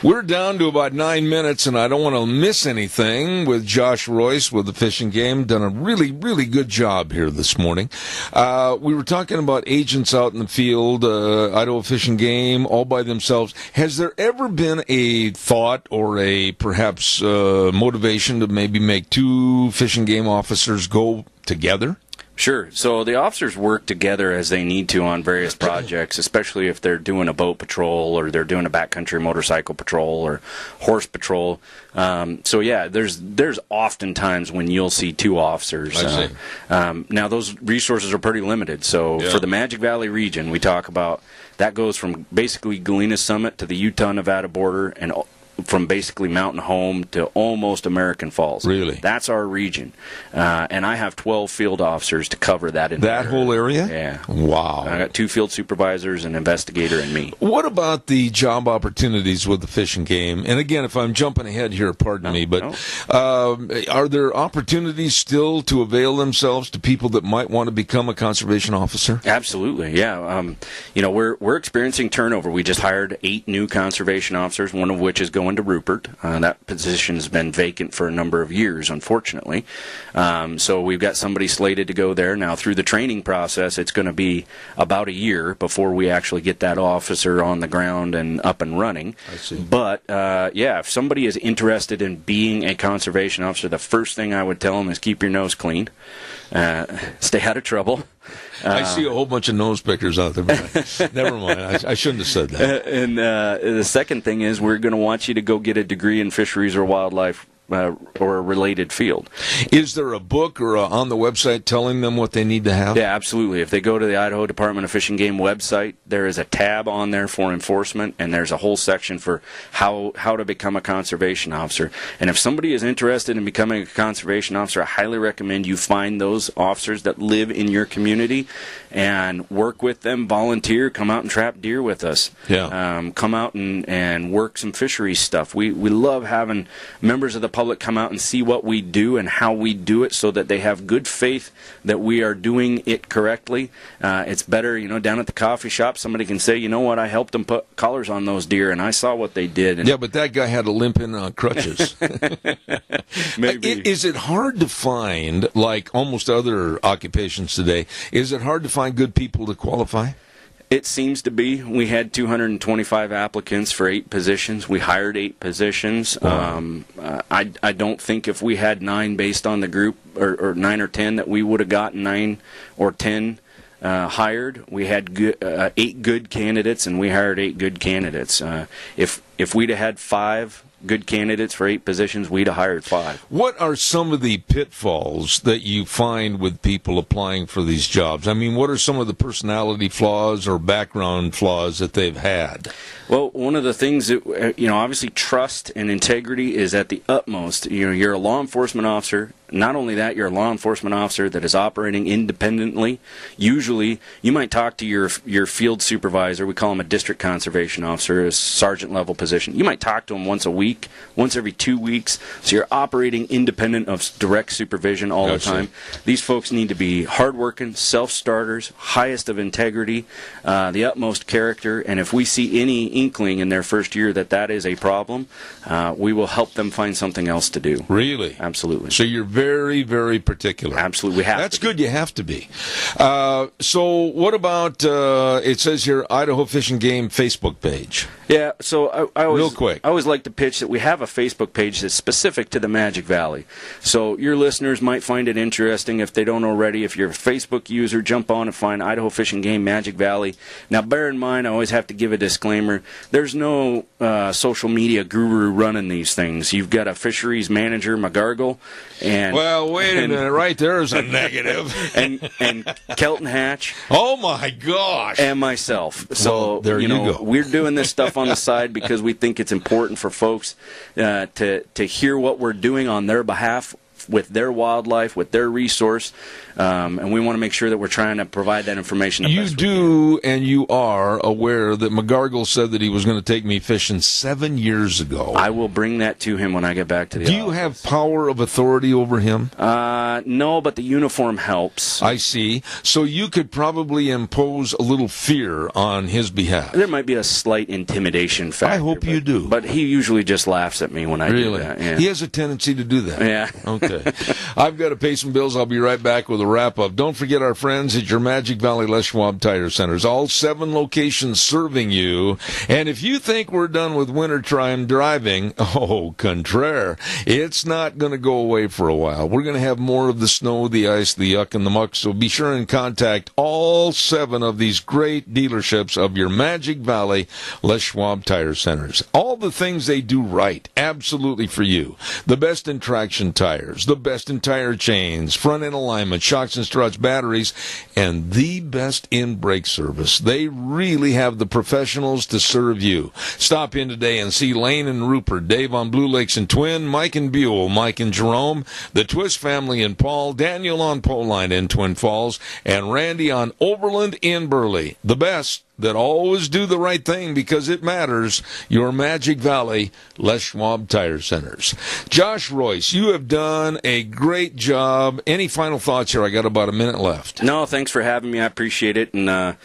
We're down to about 9 minutes, and I don't want to miss anything with Josh Royce with the Fishing Game. Done a really, really good job here this morning. We were talking about agents out in the field, Idaho Fishing Game, all by themselves. Has there ever been a thought or a perhaps motivation to maybe make two Fishing Game officers go together? Sure. So the officers work together as they need to on various projects, especially if they're doing a boat patrol or they're doing a backcountry motorcycle patrol or horse patrol. So yeah, there's often times when you'll see two officers. I see. Now those resources are pretty limited. So for the Magic Valley region, we talk about that goes from basically Galena Summit to the Utah-Nevada border, and from basically Mountain Home to almost American Falls. Really? That's our region. And I have 12 field officers to cover that entire That whole area? Yeah. Wow. I got 2 field supervisors, an investigator, and me. What about the job opportunities with the Fishing Game? And again, if I'm jumping ahead here, pardon me, but are there opportunities still to avail themselves to people that might want to become a conservation officer? Absolutely, yeah. We're experiencing turnover. We just hired 8 new conservation officers, one of which is going to Rupert. That position's been vacant for a number of years, unfortunately. So we've got somebody slated to go there. Now, through the training process, it's going to be about a year before we actually get that officer on the ground and up and running. I see. But, if somebody is interested in being a conservation officer, the first thing I would tell them is keep your nose clean. Stay out of trouble. I see a whole bunch of nose pickers out there. But never mind. I shouldn't have said that. And the second thing is we're going to want you to go get a degree in fisheries or wildlife or a related field. Is there a book or on the website telling them what they need to have? Yeah, absolutely. If they go to the Idaho Department of Fish and Game website, there is a tab on there for enforcement, and there's a whole section for how to become a conservation officer. And if somebody is interested in becoming a conservation officer, I highly recommend you find those officers that live in your community and work with them, volunteer, come out and trap deer with us. Yeah. Come out and work some fisheries stuff. We love having members of the public come out and see what we do and how we do it, so that they have good faith that we are doing it correctly. It's better, down at the coffee shop, somebody can say, you know what, I helped them put collars on those deer, and I saw what they did. And yeah, but that guy had a limp in on crutches. Maybe. Is it hard to find, like almost other occupations today, is it hard to find good people to qualify? It seems to be. We had 225 applicants for 8 positions. We hired 8 positions. Wow. I don't think if we had 9 based on the group, or 9 or 10, that we would have gotten 9 or 10 hired. We had 8 good candidates, and we hired 8 good candidates. If we'd have had 5 good candidates for 8 positions, we'd have hired 5. What are some of the pitfalls that you find with people applying for these jobs? I mean, what are some of the personality flaws or background flaws that they've had? Well, one of the things that, obviously trust and integrity is at the utmost. You're a law enforcement officer. not only that, you're a law enforcement officer that is operating independently. Usually, you might talk to your field supervisor. We call him a district conservation officer, a sergeant level position. You might talk to him once a week, once every 2 weeks. So you're operating independent of direct supervision all the time. These folks need to be hardworking, self-starters, highest of integrity, the utmost character. And if we see any inkling in their first year that is a problem, we will help them find something else to do. Really? Absolutely. So you're very, very particular. Absolutely. That's good. You have to be. So what about, it says here, Idaho Fish and Game Facebook page? Yeah, so I always, real quick, I always like to pitch that we have a Facebook page that's specific to the Magic Valley. So your listeners might find it interesting if they don't already. If you're a Facebook user, jump on and find Idaho Fish and Game Magic Valley. Now, bear in mind, I always have to give a disclaimer. There's no social media guru running these things. You've got a fisheries manager, McGargle, and well, wait a minute, right there's a negative, and Kelton Hatch. Oh my gosh! And myself. So well, there you go. We're doing this stuff on the side because we think it's important for folks to hear what we're doing on their behalf with their wildlife, with their resource, and we want to make sure that we're trying to provide that information. You do, and you are aware that McGargle said that he was going to take me fishing 7 years ago. I will bring that to him when I get back to the office. Do you have power of authority over him? No, but the uniform helps. I see. So you could probably impose a little fear on his behalf. There might be a slight intimidation factor. I hope you do. But he usually just laughs at me when I do that. Yeah. He has a tendency to do that. Yeah. Okay. I've got to pay some bills. I'll be right back with a wrap-up. Don't forget our friends at your Magic Valley Les Schwab Tire Centers. All 7 locations serving you. And if you think we're done with wintertime driving, au contraire, it's not going to go away for a while. We're going to have more of the snow, the ice, the yuck, and the muck. So be sure and contact all 7 of these great dealerships of your Magic Valley Les Schwab Tire Centers. All the things they do right, absolutely for you. The best in traction tires, the best in tire chains, front-end alignment, shocks and struts, batteries, and the best in brake service. They really have the professionals to serve you. Stop in today and see Lane and Rupert, Dave on Blue Lakes and Twin, Mike and Buell, Mike and Jerome, the Twist family in Paul, Daniel on Poline in Twin Falls, and Randy on Overland in Burley. The best that always do the right thing because it matters, your Magic Valley Les Schwab Tire Centers. Josh Royce, you have done a great job. Any final thoughts here? I got about a minute left. No, thanks for having me. I appreciate it. And,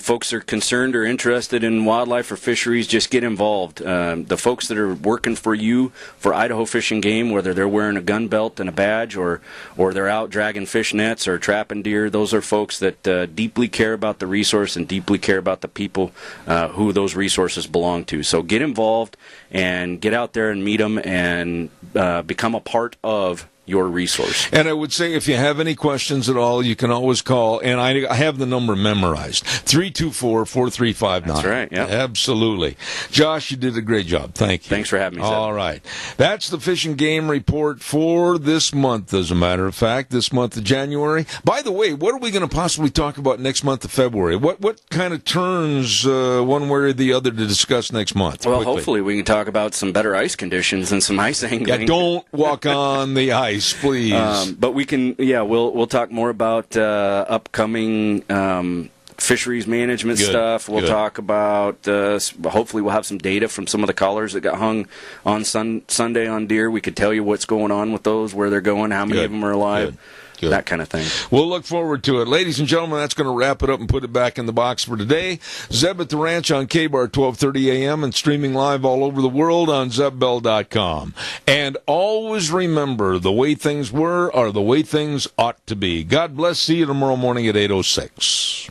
folks are concerned or interested in wildlife or fisheries, just get involved. The folks that are working for you, for Idaho Fish and Game, whether they're wearing a gun belt and a badge or they're out dragging fish nets or trapping deer, those are folks that deeply care about the resource and deeply care about the people who those resources belong to. So get involved and get out there and meet them and become a part of your resource. And I would say if you have any questions at all, you can always call, and I have the number memorized, 324-4359. That's right, yeah. Absolutely. Josh, you did a great job. Thank you. Thanks for having me, Seth. All right. That's the Fish and Game Report for this month, as a matter of fact, this month of January. By the way, what are we going to possibly talk about next month of February? What kind of turns one way or the other to discuss next month? Well, quickly? Hopefully we can talk about some better ice conditions and some ice angling. Yeah, don't walk on the ice. Please. But we can, we'll talk more about upcoming fisheries management stuff. We'll talk about, hopefully we'll have some data from some of the collars that got hung on Sunday on deer. We could tell you what's going on with those, where they're going, how many of them are alive. Good. That kind of thing. We'll look forward to it. Ladies and gentlemen, that's going to wrap it up and put it back in the box for today. Zeb at the Ranch on KBAR 1230 AM and streaming live all over the world on ZebBell.com. And always remember, the way things were are the way things ought to be. God bless. See you tomorrow morning at 8:06.